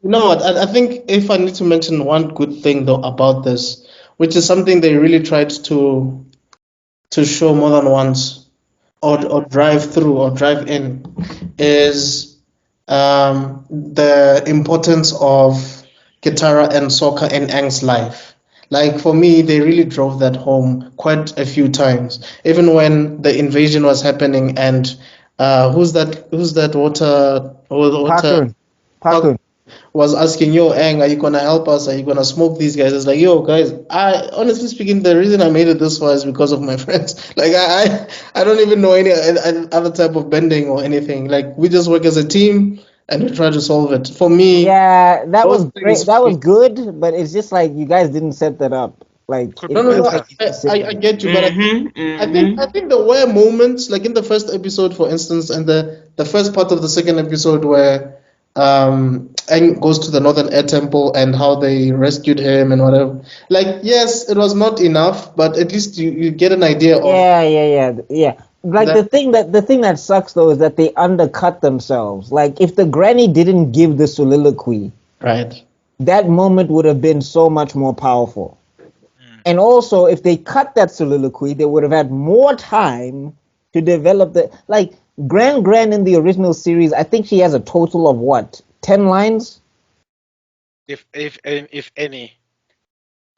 you know what? I think if I need to mention one good thing though about this, which is something they really tried to show more than once, or drive through or drive in, is the importance of Katara and Sokka in Aang's life. Like for me, they really drove that home quite a few times. Even when the invasion was happening, and who's that water Parker. was asking, yo, Aang, are you gonna help us? Are you gonna smoke these guys? It's like, yo, guys, I honestly speaking, the reason I made it this far is because of my friends. Like I don't even know any other type of bending or anything. Like we just work as a team and we try to solve it. For me, Yeah, that those was great. things- That was good, but it's just like you guys didn't set that up. Like Could it no, feels I, like you set I, that I up. get you, but I think there were moments like in the first episode, for instance, and the first part of the second episode where Aang goes to the Northern Air Temple and how they rescued him and whatever. Like, yes, it was not enough, but at least you get an idea of Yeah. Like That- the thing that sucks though is that they undercut themselves. Like if the granny didn't give the soliloquy, right. that moment would have been so much more powerful. And also, if they cut that soliloquy, they would have had more time to develop the like Gran in the original series. I think she has a total of what 10 lines. if any.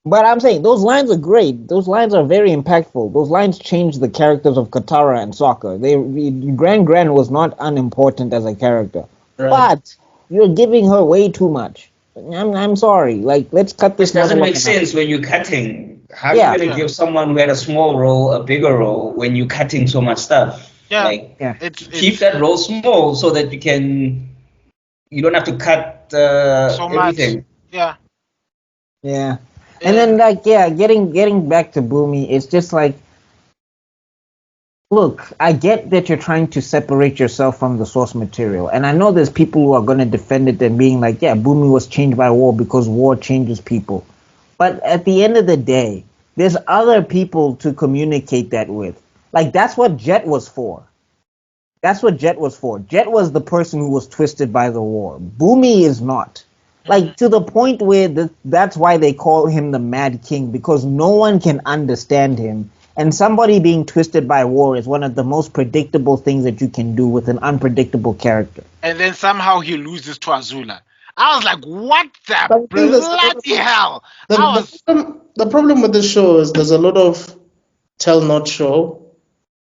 But I'm saying those lines are great. Those lines are very impactful. Those lines change the characters of Katara and Sokka. Gran was not unimportant as a character, Right. but you're giving her way too much. I'm sorry. Like let's cut this. Which doesn't motherfucker make out. sense when you're cutting. How Yeah. are you going to give someone who had a small role a bigger role when you're cutting so much stuff? Yeah. Like, Yeah. It's keep that role small so that you can you don't have to cut So much. everything. Yeah. Yeah. And then like getting back to Boomy, it's just like, look, I get that you're trying to separate yourself from the source material, and I know there's people who are going to defend it and being like, yeah, Boomy was changed by war because war changes people. But at the end of the day, there's other people to communicate that with. Like, that's what Jet was for. That's what Jet was for. Jet was the person who was twisted by the war. Boomy is not. Like, to the point where that's why they call him the Mad King, because no one can understand him. And somebody being twisted by war is one of the most predictable things that you can do with an unpredictable character. And then somehow he loses to Azula. I was like, what the But I think that's bloody hell? I was the problem with this show is there's a lot of tell not show.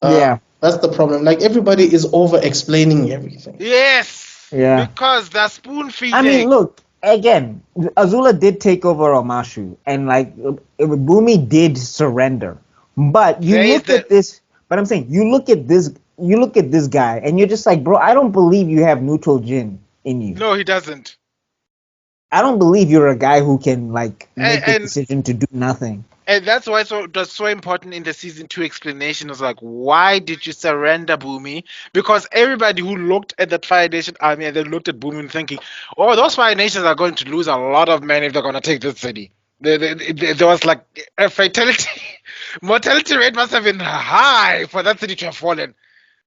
Yeah. That's the problem. Like everybody is over explaining everything. yes. Yeah. Because they're spoon feeding. I mean, look, again, Azula did take over Omashu, and like Boomy did surrender. But you There is look at this. But I'm saying, you look at this guy, and you're just like, bro, I don't believe you have neutral Jin in you. No, he doesn't. I don't believe you're a guy who can like make the And- decision to do nothing. And that's why it was so important in the season 2 explanation. Was like, why did you surrender, Boomy? Because everybody who looked at that Fire Nation army and then looked at Boomy and thinking, oh, those Fire Nations are going to lose a lot of men if they're going to take this city. There was like a fatality, mortality rate must have been high for that city to have fallen.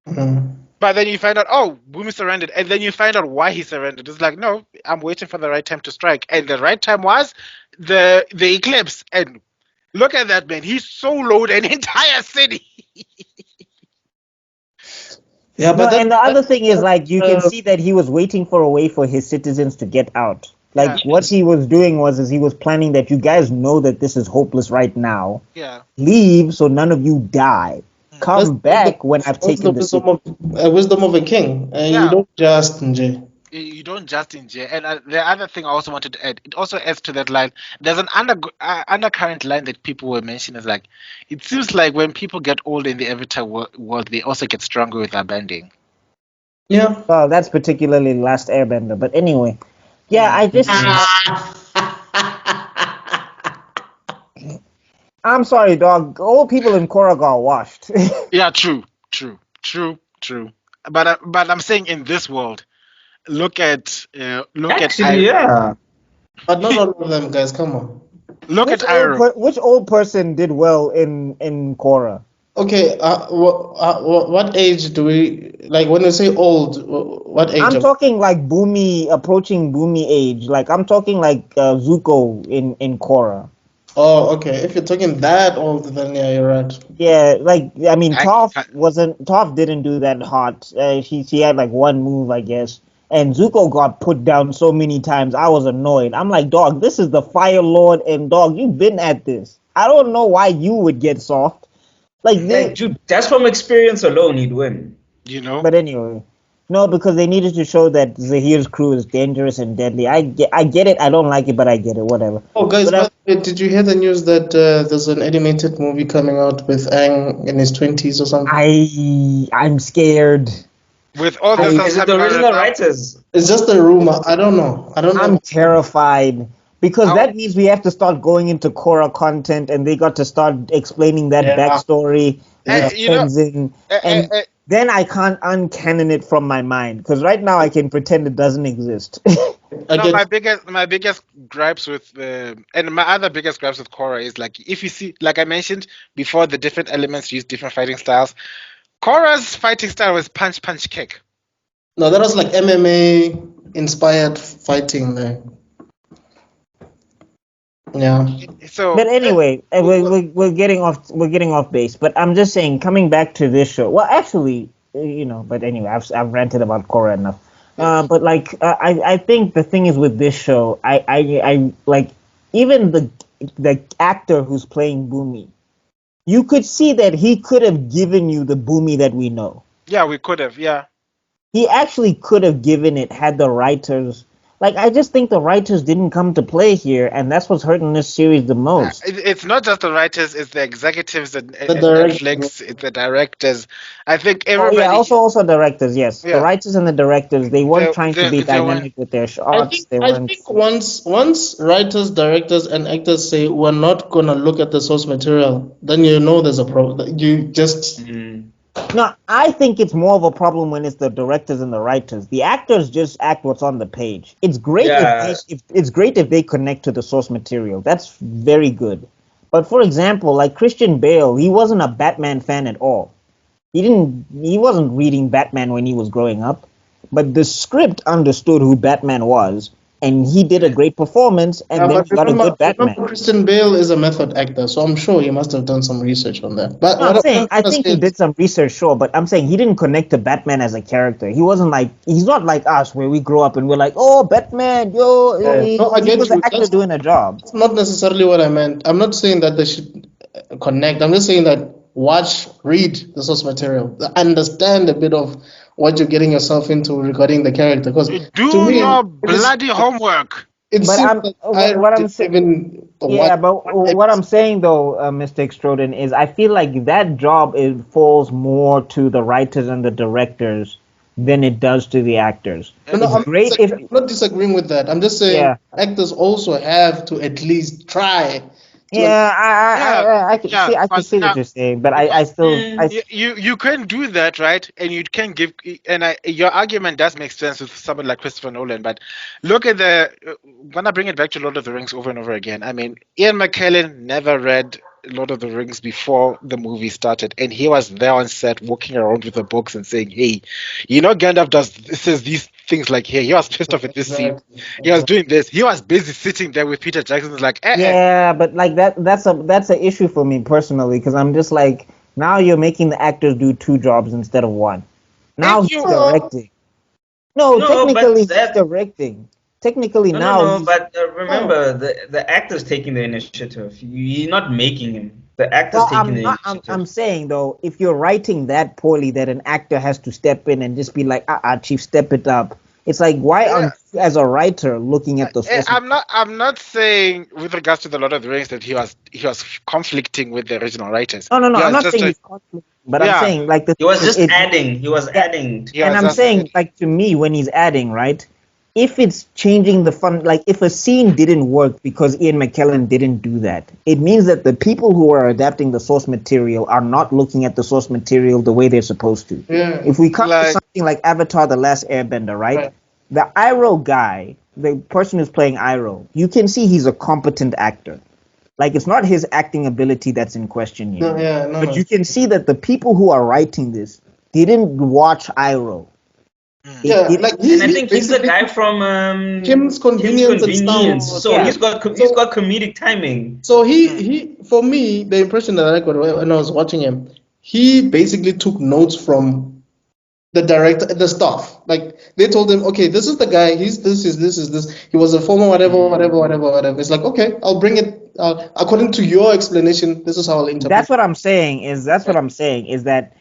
Mhm. But then you find out, oh, Boomy surrendered, and then you find out why he surrendered. It's like, no, I'm waiting for the right time to strike, and the right time was the eclipse. And look at that, man! He soloed an entire city. Yeah, but No, and the other thing is like you can see that he was waiting for a way for his citizens to get out. Like what he was doing was he was planning that you guys know that this is hopeless right now. Yeah. Leave so none of you die. Come back when I've taken the city. Wisdom of a king. Yeah. You don't just You don't just in jail. And the other thing I also wanted to add, it also adds to that line. There's an undercurrent line that people were mentioning is like, it seems like when people get old in the Avatar world, they also get stronger with their bending. Yeah. Well, that's particularly Last Airbender. But anyway, yeah, I just. I'm sorry, dog. Old people in Korra got washed. Yeah, true. But I'm saying in this world, look at Actually, yeah. But not all of them, guys. Come on. Look at Iroh. Which old person did well in Korra? Okay. What age do we like when we say old? What age? I'm talking like approaching Boomy age. Like I'm talking like Zuko in Korra. Oh, okay. If you're talking that old, then yeah, you're right. Yeah, like I mean, Toph didn't do that hot. She had like one move, I guess. And Zuko got put down so many times. I was annoyed. I'm like, dog, this is the Fire Lord, and dog, you've been at this. I don't know why you would get soft. Like, Dude, that's from experience alone. He'd win. You know. But anyway, no, because they needed to show that Zahir's crew is dangerous and deadly. I get it. I don't like it, but I get it. Whatever. Oh, guys, But, by the way, did you hear the news that there's an animated movie coming out with Aang in his 20s or something? I'm scared. With all this Is it the original writers? It's just a rumor. I don't know. I'm terrified because that means we have to start going into Korra content, and they got to start explaining that backstory with Tenzin, and then I can't uncanon it from my mind because right now I can pretend it doesn't exist. No, my biggest gripes with and my other biggest gripes with Korra is like if you see, like I mentioned before, the different elements use different fighting styles. Korra's fighting style was punch, punch, kick. No, that was like MMA inspired fighting there. Yeah. So, but anyway, we're getting off base. But I'm just saying, coming back to this show. Well, actually, But anyway, I've ranted about Korra enough. But like, I think the thing is with this show, I like even the actor who's playing Boomy. You could see that he could have given you the Boomy that we know. Yeah, we could have. Yeah. He actually could have given it had the writers Like, I just think the writers didn't come to play here, and that's what's hurting this series the most. It's not just the writers; it's the executives at The director. Netflix, it's the directors. I think Oh yeah, everybody. also directors. Yes, the Yeah, writers and the directors, they weren't trying to be they went. dynamic with their I shots. think They I weren't. think once writers, directors, and actors say we're not gonna look at the source material, then you know there's a problem. You just No, I think it's more of a problem when it's the directors and the writers. The actors just act what's on the page. It's great Yeah. if it's great if they connect to the source material. That's very good. But for example, like Christian Bale, he wasn't a Batman fan at all. He wasn't reading Batman when he was growing up, but the script understood who Batman was, and he did a great performance, and then but we got a good Batman. remember, Christian Bale is a method actor, so I'm sure he must have done some research on that. But No, what I'm I'm saying I trying to think say he is, did some research, sure, but I'm saying he didn't connect to Batman as a character. He's not like us where we grow up and we're like, oh, Batman, yo, no, I he get was an you. actor doing a job. That's not necessarily what I meant. I'm not saying that they should connect. I'm just saying that read the source material, understand a bit of what you're getting yourself into regarding the character. Because to Do me, your bloody homework. it But seems that I what I'm didn't saying, even yeah, watch. but what I'm saying though, Mr. Extrodin, is I feel like that job falls more to the writers and the directors than it does to the actors. No, no, It's great if I'm not disagreeing with that. I'm just saying yeah. actors also have to at least try to. Yeah, Yeah, I can yeah, see but what you're saying, but I but still you can do that, right? And you can give, and your argument does make sense with someone like Christopher Nolan. But look at when I bring it back to Lord of the Rings over and over again. I mean, Ian McKellen never read Lord of the Rings before the movie started, and he was there on set, walking around with the books and saying, "Hey, Gandalf says these things like here." He was pissed off at this scene. He was doing this. He was busy sitting there with Peter Jackson, like, yeah, but like that's a issue for me personally because I'm just like now you're making the actors do two jobs instead of one. Now And he's you, directing. No, No, but technically he's that directing. Technically now no. he's But remember, the actor's taking the initiative. You're not making him. The actor's well, taking I'm the not. initiative. I'm saying though, if you're writing that poorly, that an actor has to step in and just be like, chief, step it up. It's like, why yeah, aren't you, as a writer, looking at the source? I'm not saying with regards to the Lord of the Rings that he was conflicting with the original writers. No. He I'm was not just saying a, he's conflict, but I'm yeah, saying like the He was thing is, just adding. He was yeah, adding. he and was I'm just saying like to me when he's adding right, if it's changing the fun, like if a scene didn't work because Ian McKellen didn't do that, it means that the people who are adapting the source material are not looking at the source material the way they're supposed to. Yeah, If we come to like something like Avatar: The Last Airbender, right? right. The Iroh guy, the person who's playing Iroh, you can see he's a competent actor. Like it's not his acting ability that's in question here. No, yeah, no, But no. you can see that the people who are writing this didn't watch Iroh. They Yeah, didn't. like And I he's think he's the basically guy from Kim's Kim's Convenience and Star Convenience. Wars. So Yeah. he's got comedic timing. So he for me, the impression that I got when I was watching him, he basically took notes from the director, the staff. Like they told him, okay, this is the guy. He's this is this is this. He was a former whatever. It's like okay, I'll bring it according to your explanation. This is how I'll interpret. That's what I'm saying. Is that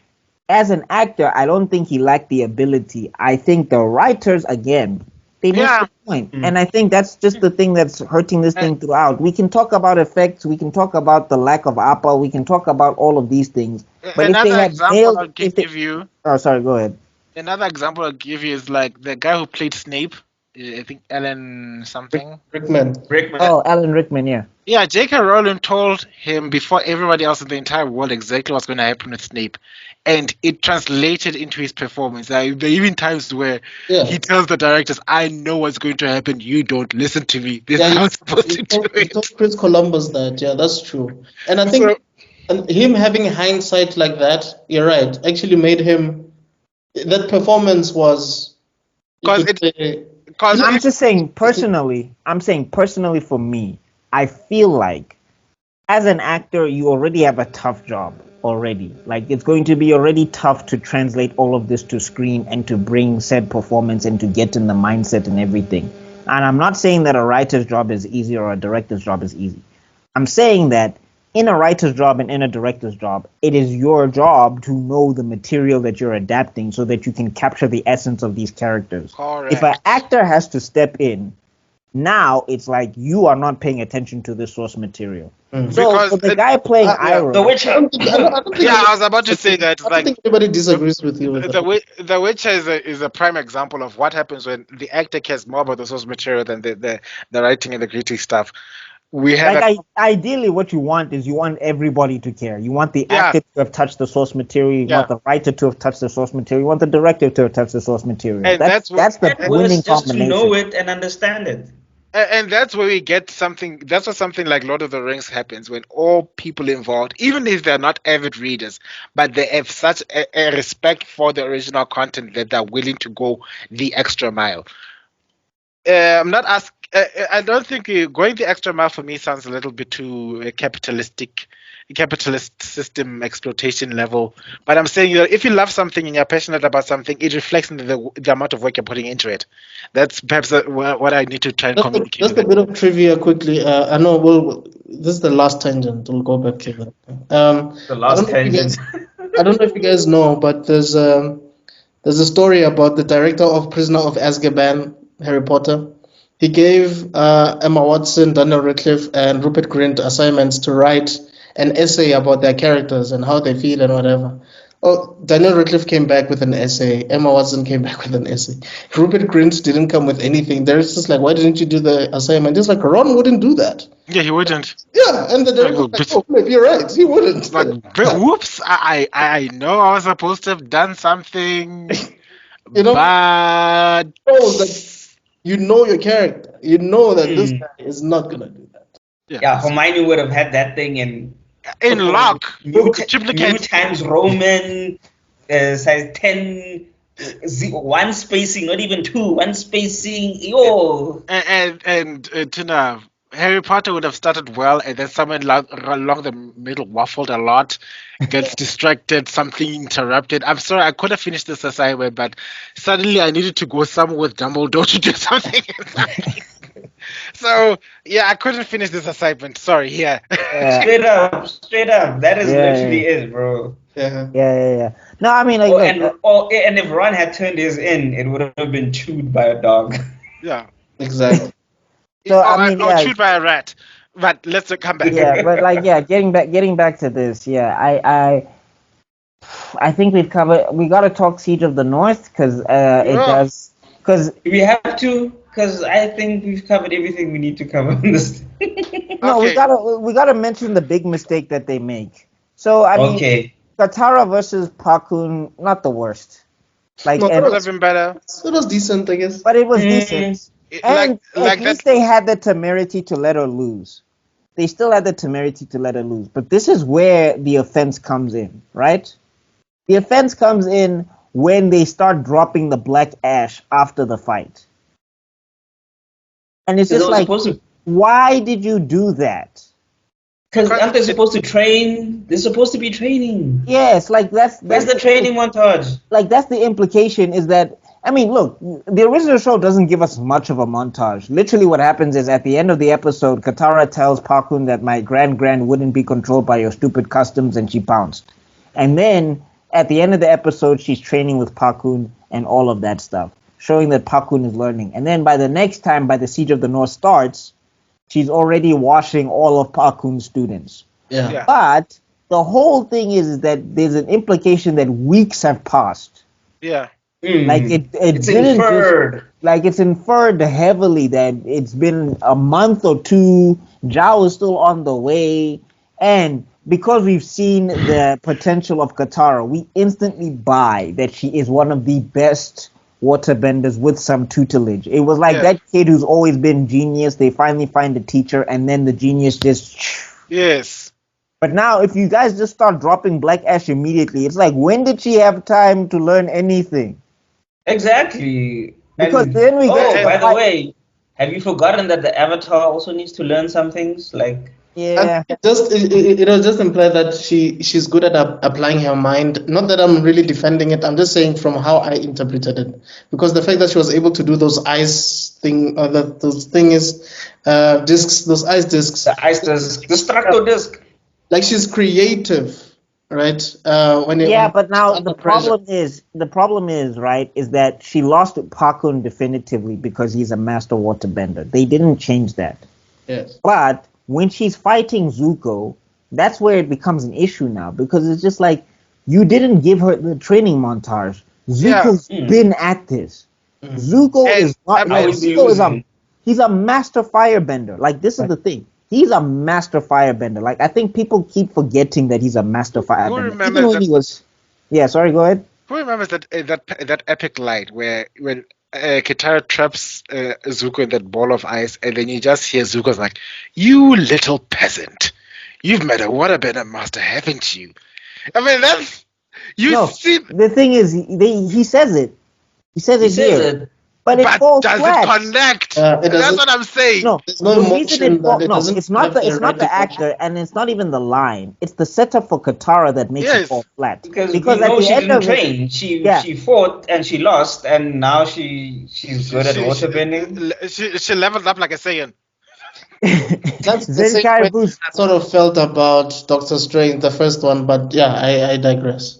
as an actor, I don't think he lacked the ability. I think the writers again they missed yeah. the point, and I think that's just the thing that's hurting this Uh, thing throughout. We can talk about effects, we can talk about the lack of APA, we can talk about all of these things, but if they Another had example nailed, I can if they, give you. oh sorry, go ahead. Another example I'll give you is like the guy who played Snape. I think Alan something. Rickman. Rickman. Oh, Alan Rickman, yeah. Yeah, J.K. Rowling told him before everybody else in the entire world exactly what's going to happen with Snape, and it translated into his performance. There are even times where Yeah. he tells the directors, "I know what's going to happen. You don't listen to me. This Yeah, is how I'm supposed to do he it." told Chris Columbus that. Yeah, that's true. And I think So, and him having hindsight like that, you're right, actually made him. That performance was, you because could say, because I'm if just saying personally, for me, I feel like as an actor, you already have a tough job already. Like it's going to be already tough to translate all of this to screen and to bring said performance and to get in the mindset and everything. And I'm not saying that a writer's job is easy or a director's job is easy. I'm saying that in a writer's job and in a director's job, it is your job to know the material that you're adapting so that you can capture the essence of these characters. Correct. If an actor has to step in, now it's like you are not paying attention to the source material. So Because for the guy playing yeah. Iroh, The Witcher. I don't think Yeah, I was about to say that. I don't Like think anybody disagrees with you with that. The Witcher is a prime example of what happens when the actor cares more about the source material than the writing and the gritty stuff. We have like ideally what you want is you want everybody to care. You want the Yeah. actor to have touched the source material, you Yeah. want the writer to have touched the source material, you want the director to have touched the source material. And That's the At winning worst, just to combination. know it and understand it. and that's where we get something. That's where something like Lord of the Rings happens when all people involved, even if they're not avid readers, but they have such a respect for the original content that they're willing to go the extra mile. I'm not ask. I don't think going the extra mile for me sounds a little bit too capitalist system exploitation level. But I'm saying that if you love something and you're passionate about something, it reflects in the amount of work you're putting into it. That's perhaps what I need to try and communicate. Just a with bit of trivia quickly. I know this is the last tangent. We'll go back to that. The last tangent. I don't know if you guys know, but there's a story about the director of Prisoner of Azkaban, Harry Potter. He gave Emma Watson, Daniel Radcliffe, and Rupert Grint assignments to write an essay about their characters and how they feel and whatever. Oh, Daniel Radcliffe came back with an essay. Emma Watson came back with an essay. Rupert Grint didn't come with anything. They're just like, why didn't you do the assignment? It's like, Ron wouldn't do that. Yeah, he wouldn't. Yeah, and the director was like, oh, Flip, you're right. He wouldn't. Like, whoops! I know I was supposed to have done something, You know? but Oh, you know your character. You know that this guy is not going to do that. Yeah, Hermione would have had that thing in lock. New Duplicate. Times Roman, size 10, one spacing, not even two, one spacing. Yo. And Tina, Harry Potter would have started well, and then someone along the middle waffled a lot, gets distracted, something interrupted. I'm sorry, I could have finished this assignment, but suddenly I needed to go somewhere with Dumbledore to do something. So yeah, I couldn't finish this assignment. Sorry. Yeah. Straight up. That is literally it, bro. Yeah. No, I mean, like, and if Ron had turned his in, it would have been chewed by a dog. Yeah. Exactly. So, I mean, yeah. Shoot by a rat. But let's come back. Yeah, but like, yeah, getting back to this, yeah, I think we got to talk Siege of the North because it does, because we have to, because I think we've covered everything we need to cover on this. No, Okay. we gotta mention the big mistake that they make. So I mean, Katara versus Pakun, not the worst. Like, No, It would have been better. It was decent, I guess. but it was decent. And Like at least that. they had the temerity to let her lose. They still had the temerity to let her lose. But this is where the offense comes in, right? The offense comes in when they start dropping the black ash after the fight. And it's just like, why did you do that? Because aren't they supposed to train? They're supposed to be training. Yes, like that's the training montage. Like that's the implication is that, I mean, look, the original show doesn't give us much of a montage. Literally what happens is at the end of the episode, Katara tells Pakun that my grand wouldn't be controlled by your stupid customs, and she pounced. And then at the end of the episode, she's training with Pakun and all of that stuff, showing that Pakun is learning. And then by the next time, by the Siege of the North starts, she's already washing all of Pakun's students. Yeah. But the whole thing is that there's an implication that weeks have passed. Yeah. Like it's inferred. It's inferred heavily that it's been a month or two. Zhao is still on the way, and because we've seen the potential of Katara, we instantly buy that she is one of the best waterbenders with some tutelage. It was like that kid who's always been genius. They finally find a teacher, and then the genius just. Yes. But now, if you guys just start dropping Black Ash immediately, it's like, when did she have time to learn anything? Exactly. Because then we get. By the way, have you forgotten that the Avatar also needs to learn some things? Like. Yeah. It was just implied that she's good at applying her mind. Not that I'm really defending it. I'm just saying from how I interpreted it, because the fact that she was able to do those ice thing, those ice discs. The ice disc, the Stracto disc. like she's creative, right? Yeah, but now under pressure. the problem is, right, is that she lost to Pakun definitively because he's a master waterbender. They didn't change that. Yes. But when she's fighting Zuko, that's where it becomes an issue now because it's just like you didn't give her the training montage. Zuko's been at this. Zuko And is not. I would be Zuko is losing. he's a master firebender. Like this is the thing. He's a master firebender. Like I think people keep forgetting that he's a master firebender. remembers Even when that- he was. Yeah, sorry. Go ahead. Who remembers that epic line when Kitara traps Zuko in that ball of ice, and then you just hear Zuko's like, "You little peasant, you've met a waterbender master, haven't you?" I mean, that's you No, see, the thing is, he says it. He says He it says here, it. but it but falls does flat. it connect? It That's doesn't- what I'm saying. No, There's no the reason emotion it fall, that it no, doesn't it's not the have it's not the right emotion. actor, and it's not even the line. It's the setup for Katara that makes Yes. it fall flat. Because we at know the she end didn't of it, train. She fought and she lost, and now she's good at waterbending. She leveled up like a Saiyan. That's the same Zenkai way boost. I sort of felt about Doctor Strange, the first one, but yeah, I digress.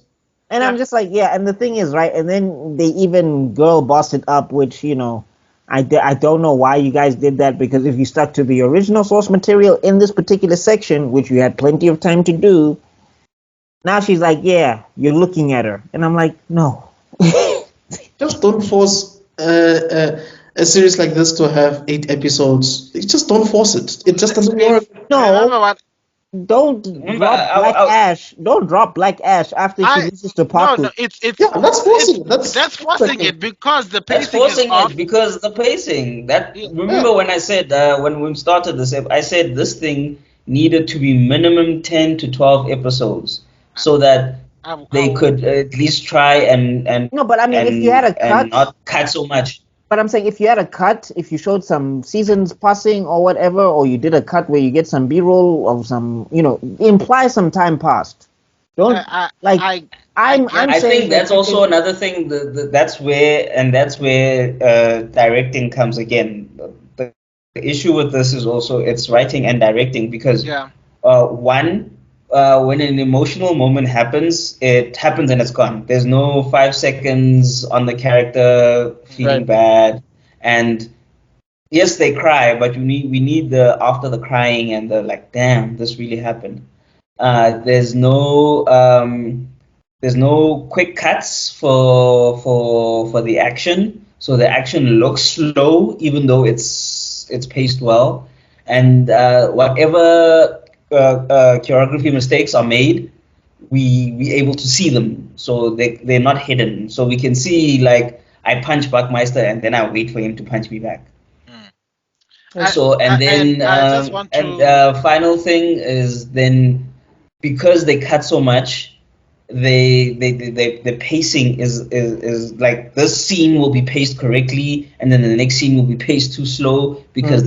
And I'm just like, yeah, and the thing is, right, and then they even girl bossed it up, which, I don't know why you guys did that, because if you stuck to the original source material in this particular section, which you had plenty of time to do, now she's like, yeah, you're looking at her. And I'm like, no. Just don't force a series like this to have 8 episodes. You just don't force it. It just doesn't work. Remember No, what? don't drop Black Ash. Don't drop Black Ash after she loses to No, Paku. it's Yeah, that's forcing it. that's forcing it because the That's pacing is forcing off. it because the pacing. Yeah. Remember when I said when we started this, I said this thing needed to be minimum 10 to 12 episodes so that they could at least try and No, but I mean, if you had a cut, and not cut so much. but I'm saying if you had a cut, if you showed some seasons passing or whatever, or you did a cut where you get some B-roll of some, imply some time passed. Don't I'm I saying think that's also another thing. That's where directing comes again. The issue with this is also it's writing and directing because when an emotional moment happens, it happens and it's gone. There's no 5 seconds on the character feeling bad, and yes, they cry, but we need the after the crying and the like. Damn, this really happened. There's no quick cuts for the action, so the action looks slow even though it's paced well, and whatever choreography mistakes are made, we able to see them, so they're not hidden, so we can see like I punch BuckMeister and then I wait for him to punch me back. Final thing is then because they cut so much, the pacing is like this scene will be paced correctly and then the next scene will be paced too slow because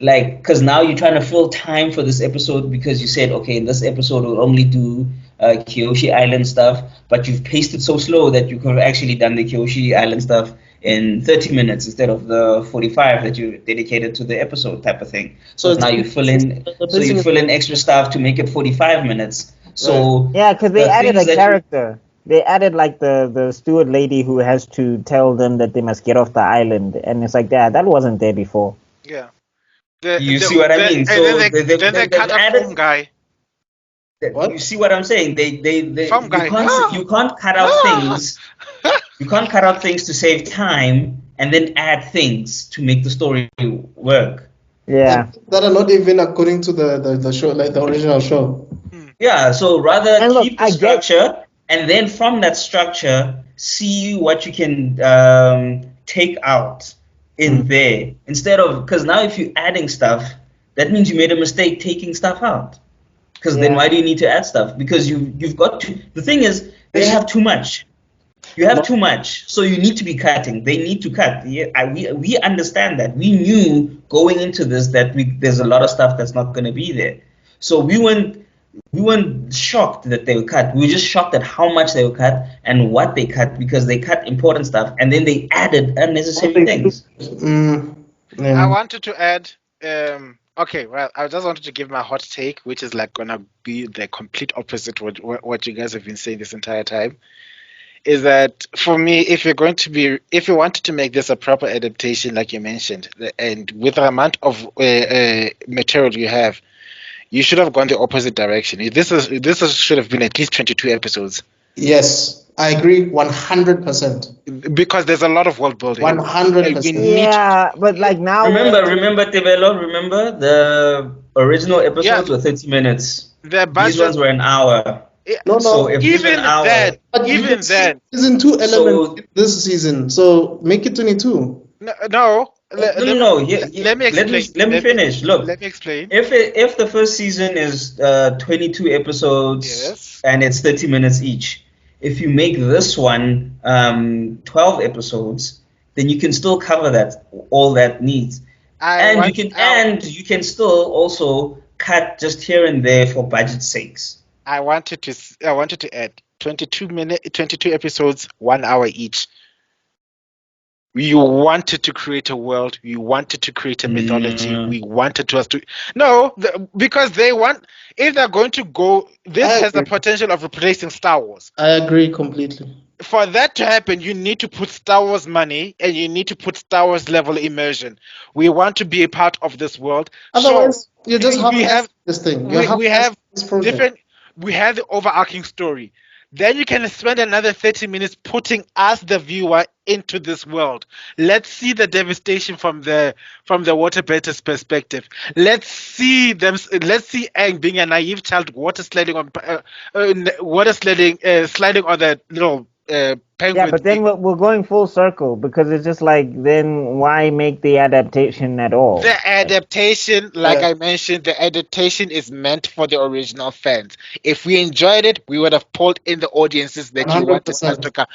because now you're trying to fill time for this episode because you said, okay, in this episode we'll only do Kyoshi Island stuff, but you've paced it so slow that you could have actually done the Kyoshi Island stuff in 30 minutes instead of the 45 that you dedicated to the episode type of thing. So now you fill in extra stuff to make it 45 minutes. So yeah, because they added a character. They added like the steward lady who has to tell them that they must get off the island, and it's like that wasn't there before. Yeah. You see what I mean? So then they cut a foam guy. What? You see what I'm saying? They foam guy. You can't cut out things. You can't cut out things to save time and then add things to make the story work. Yeah. That are not even according to the show, like the original show. Yeah, so rather keep the structure and then from that structure see what you can take out in there instead of, because now if you're adding stuff, that means you made a mistake taking stuff out. Because then why do you need to add stuff? Because you've got to. The thing is, they have too much. You have too much, so you need to be cutting. They need to cut. We understand that. We knew going into this that there's a lot of stuff that's not going to be there. So we weren't shocked that they were cut. We were just shocked at how much they were cut and what they cut, because they cut important stuff and then they added unnecessary things. I wanted to add Okay, well, I just wanted to give my hot take, which is like gonna be the complete opposite what you guys have been saying this entire time. Is that for me, if you wanted to make this a proper adaptation, like you mentioned, and with the amount of material you have, you should have gone the opposite direction. Should have been at least 22 episodes Yes, I agree 100%. because there's a lot of world building. 100%. We need Yeah, but like now Remember, Tebello, remember the original episodes Yeah. were 30 minutes. the These ones budget. were an hour. No, So no. if these were an Even hour, then, But you even can see then, season 2 elements So- in this season, so make it 22. no. no, no. Let me explain. Let me finish. Look, Let me explain. if the first season is 22 episodes Yes. and it's 30 minutes each, if you make this one 12 episodes, then you can still cover that all that needs, and you can still also cut just here and there for budget sakes. I wanted to add 22 episodes, 1 hour each. You wanted to create a world. You wanted to create a mythology. We wanted to us to because they want. If they're going to go, this I has the agree. potential of replacing Star Wars. I agree completely. For that to happen, you need to put Star Wars money and you need to put Star Wars level immersion. We want to be a part of this world. Otherwise, you just we have this thing. we have this project. different. We have the overarching story. Then you can spend another 30 minutes putting us, the viewer, into this world. Let's see the devastation from the waterbenders' perspective. Let's see them. Let's see Aang being a naive child, sliding on the little penguin. yeah, but then we're going full circle because it's just like then why make the adaptation at all? The adaptation, like I mentioned, the adaptation is meant for the original fans. If we enjoyed it, we would have pulled in the audiences that you wanted us to come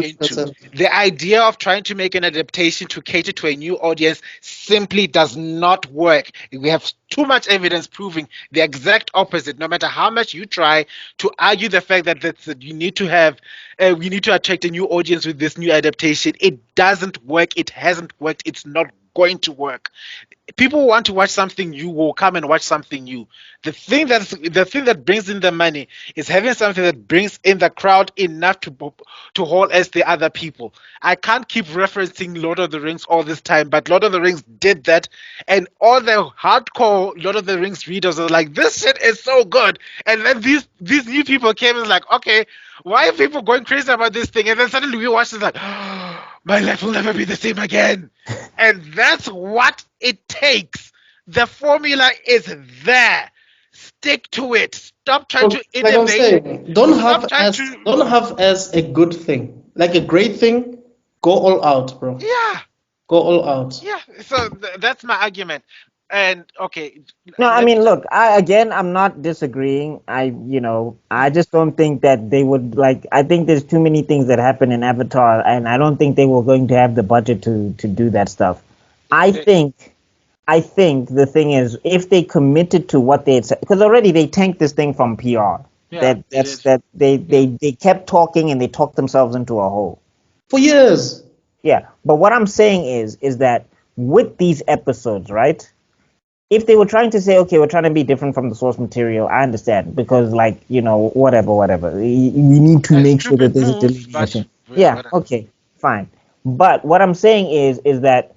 into. 100%. The idea of trying to make an adaptation to cater to a new audience simply does not work. We have too much evidence proving the exact opposite. No matter how much you try to argue the fact that you need to have, we need to attract a new audience with this new adaptation, it doesn't work. It hasn't worked. It's not going to work. People want to watch something new, will come and watch something new. The thing that brings in the money is having something that brings in the crowd enough to hold as the other people. I can't keep referencing Lord of the Rings all this time, but Lord of the Rings did that, and all the hardcore Lord of the Rings readers are like, "This shit is so good," and then these new people came and like, "Okay, why are people going crazy about this thing?" And then suddenly we watch this like, "My life will never be the same again," and that's what it takes. The formula is there. Stick to it. Stop trying to Like I'm innovate. saying, don't have as a good thing, like a great thing. Go all out, bro. Yeah, Go all out. yeah. So that's my argument. And okay, No, I mean, look, I'm not disagreeing. I just don't think that they would like. I think there's too many things that happen in Avatar, and I don't think they were going to have the budget to do that stuff. I think the thing is, if they committed to what they had said, because already they tanked this thing from PR. Yeah, They kept talking and they talked themselves into a hole. For years. Yeah, but what I'm saying is that with these episodes, right? If they were trying to say, okay, we're trying to be different from the source material, I understand because, like, whatever. We need to make sure that there's a delineation. Yeah, okay, fine. But what I'm saying is that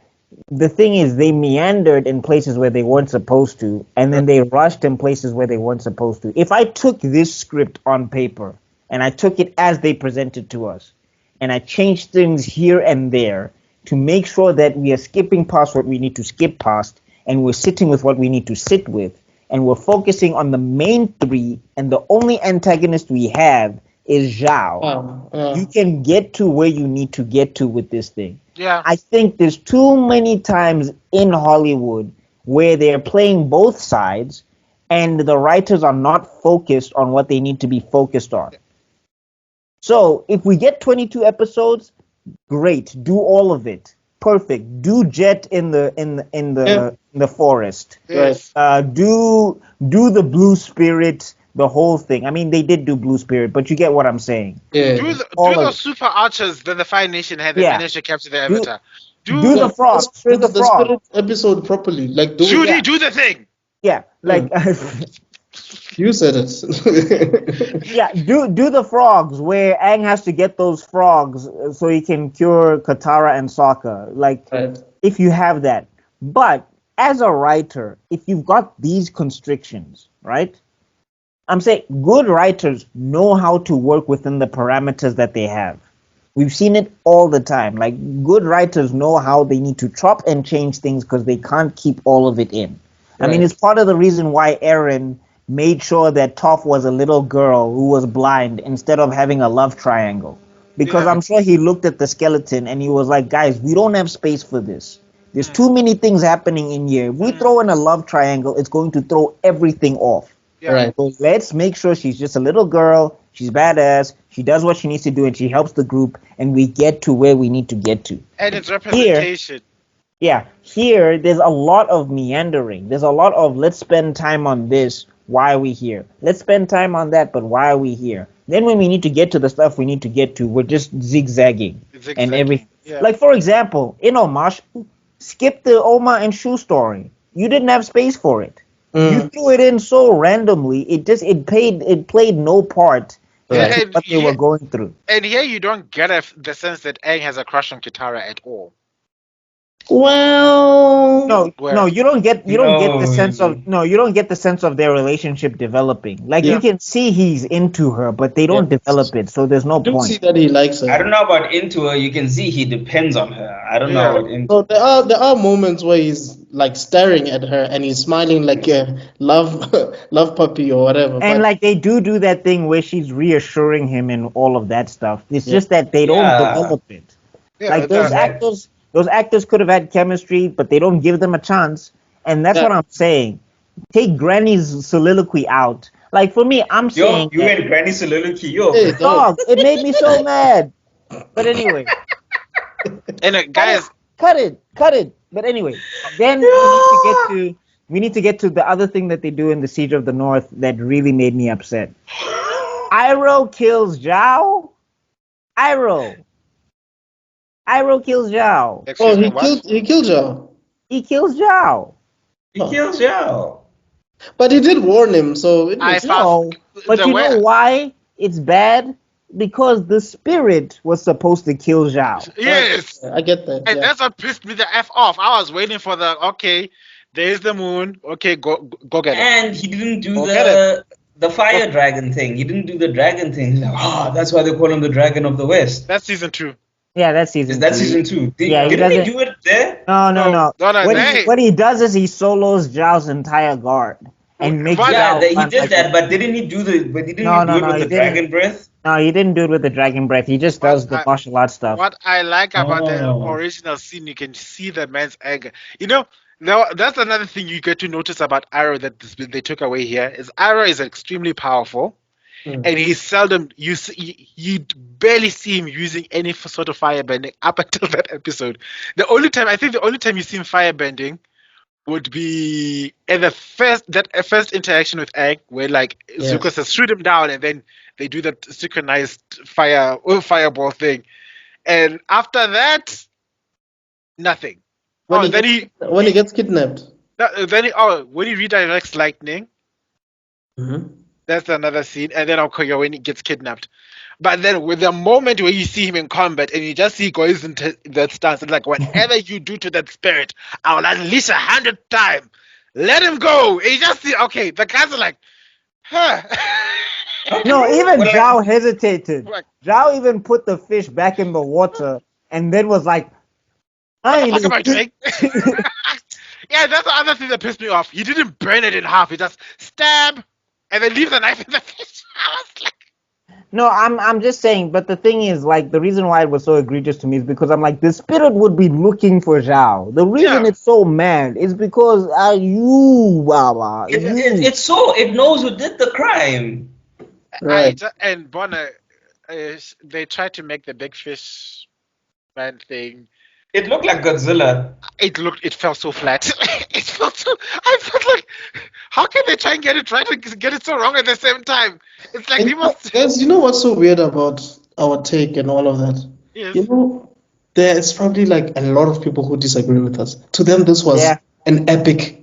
the thing is they meandered in places where they weren't supposed to, and then they rushed in places where they weren't supposed to. If I took this script on paper and I took it as they presented to us, and I changed things here and there to make sure that we are skipping past what we need to skip past, and we're sitting with what we need to sit with, and we're focusing on the main three, and the only antagonist we have is Zhao. You can get to where you need to get to with this thing. Yeah. I think there's too many times in Hollywood where they're playing both sides and the writers are not focused on what they need to be focused on. So if we get 22 episodes, great, do all of it. Perfect. Do Jet in the forest. Yes. Do the Blue Spirit, the whole thing. I mean, they did do Blue Spirit, but you get what I'm saying. Yeah. Do those super archers that the Fire Nation had that managed to capture the Avatar. Do the frog. The spirit episode properly. Like Judy, do the thing. Yeah, like You said it. yeah, do the frogs where Aang has to get those frogs so he can cure Katara and Sokka. Like Right. if you have that. But as a writer, if you've got these constrictions, right? I'm saying good writers know how to work within the parameters that they have. We've seen it all the time. Like good writers know how they need to chop and change things because they can't keep all of it in. I mean, Right. it's part of the reason why Eren made sure that Toph was a little girl who was blind instead of having a love triangle. Because Yeah. I'm sure he looked at the skeleton and he was like, guys, we don't have space for this. There's too many things happening in here. If we throw in a love triangle, it's going to throw everything off. Yeah. Right. So let's make sure she's just a little girl. She's badass. She does what she needs to do, and she helps the group. And we get to where we need to get to. And it's Here, representation. yeah, here there's a lot of meandering. There's a lot of let's spend time on this. Why are we here? Let's spend time on that, but why are we here? Then when we need to get to the stuff we need to get to, we're just zigzagging and Zigzagging. everything. Yeah. Like for example, in Omash, skip the Oma and Shu story. You didn't have space for it. You threw it in so randomly. It played no part in Right. And what they were going through. And here you don't get the sense that Aang has a crush on Kitara at all. Well, No, you don't get the No, sense of you don't get the sense of their relationship developing. Like Yeah. you can see he's into her, but they don't develop it, so there's no I do see point. that he likes her. I don't know about into her. You can see he depends on her. I don't Yeah. know about into. So there are moments where he's like staring at her and he's smiling like a love love puppy or whatever. And But like they do that thing where she's reassuring him and all of that stuff. It's Yeah. just that they don't Yeah. develop it. Yeah, Like those exactly. actors could have had chemistry, but they don't give them a chance. And that's Yeah. what I'm saying. Take Granny's soliloquy out. Like for me, I'm Yo, saying you that, and Granny soliloquy. Yo, Hey, dog. dog, it made me so mad. But anyway, And guys, cut it. But anyway, then we need to get to the other thing that they do in the Siege of the North that really made me upset. Iroh kills Zhao. Iroh kills Zhao. Oh, excuse me, what? he killed her. He kills Zhao. he kills Yao. But he did warn him, so it I makes found No, but the you way- know why it's bad? Because the spirit was supposed to kill Zhao. Yes. I get that. And Yeah. that's what pissed me the F off. I was waiting for okay, there's the moon. Okay, go get it. And he didn't do Forget the fire dragon thing. He didn't do the dragon thing. He's like, that's why they call him the Dragon of the West. That's season 2. Yeah, that's season. Is that 2. season 2? Yeah, he Didn't he doesn't- do it there? No. No, What he does is he solos Zhao's entire guard and makes But- Yeah, Zhao he run did like that, a- but didn't he do the? But didn't No, he do no, it no, with he the didn't. dragon breath? No, he didn't do it with the dragon breath. He just But does the martial arts stuff. What I like about the Oh. original scene, you can see the man's anger. You know, now that's another thing you get to notice about Arrow that they took away here is Arrow is extremely powerful, and he seldom you barely see him using any sort of firebending up until that episode. The only time you see him firebending would be in the first interaction with Egg, where like Yes. Zuko says shoot him down, and then they do that synchronized fireball thing, and after that, nothing. When Oh, he then gets, when he gets kidnapped. when he redirects lightning, that's another scene, and then when he gets kidnapped. But then with the moment where you see him in combat and you just see he goes into that stance, it's like whatever you do to that spirit, I will unleash 100 times. Let him go. And you just see, okay, the guys are like, huh. No, even Well, Zhao hesitated. Right. Zhao even put the fish back in the water and then was like, I ain't What am I even- doing? Yeah, that's the other thing that pissed me off. He didn't burn it in half. He just stab and then leave the knife in the fish. I was like, No, I'm just saying, but the thing is, like, the reason why it was so egregious to me is because I'm like, the spirit would be looking for Zhao. The reason Yeah. it's so mad is because you, Baba. It's so it knows who did the crime. Right. and Bonner, they tried to make the big fish man thing. It looked like Godzilla. It felt so flat. I felt like, how can they try and get it so wrong at the same time? It's like And he must. guys, you know what's so weird about our take and all of that? Yes. You know, there is probably like a lot of people who disagree with us. To them, this was Yeah. an epic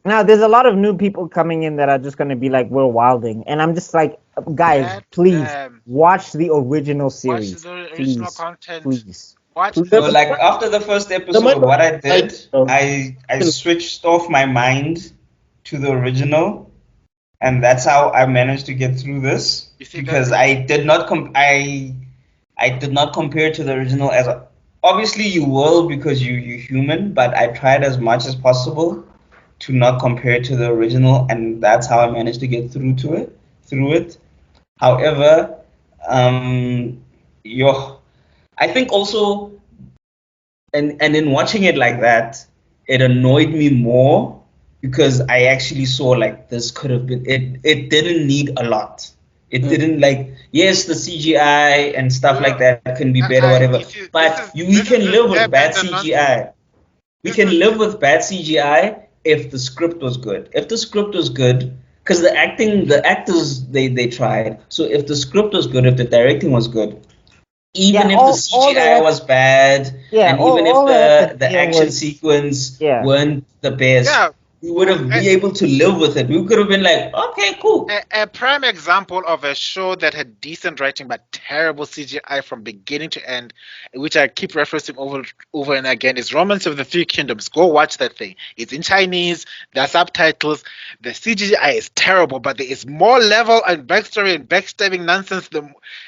Now, there's a lot of new people coming in that are just going to be like, we're wilding. And I'm just like, guys, That, please watch the original watch series. the original Please. content. Please. Watch. So like after the first episode, what I did, I switched off my mind to the original, and that's how I managed to get through this. You see, Because I did not I did not compare to the original as obviously you will because you're human, but I tried as much as possible to not compare to the original, and that's how I managed to get through it. However, I think also, and in watching it like that, it annoyed me more because I actually saw like this could have been it. It didn't need a lot. It didn't like yes, the CGI and stuff like that can be better, whatever. But we can live with bad CGI. We can live with bad CGI if the script was good. If the script was good, because the actors, they tried. So if the script was good, if the directing was good, even if the CGI was bad, and even if the action sequence weren't the best, we would have been able to live with it. We could have been like, okay, cool. A prime example of a show that had decent writing but terrible CGI from beginning to end, which I keep referencing over and again, is Romance of the Three Kingdoms. Go watch that thing. It's in Chinese. There are subtitles. The CGI is terrible, but there is more level and backstory and backstabbing nonsense.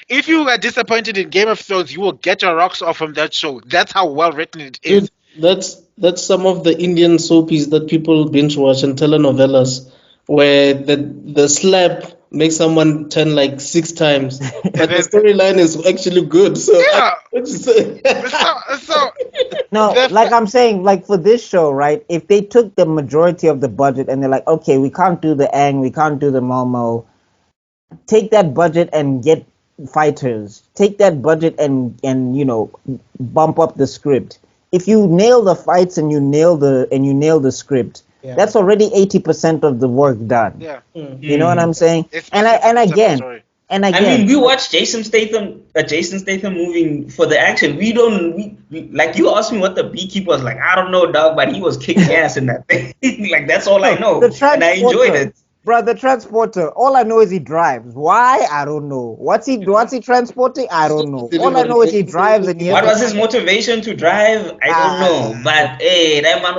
If you are disappointed in Game of Thrones, you will get your rocks off from that show. That's how well written it is. Dude, that's some of the Indian soapies that people binge watch and telenovelas, where the slap makes someone turn like 6 times, but the storyline is actually good. So yeah. so no, like I'm saying, like for this show, right? If they took the majority of the budget and they're like, okay, we can't do the Aang, we can't do the Momo, take that budget and get fighters. Take that budget and bump up the script. If you nail the fights and you nail the script, that's already 80% of the work done. Yeah. You know what I'm saying? And again, I mean, we watch Jason Statham movie for the action. We like you asked me what the beekeeper was like. I don't know, dog, but he was kicking ass in that thing. Like that's all I know, and I enjoyed it. Bro, the transporter. All I know is he drives. Why? I don't know. What's he transporting? I don't know. All I know is he drives and he. What was his motivation to drive? I don't know. But hey, that man.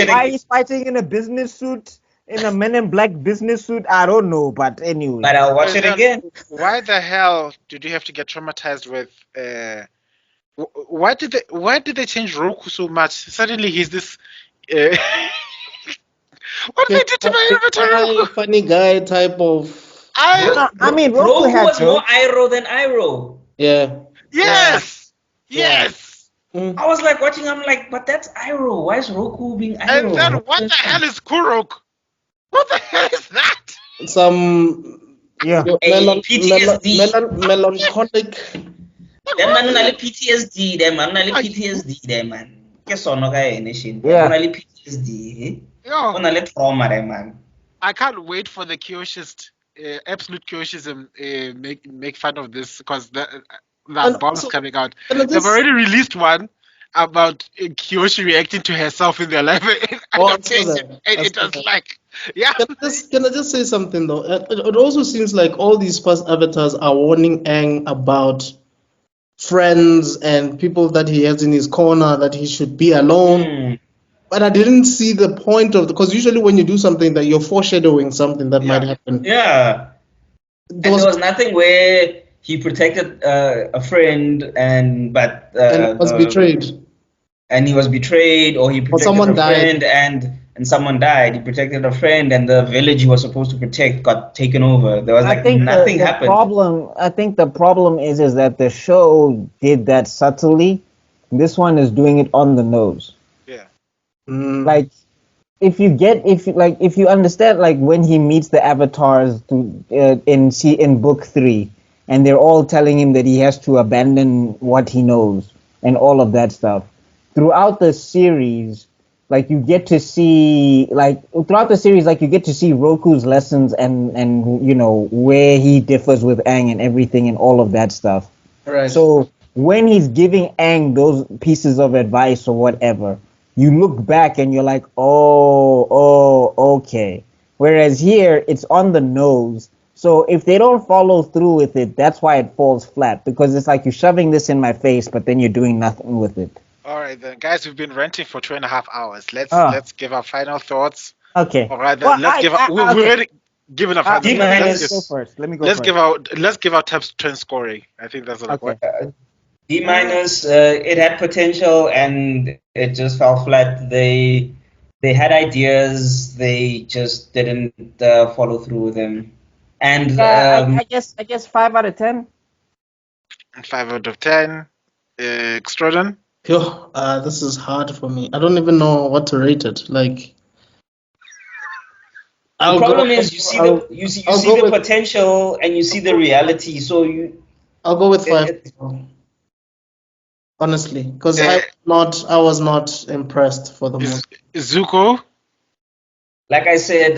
Why he's fighting in a business suit? In a Men in Black business suit? I don't know. But anyway. But I'll watch it again. Why the hell did you have to get traumatized with? Why did they change Roku so much? Suddenly he's this. What did they do to my avatar? Funny guy type of. I mean, Roku was more Iroh than Iroh. Yeah. Yes. I was like watching. I'm like, but that's Iroh. Why is Roku being Iroh? And then what the hell is Kurok? What the hell is that? Some PTSD. Melancholic. Them man only PTSD. Them man only PTSD. Them man. PTSD. Only trauma. Them man. I can't wait for the Kyoshist, absolute Kyoshism, make fun of this because that bomb is coming out. They've already released one about Kyoshi reacting to herself in their life adaptation, and it was like, yeah. Can I just say something though? It also seems like all these past avatars are warning Aang about friends and people that he has in his corner, that he should be alone. But I didn't see the point of because usually when you do something that you're foreshadowing something that might happen. Yeah. There was nothing where he protected a friend and was betrayed. And he was betrayed, or he protected a friend and someone died. He protected a friend, and the village he was supposed to protect got taken over. There was nothing happened. I think the problem is that the show did that subtly. This one is doing it on the nose. Yeah. Like if you understand, like when he meets the avatars in book 3, and they're all telling him that he has to abandon what he knows and all of that stuff. Throughout the series, you get to see Roku's lessons and where he differs with Aang and everything and all of that stuff. Right. So when he's giving Aang those pieces of advice or whatever, you look back and you're like, okay. Whereas here, it's on the nose. So if they don't follow through with it, that's why it falls flat, because it's like you're shoving this in my face, but then you're doing nothing with it. All right, then, guys, we've been ranting for 2.5 hours. Ah. Let's give our final thoughts. Okay. All right, then, Well, let's give. We okay. already given a final. D Let's minus. give- Go first. Let me go Let's first. give our turn scoring. I think that's like Okay. what. D minus. It had potential and it just fell flat. They had ideas. They just didn't follow through with them. And I guess 5 out of 10. 5 out of 10. Extrodin. Yo, this is hard for me. I don't even know what to rate it. Like, the problem is you see the with, potential and you see the reality. So I'll go with 5. Honestly, because I was not impressed for the most. Zuko. Like I said,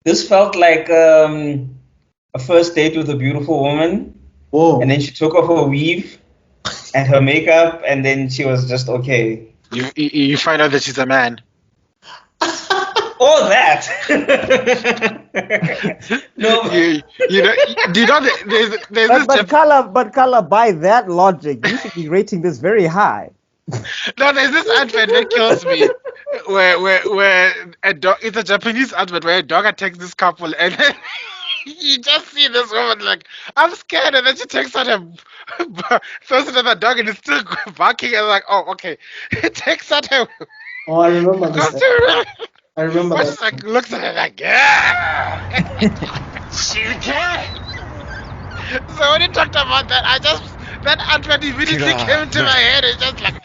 this felt like a first date with a beautiful woman. Whoa. And then she took off her weave and her makeup, and then she was just okay. You find out that she's a man. All that. No, you know, do you know there's this But Khala, by that logic, you should be rating this very high. No, there's this advert that kills me, where it's a Japanese advert where a dog attacks this couple, and then you just see this woman like, I'm scared, and then she takes out her throws it at the dog, and it's still barking, and like, oh, okay, it takes out her. Oh, I remember this. I remember But that. she's like, looks at it like, yeah. She can. So when you talked about that, that advert immediately came into my head. It's just like,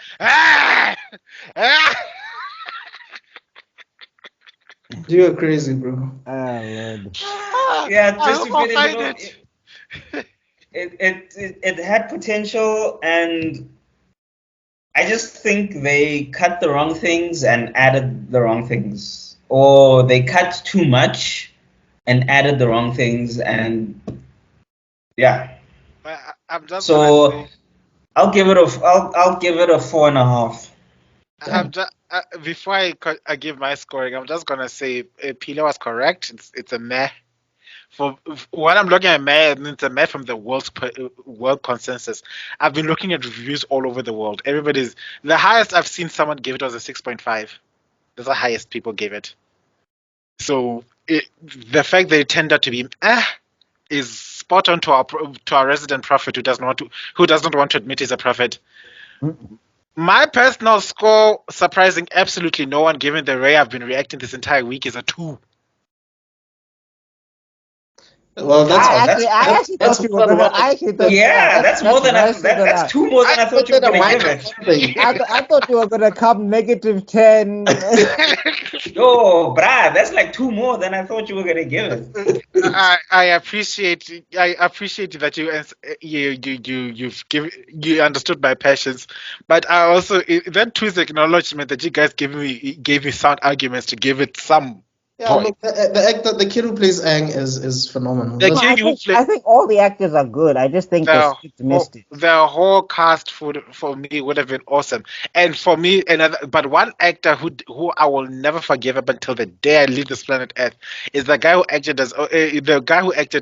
You're crazy, bro. Lord. yeah, I just hope to I'll finish find it. it had potential, and I just think they cut the wrong things and added the wrong things, or they cut too much and added the wrong things, and yeah. I'm just So I'll give it a 4.5. Before I give my scoring, I'm just gonna say Pila was correct. It's a meh. For what I'm looking at, meh, it's a meh from the world consensus. I've been looking at reviews all over the world. The highest I've seen someone give it was a 6.5. That's the highest people gave it. So the fact that it turned out to be is spot on to our resident prophet who does not want to admit he's a prophet. My personal score, surprising absolutely no one, given the way I've been reacting this entire week, is a 2. Well, That's that's more than I thought you were gonna give it. I thought you were gonna come -10. Yo, bruh, that's like 2 more than I thought you were gonna give it. I appreciate that you understood my passions, but I also that 2 is acknowledgement that you guys gave me sound arguments to give it some. Yeah, look, the kid who plays Aang is phenomenal. The That's- kid who I think all the actors are good. I just think the script missed it. The whole cast for me would have been awesome, and for me, but one actor who I will never forgive up until the day I leave this planet Earth is the guy who acted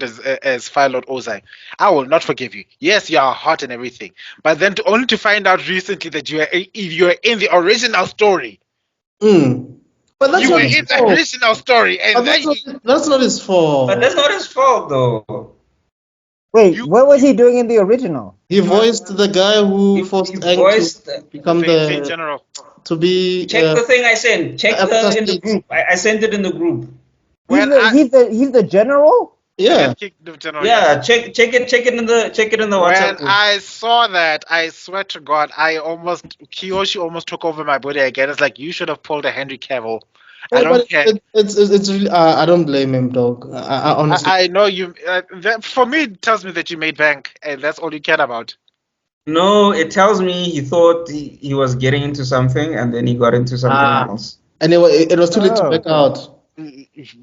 as Fire Lord Ozai. I will not forgive you. Yes, you are hot and everything, but then only to find out recently that you are in the original story. But that's You not were his in the fault. original story, and But then that's not his fault. But that's not his fault, though. Wait, what was he doing in the original? He voiced the guy who forced Aang to become the general. to be. Check the thing I sent. Check in the group. I sent it in the group. He's the general? Yeah. Yeah, check it in the WhatsApp When group. I saw that, I swear to God, Kiyoshi almost took over my body again. It's like, you should have pulled a Henry Cavill. I don't care. It's really, I don't blame him, dog. I honestly. I know you. For me, it tells me that you made bank, and that's all you cared about. No, it tells me he thought he was getting into something, and then he got into something else. Anyway, it was too late to back out.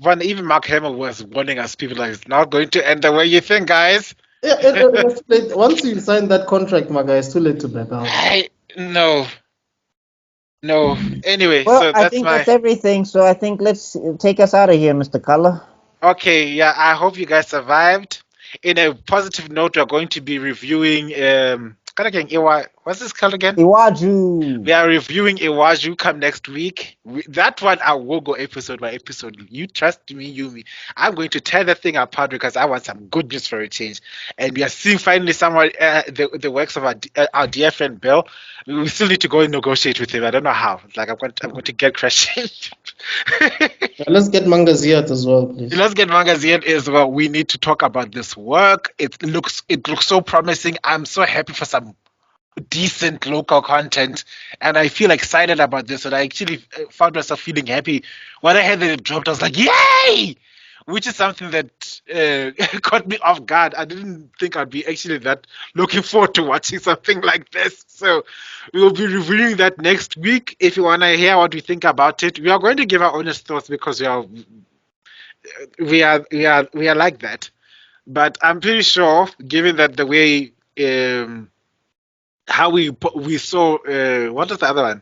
When even Mark Hamill was warning us, people like, it's not going to end the way you think, guys. It's too late. Once you sign that contract, my guy, it's too late to back out. No. Anyway, Well, so I that's think my. that's everything. So I think let's take us out of here, Mr. Khala. Okay, yeah, I hope you guys survived. In a positive note, we're going to be reviewing what's this called again? Iwaju. We are reviewing Iwaju come next week. That one I will go episode by episode. You trust me, me. I'm going to tear that thing apart because I want some good news for a change. And we are seeing finally someone the works of our dear friend Bill. We still need to go and negotiate with him. I don't know how. Like I'm going to get crashing. Let's get Mangaziat as well, please. Let's get magazine as well. We need to talk about this work. It looks so promising. I'm so happy for some decent local content, and I feel excited about this. And I actually found myself feeling happy when I heard that it dropped. I was like, "Yay!" Which is something that caught me off guard. I didn't think I'd be actually that looking forward to watching something like this. So we will be reviewing that next week. If you want to hear what we think about it, we are going to give our honest thoughts because we are like that. But I'm pretty sure, given that the way how we saw what is the other one?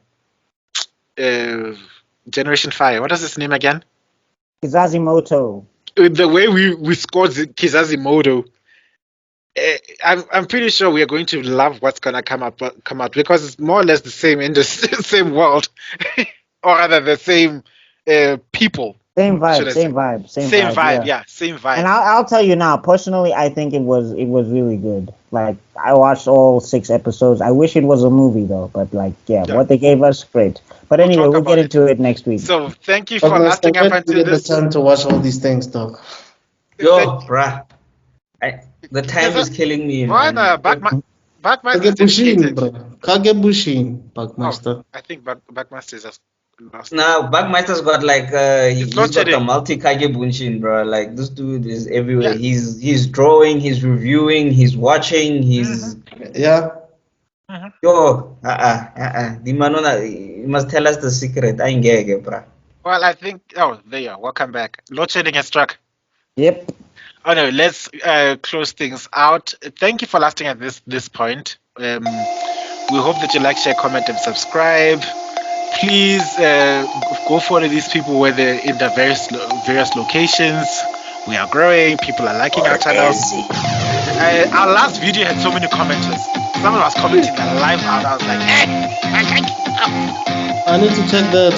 Generation Fire. What is his name again? Kizazimoto. The way we scored Kizazimoto. I'm pretty sure we are going to love what's gonna come out because it's more or less the same in the same world, or rather the same people. Same should I vibe, say. same vibe, Same same vibe, yeah, same vibe. And I'll tell you now, personally, I think it was really good. Like I watched all 6 episodes. I wish it was a movie though, but like yeah. What they gave us, great. But anyway, talk we'll about get it. into it next week. So thank you for But lasting up when do until we get the this. time to watch all these things, dog? Yo, bruh. The time is killing me, Why man. the BuckMeister Kage is dedicated. Bushin, bro. Kage Bushin, BuckMeister. I think BuckMeister is just lost. Now, BuckMeister's got like It's he's not got the cheating. multi-kage bunshin, bro. Like this dude is everywhere. Yeah. He's drawing, he's reviewing, he's watching, he's Yeah. yo, The manona, you must tell us the secret. I ain't gay, bro. Well, I think. Oh, there you are. Welcome back. Load shedding has struck. Yep. Oh no, let's close things out. Thank you for lasting at this point. We hope that you like, share, comment, and subscribe. Please go follow these people where they're in the various locations. We are growing. People are liking our channels. Our last video had so many commenters. Someone was commenting live out. I was like, hey, I can't keep up. I need to check that.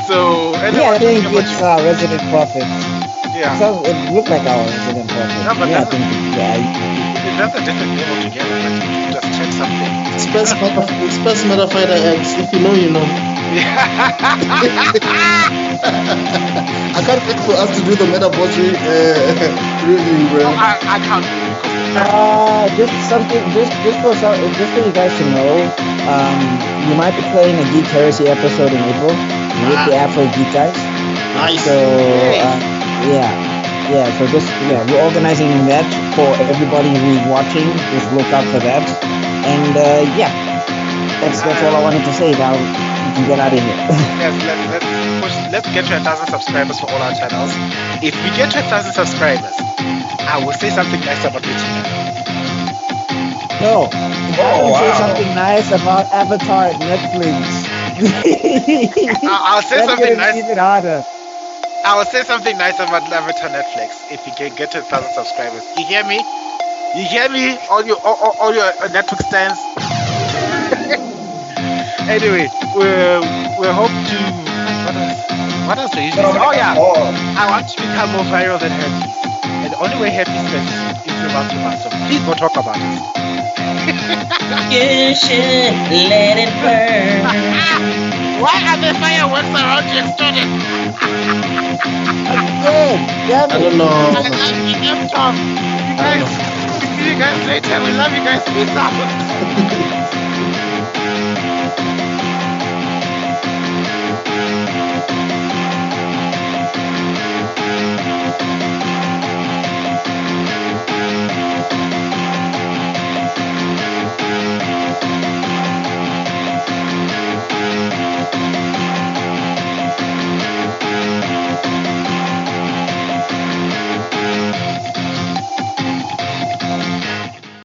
So Yeah, I think it's Resident Prophet. Yeah. So it looked like our Resident Prophet. No, but yeah, I that's- think That's a different name altogether, but you just check something. Space Meta Fighter X. If you know, you know. I can't wait for us to do the Meta Boss review, bro. I can't. just for you guys to know, you might be playing a Geek Heresy episode in April with the Afro Geek guys. Nice. So so we're organizing that for everybody who's watching. Just look out for that, and that's all I wanted to say. Now you can get out of here. Yes, let's get to 1,000 subscribers for all our channels. If we get to 1,000 subscribers, I will say something nice about Richie. No, say something nice about Avatar at Netflix. I'll say That's something gonna nice. keep it harder. I will say something nice about Avatar Netflix if we can get to 1,000 subscribers. You hear me? You hear me? All your Netflix stands. Anyway, we hope to. What else do you usually say? Oh yeah, I want to become more viral than herpes, and the only way herpes spreads is through mouth to mouth. So please go talk about it. You should let it burn. Why are there fireworks around you, Extrodin? Good. Damn I it. don't know. You guys, see you guys later. We love you guys. Peace out.